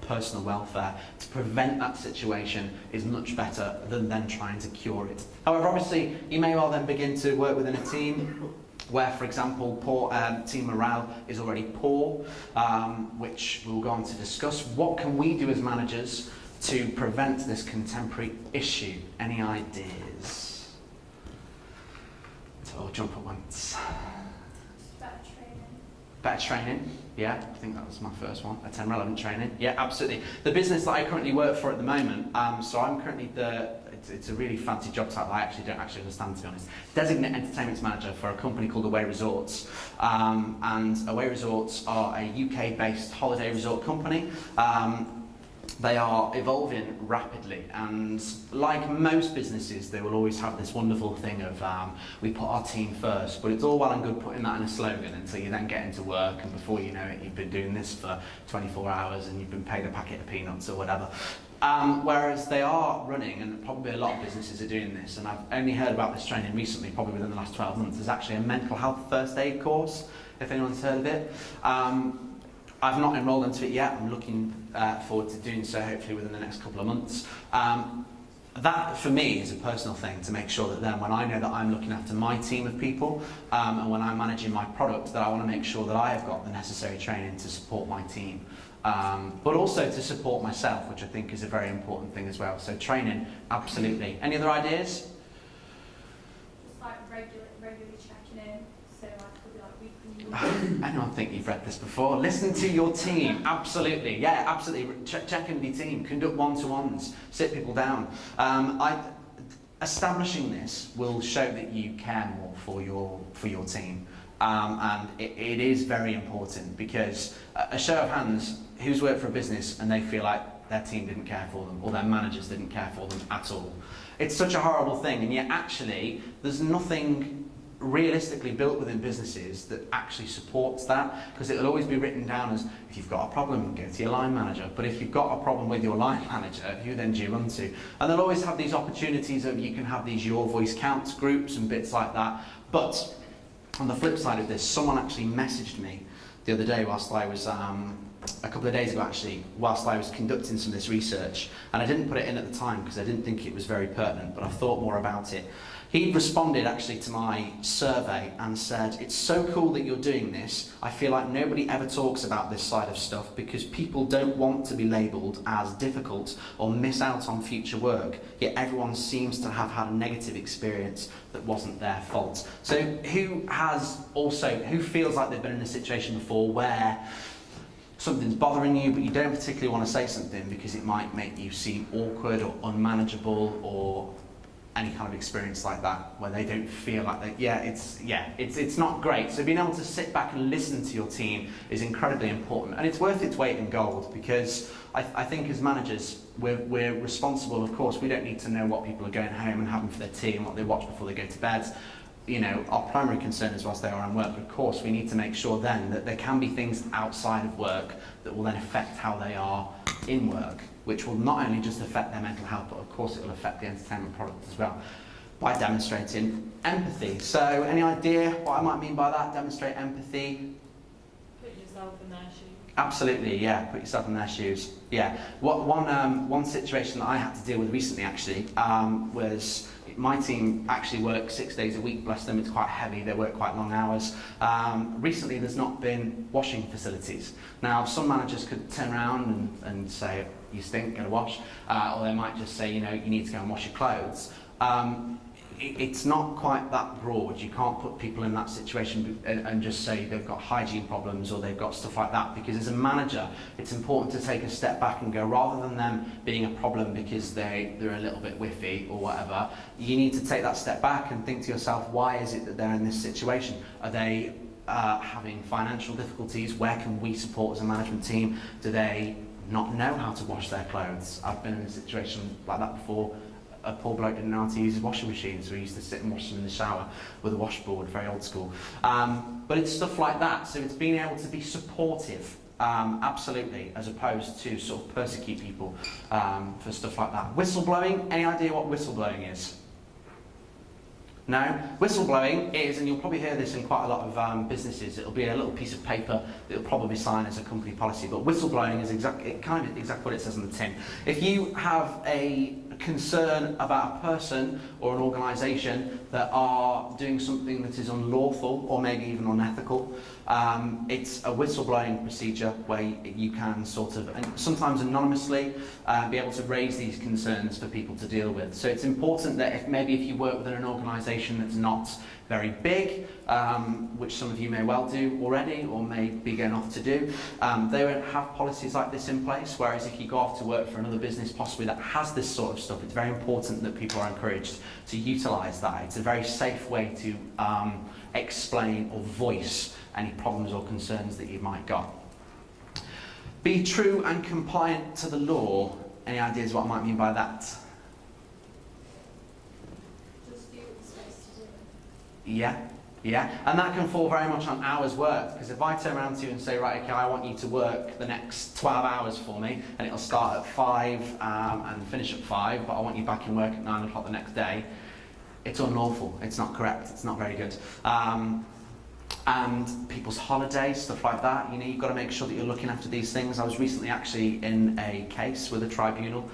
personal welfare, to prevent that situation is much better than then trying to cure it. However, obviously you may well then begin to work within a team where, for example, team morale is already poor, which we'll go on to discuss. What can we do as managers to prevent this contemporary issue? Any ideas? So I'll jump at once. Better training, yeah, I think that was my first one. Attend relevant training, yeah, absolutely. The business that I currently work for at the moment, so I'm currently it's a really fancy job title I actually don't understand, to be honest. Designate Entertainment Manager for a company called Away Resorts. And Away Resorts are a UK-based holiday resort company. They are evolving rapidly, and like most businesses, they will always have this wonderful thing of we put our team first, but it's all well and good putting that in a slogan until you then get into work, and before you know it, you've been doing this for 24 hours and you've been paid a packet of peanuts or whatever. Whereas they are running, and probably a lot of businesses are doing this, and I've only heard about this training recently, probably within the last 12 months, there's actually a mental health first aid course, if anyone's heard of it. I've not enrolled into it yet. I'm looking forward to doing so, hopefully within the next couple of months. that for me is a personal thing, to make sure that then when I know that I'm looking after my team of people and when I'm managing my product, that I want to make sure that I have got the necessary training to support my team, but also to support myself, which I think is a very important thing as well. So training, absolutely. Any other ideas? Just like regularly checking in, so like could be like weekly. Anyone think you've read this before? Listen to your team, absolutely. Yeah, absolutely. Check in with your team, conduct one-to-ones, sit people down. Establishing this will show that you care more for your team. And it is very important, because a show of hands, who's worked for a business and they feel like their team didn't care for them or their managers didn't care for them at all? It's such a horrible thing, and yet actually there's nothing realistically built within businesses that actually supports that, because it'll always be written down as, if you've got a problem, go to your line manager. But if you've got a problem with your line manager, who then do you run to? And they'll always have these opportunities of, you can have these Your Voice Counts groups and bits like that. But on the flip side of this, someone actually messaged me the other day whilst I was, a couple of days ago actually, whilst I was conducting some of this research, and I didn't put it in at the time because I didn't think it was very pertinent, but I thought more about it. He responded actually to my survey and said, it's so cool that you're doing this. I feel like nobody ever talks about this side of stuff because people don't want to be labelled as difficult or miss out on future work, yet everyone seems to have had a negative experience that wasn't their fault. So who feels like they've been in a situation before where something's bothering you, but you don't particularly want to say something because it might make you seem awkward or unmanageable, or any kind of experience like that, where they don't feel like they, it's not great. So being able to sit back and listen to your team is incredibly important, and it's worth its weight in gold, because I think as managers, we're responsible. Of course, we don't need to know what people are going home and having for their tea and what they watch before they go to bed. You know, our primary concern is whilst they are in work, but of course we need to make sure then that there can be things outside of work that will then affect how they are in work, which will not only just affect their mental health, but of course it will affect the entertainment product as well, by demonstrating empathy. So any idea what I might mean by that? Demonstrate empathy? Put yourself in their shoes. Absolutely, yeah, put yourself in their shoes. Yeah. One situation that I had to deal with recently actually was, my team actually work 6 days a week, bless them, it's quite heavy, they work quite long hours. Recently there's not been washing facilities. Now some managers could turn around and say, you stink, go to wash, or they might just say, you know, you need to go and wash your clothes. It's not quite that broad. You can't put people in that situation and just say they've got hygiene problems or they've got stuff like that, because as a manager it's important to take a step back and go, rather than them being a problem because they're a little bit whiffy or whatever, you need to take that step back and think to yourself, why is it that they're in this situation? Are they having financial difficulties? Where can we support as a management team? Do they not know how to wash their clothes? I've been in a situation like that before. A poor bloke didn't know how to use his washing machine, so he used to sit and wash them in the shower with a washboard, very old school. But it's stuff like that, so it's being able to be supportive, absolutely, as opposed to sort of persecute people for stuff like that. Whistleblowing, any idea what whistleblowing is? No? Whistleblowing is, and you'll probably hear this in quite a lot of businesses, it'll be a little piece of paper that you'll probably sign as a company policy, but whistleblowing is exactly what it says on the tin. If you have a concern about a person or an organisation that are doing something that is unlawful or maybe even unethical, it's a whistleblowing procedure where you can sort of, and sometimes anonymously, be able to raise these concerns for people to deal with. So it's important that if you work within an organisation that's not very big, which some of you may well do already or may be going off to do, they won't have policies like this in place, whereas if you go off to work for another business possibly that has this sort of stuff, it's very important that people are encouraged to utilise that. It's a very safe way to explain or voice any problems or concerns that you might got. Be true and compliant to the law. Any ideas what I might mean by that? Just do what you're supposed to do. Yeah, and that can fall very much on hours worked, because if I turn around to you and say, right, okay, I want you to work the next 12 hours for me, and it'll start at 5 and finish at 5, but I want you back in work at 9 o'clock the next day, it's unlawful, it's not correct, it's not very good. and people's holidays, stuff like that. You know, you've got to make sure that you're looking after these things. I was recently actually in a case with a tribunal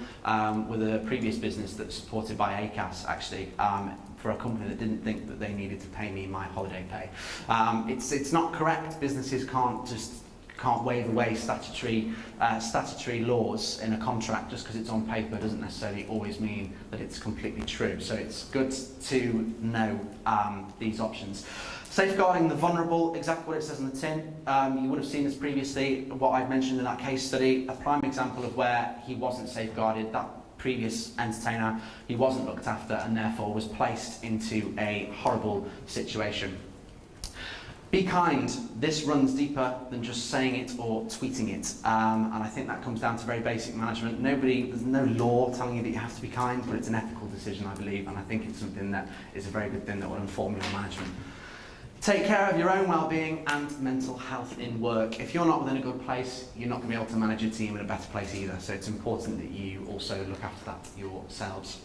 with a previous business that's supported by ACAS, actually, for a company that didn't think that they needed to pay me my holiday pay. It's not correct. Businesses can't waive away statutory laws in a contract just because it's on paper doesn't necessarily always mean that it's completely true. So it's good to know these options. Safeguarding the vulnerable, exactly what it says on the tin. You would have seen this previously, what I've mentioned in that case study, a prime example of where he wasn't safeguarded. That previous entertainer, he wasn't looked after and therefore was placed into a horrible situation. Be kind. This runs deeper than just saying it or tweeting it. And I think that comes down to very basic management. There's no law telling you that you have to be kind, but it's an ethical decision, I believe, and I think it's something that is a very good thing that will inform your management. Take care of your own well-being and mental health in work. If you're not within a good place, you're not going to be able to manage your team in a better place either. So it's important that you also look after that yourselves.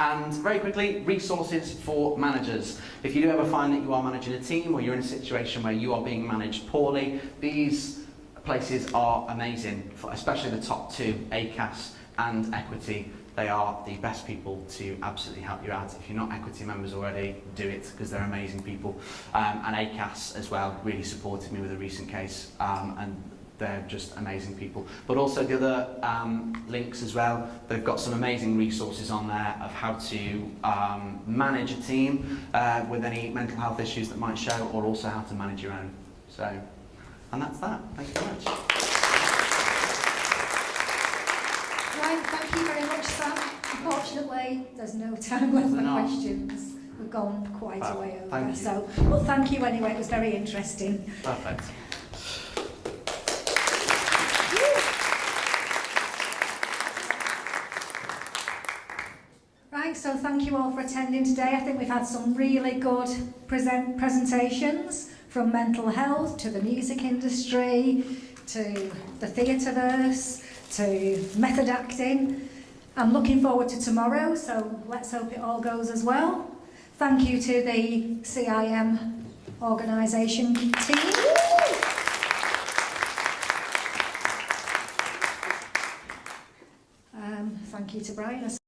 And very quickly, resources for managers. If you do ever find that you are managing a team or you're in a situation where you are being managed poorly, these places are amazing, especially the top two, ACAS and Equity. They are the best people to absolutely help you out. If you're not Equity members already, do it because they're amazing people. And ACAS as well really supported me with a recent case, and they're just amazing people. But also the other links as well, they've got some amazing resources on there of how to manage a team with any mental health issues that might show, or also how to manage your own. So, and that's that. Thank you very much. Right, thank you very much, Sam. Unfortunately, there's no time left for questions. We've gone quite a way over. So, well, thank you anyway. It was very interesting. Perfect. Right, so thank you all for attending today. I think we've had some really good presentations, from mental health to the music industry, to the theatreverse, to method acting. I'm looking forward to tomorrow, so let's hope it all goes as well. Thank you to the CIM organisation team. Thank you to Brian.